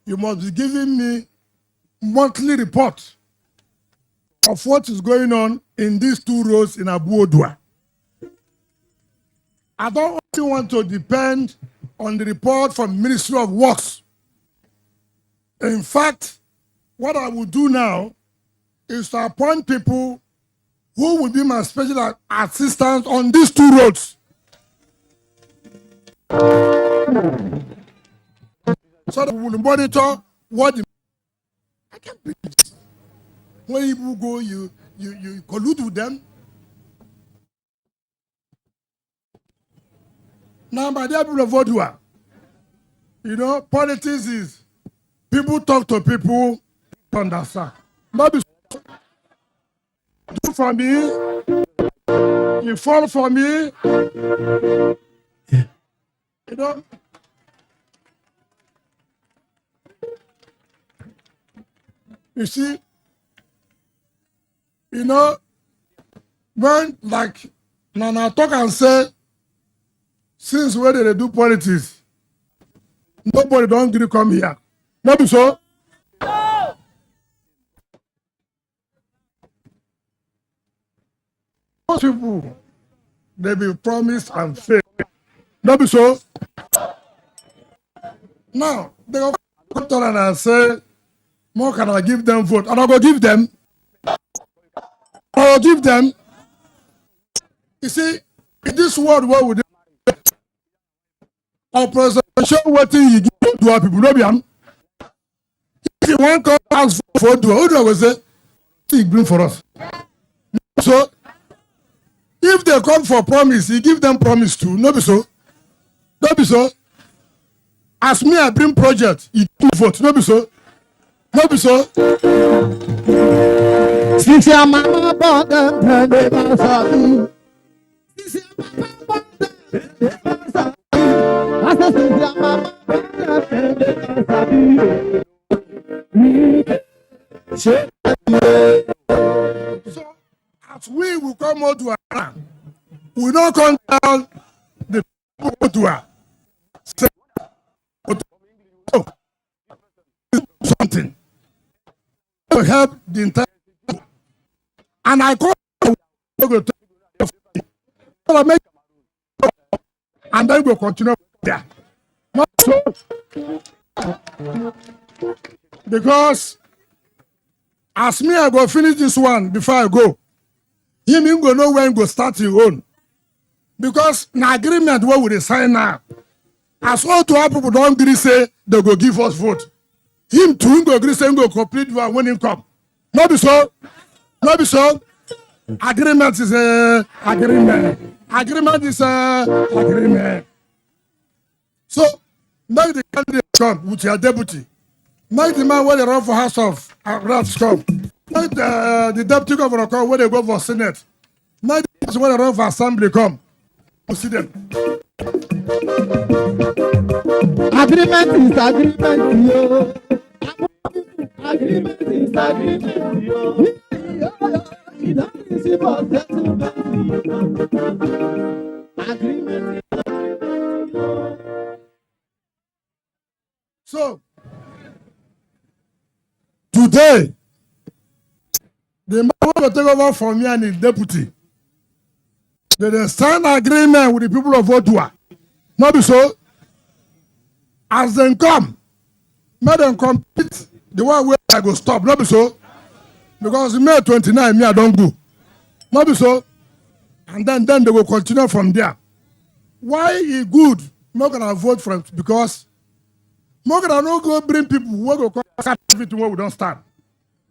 you must be giving me monthly report of what is going on in these 2 roads in Abuja. I don't only want to depend on the report from Ministry of Works. In fact, what I will do now is to appoint people who will be my special assistants on these 2 roads. So that we will monitor what the... I can't believe this. When people go, you collude with them. Now, my dear people of Odua, you know, politics is people talk to people, understand. Not be do for me, you fall for me. You know, you see, you know, when like Nana talk and say, since when they do politics, nobody don't get to come here. Not be so. Most people, they be promised and fail. Not be so. Now, they go come to and say, more can I give them vote? And I go give them. I will give them. You see, in this world, what would they our president show what you give to our people? No, be am. If you want to ask for do, who do I say? He bring for us. So, if they come for promise, he give them promise too. No, be so. No, be so. As me, I bring project, he give vote. No, be so. No, be so. Since your mama bought them, turn them out of you. Since your mama bought them, turn them out of you. I said, since your mama bought them, turn them out of you. So, as we will come out to our we don't come down the people to our say something to help the entire and I call and then we'll continue there. Not so, because As me, I go finish this one before I go. Him go know when go start your own. Because na agreement what we dey sign now. As all to our people don't agree say they go give us vote. Him too him go agree say him go complete one when him come. No be so. No be so. Agreement is a agreement. Agreement is a agreement. So make the candidate come with your deputy. Make the man when they run for House of Reps come. Make the deputy governor come when they go for Senate. Make the person when they run for Assembly come. You see them. Agreement is agreement, yo. Agreement is agreement, yo. You don't receive a settlement, yo. Agreement is agreement, yo. So today, the man will take over from me and his deputy. They sign agreement with the people of Ottawa. Not be so. As they come, make them compete. The one where I go stop. Not be so. Because May 29, me I don't go. Not be so. And then they will continue from there. Why is good? Not gonna vote for it because not gonna not go bring people who go cut everything where we don't start.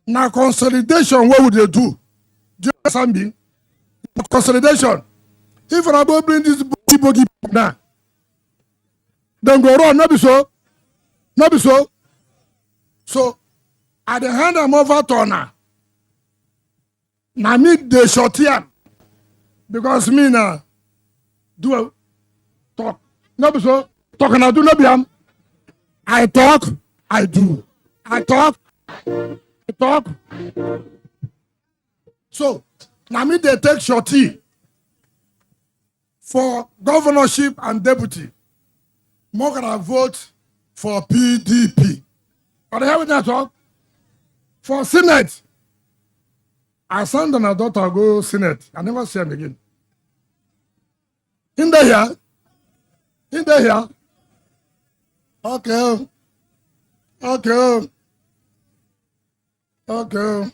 Now consolidation, what would they do? Do you understand me? Consolidation. If I go bring this boogie now, then go run. Not be so. Not be so. So at the hand I'm over to now. Now me the short here. Because me now do a talk. Not be so. Talk and I do not be am. I talk, I do. I talk, I talk. So now me they take shorty for governorship and deputy. More gonna vote for PDP. But I have that talk. For Senate, I send my daughter go Senate. I never see him again. In the here. In the here. Okay. Okay. Okay.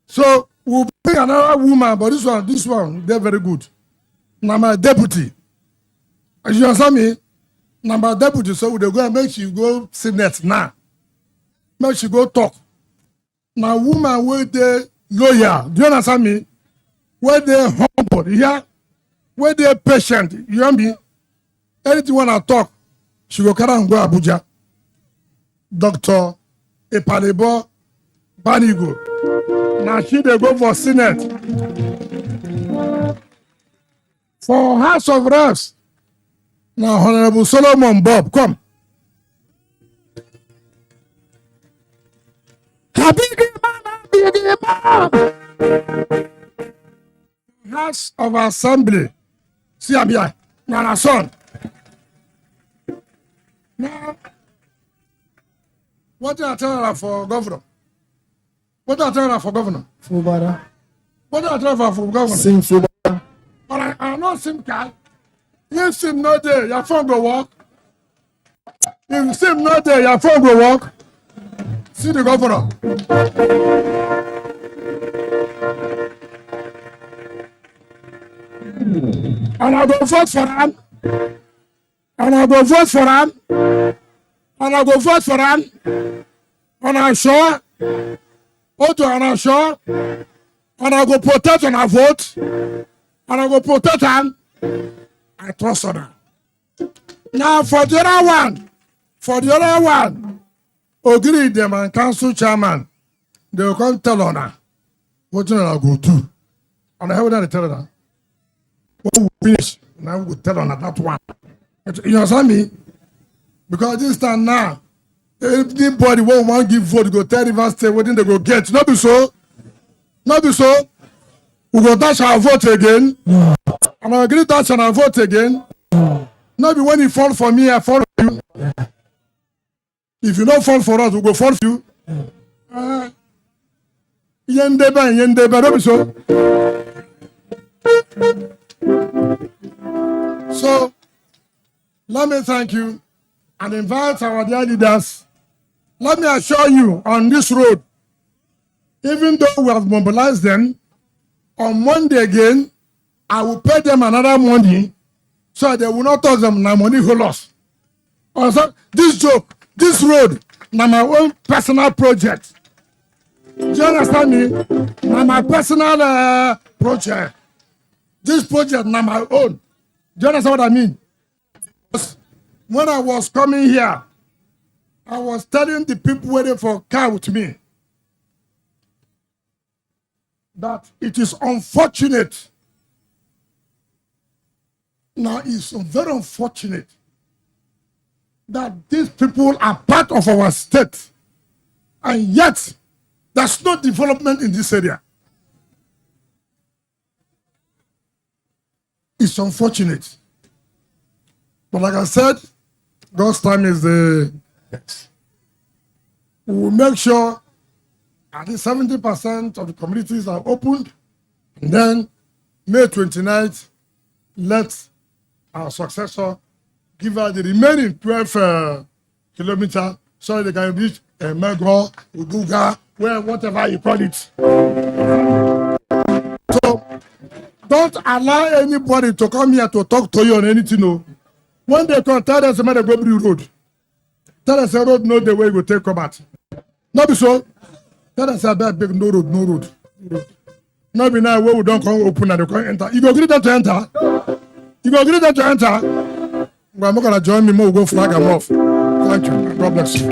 So we'll bring another woman, but this one, they're very good. Now my deputy. As you understand me? Now my deputy, so they go and make you go Senate now. Make she go talk. Now woman where they loyal. Do you understand me? Where they humble, yeah? Where they patient, you know me? Anything when I talk, she go carry and go Abuja. Dr. Epalebo Banigo. Now she they go for Senate. For House of Reps. Now Honorable Solomon Bob, come. House of Assembly. See, I'm here. Now, son. Now, what do I tell her for governor? What do I tell her for governor? Fubara. What do I tell her for governor? Sim Fubara. But I know SIM card. If SIM not there, your phone go work. If SIM not there, your phone go work. See the governor. And I go vote for him. And I go vote for him. And I go vote for him. And I'm sure. Auto and I'm sure. And I go protect and I vote. And I go protect him. I trust on her. Now for the other one, agree them and council chairman, they will come tell on her what you know go do. And I have that tell her. When we finish, now we will tell on her that one. You understand me? Because this time now, anybody won't want to give vote, go tell Rivers State what they go get. Not be so. Not be so. We go dash our vote again. And I agree dash our vote again. Not be when you fall for me, I fall for you. If you don't fall for us, we go fall for you. Yendeba, don't be so. So, let me thank you and invite our dear leaders Let me assure you, on this road, even though we have mobilized them, on Monday again, I will pay them another money so they will not touch them my money who lost. Also, this joke, this road, now my own personal project. Do you understand me? Now my personal project. This project now my own. Do you understand what I mean? When I was coming here, I was telling the people waiting for a car with me that it is unfortunate. Now it's very unfortunate that these people are part of our state, and yet there's no development in this area. It's unfortunate. But like I said, God's time is the next. We will make sure at least 70% of the communities are opened, and then May 29th, let our successor give her the remaining 12 kilometers so they can reach Mego, Uguga, whatever you call it. So don't allow anybody to come here to talk to you on anything. No. When they come, tell them somebody go through road. Tell us the road know the way we take come out. Not be so. Tell us that big no road, no road. Not be now where we don't come open and they come enter. You go agree that to enter? You go agree that to enter? Well, I'm not gonna join me more, we'll go flag them off. Thank you. God bless you.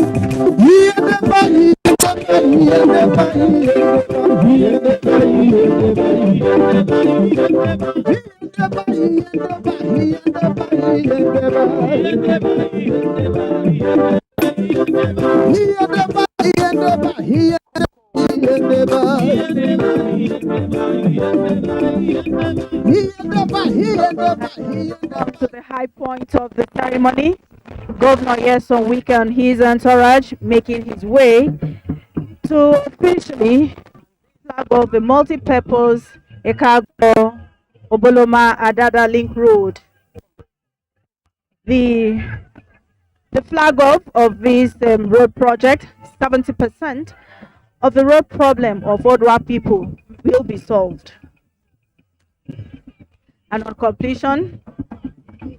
To the high point of the ceremony, Governor Yeson Wike and his entourage making his way to officially flag off the multi-purpose Ekago Oboloma Adada Link Road. The flag off of this road project, 70% of the road problem of Odwa people will be solved. And on completion,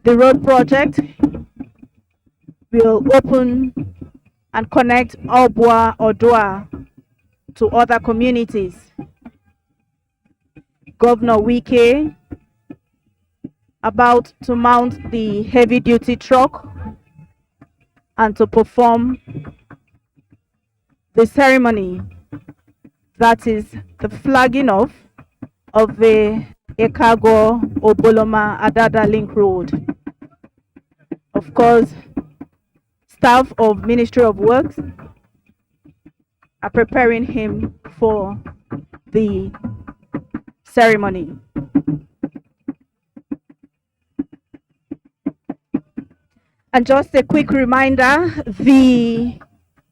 the road project will open and connect Obwa Odwa to other communities. Governor Wike about to mount the heavy duty truck and to perform the ceremony, that is the flagging off of the Ekago Oboloma Adada Link Road. Of course, staff of Ministry of Works are preparing him for the ceremony. And just a quick reminder, the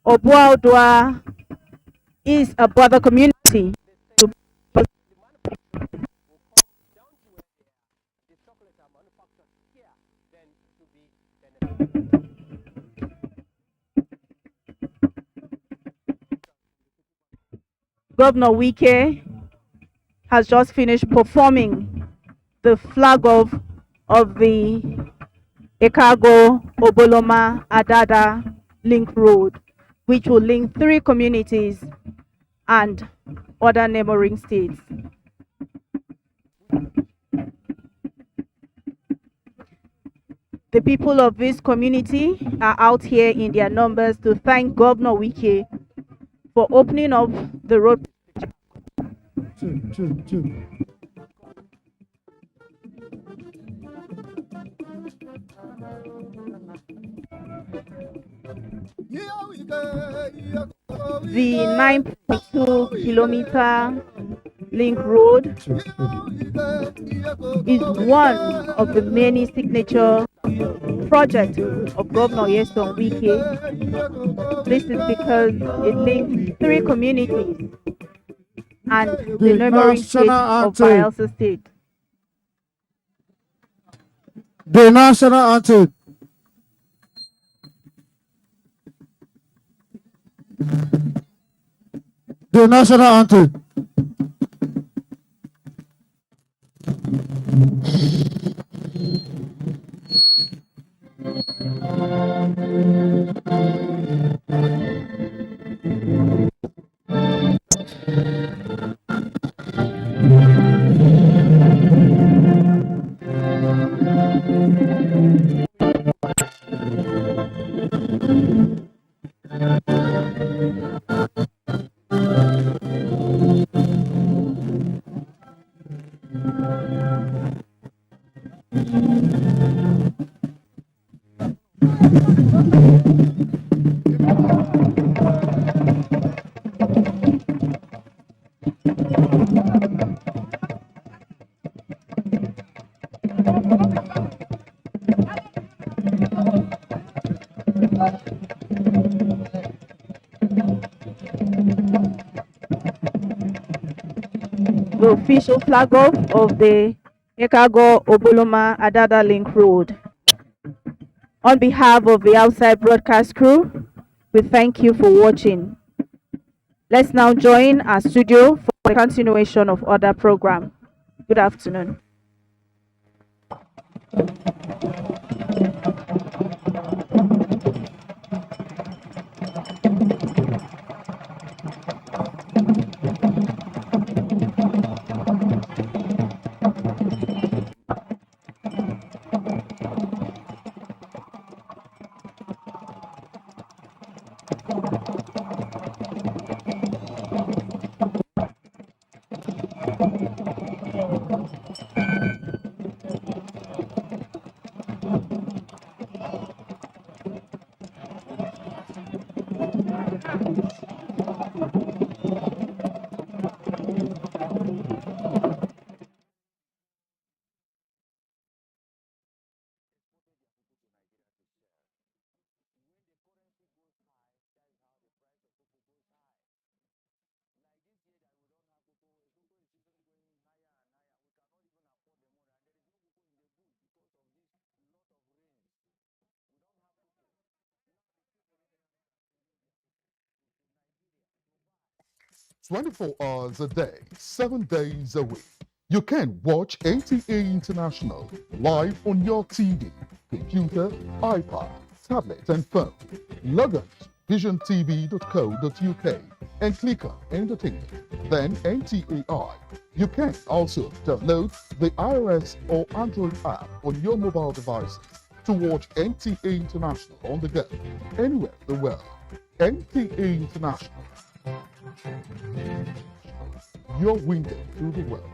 Obwa Odwa is a brother community. Governor Wike has just finished performing the flag off of the Ekago Oboloma Adada Link Road, which will link 3 communities and other neighboring states. The people of this community are out here in their numbers to thank Governor Wike for opening up the road. The 9.2 kilometer link road is one of the many signature projects of Governor Yeson Wike. This is because it links 3 communities and the neighboring state of Bayelsa State. The national anthem. The national anthem. The official flag off of the Ekago Oboloma Adada Link Road. On behalf of the outside broadcast crew, we thank you for watching. Let's now join our studio for the continuation of other program. Good afternoon. "24 hours a day, 7 days a week. You can watch NTA International live on your TV, computer, iPad, tablet, and phone. Log on to visiontv.co.uk and click on Entertainment, then NTAI. You can also download the iOS or Android app on your mobile devices to watch NTA International on the go, anywhere in the world. NTA International, your window to the world.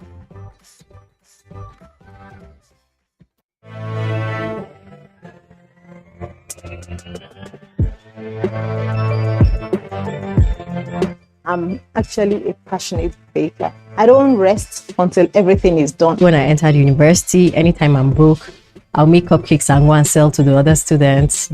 I'm actually a passionate baker. I don't rest until everything is done. When I entered university, anytime I'm broke, I'll make cupcakes and go and sell to the other students.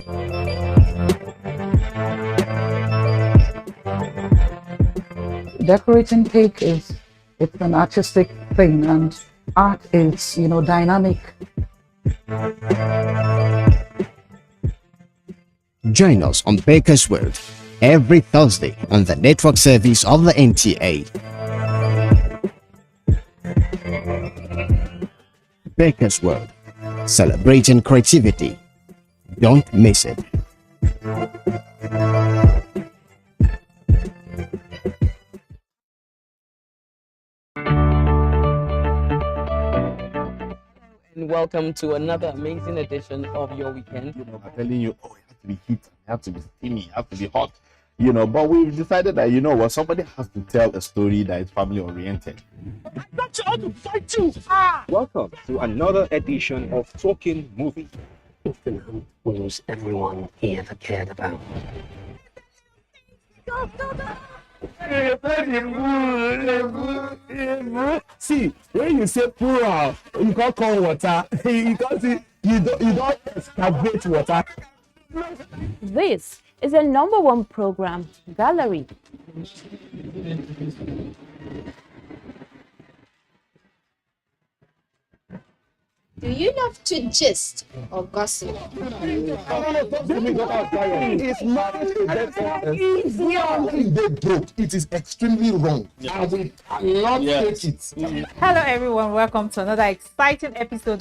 Decorating cake it's an artistic thing, and art is, dynamic. Join us on Baker's World every Thursday on the network service of the NTA. Baker's World, celebrating creativity. Don't miss it. And welcome to another amazing edition of your weekend. I'm telling you, it has to be heat, it has to be steamy, it has to be hot, but we've decided that, somebody has to tell a story that is family oriented. I got you out to fight you! Welcome to another edition of Talking Movie. The film was everyone he ever cared about. See, when you say plural, you can't call water. You can't see, you don't excavate water. This is a #1 program, Gallery. Do you love to gist or gossip? It's not it is extremely wrong. And we cannot take it. Hello everyone, welcome to another exciting episode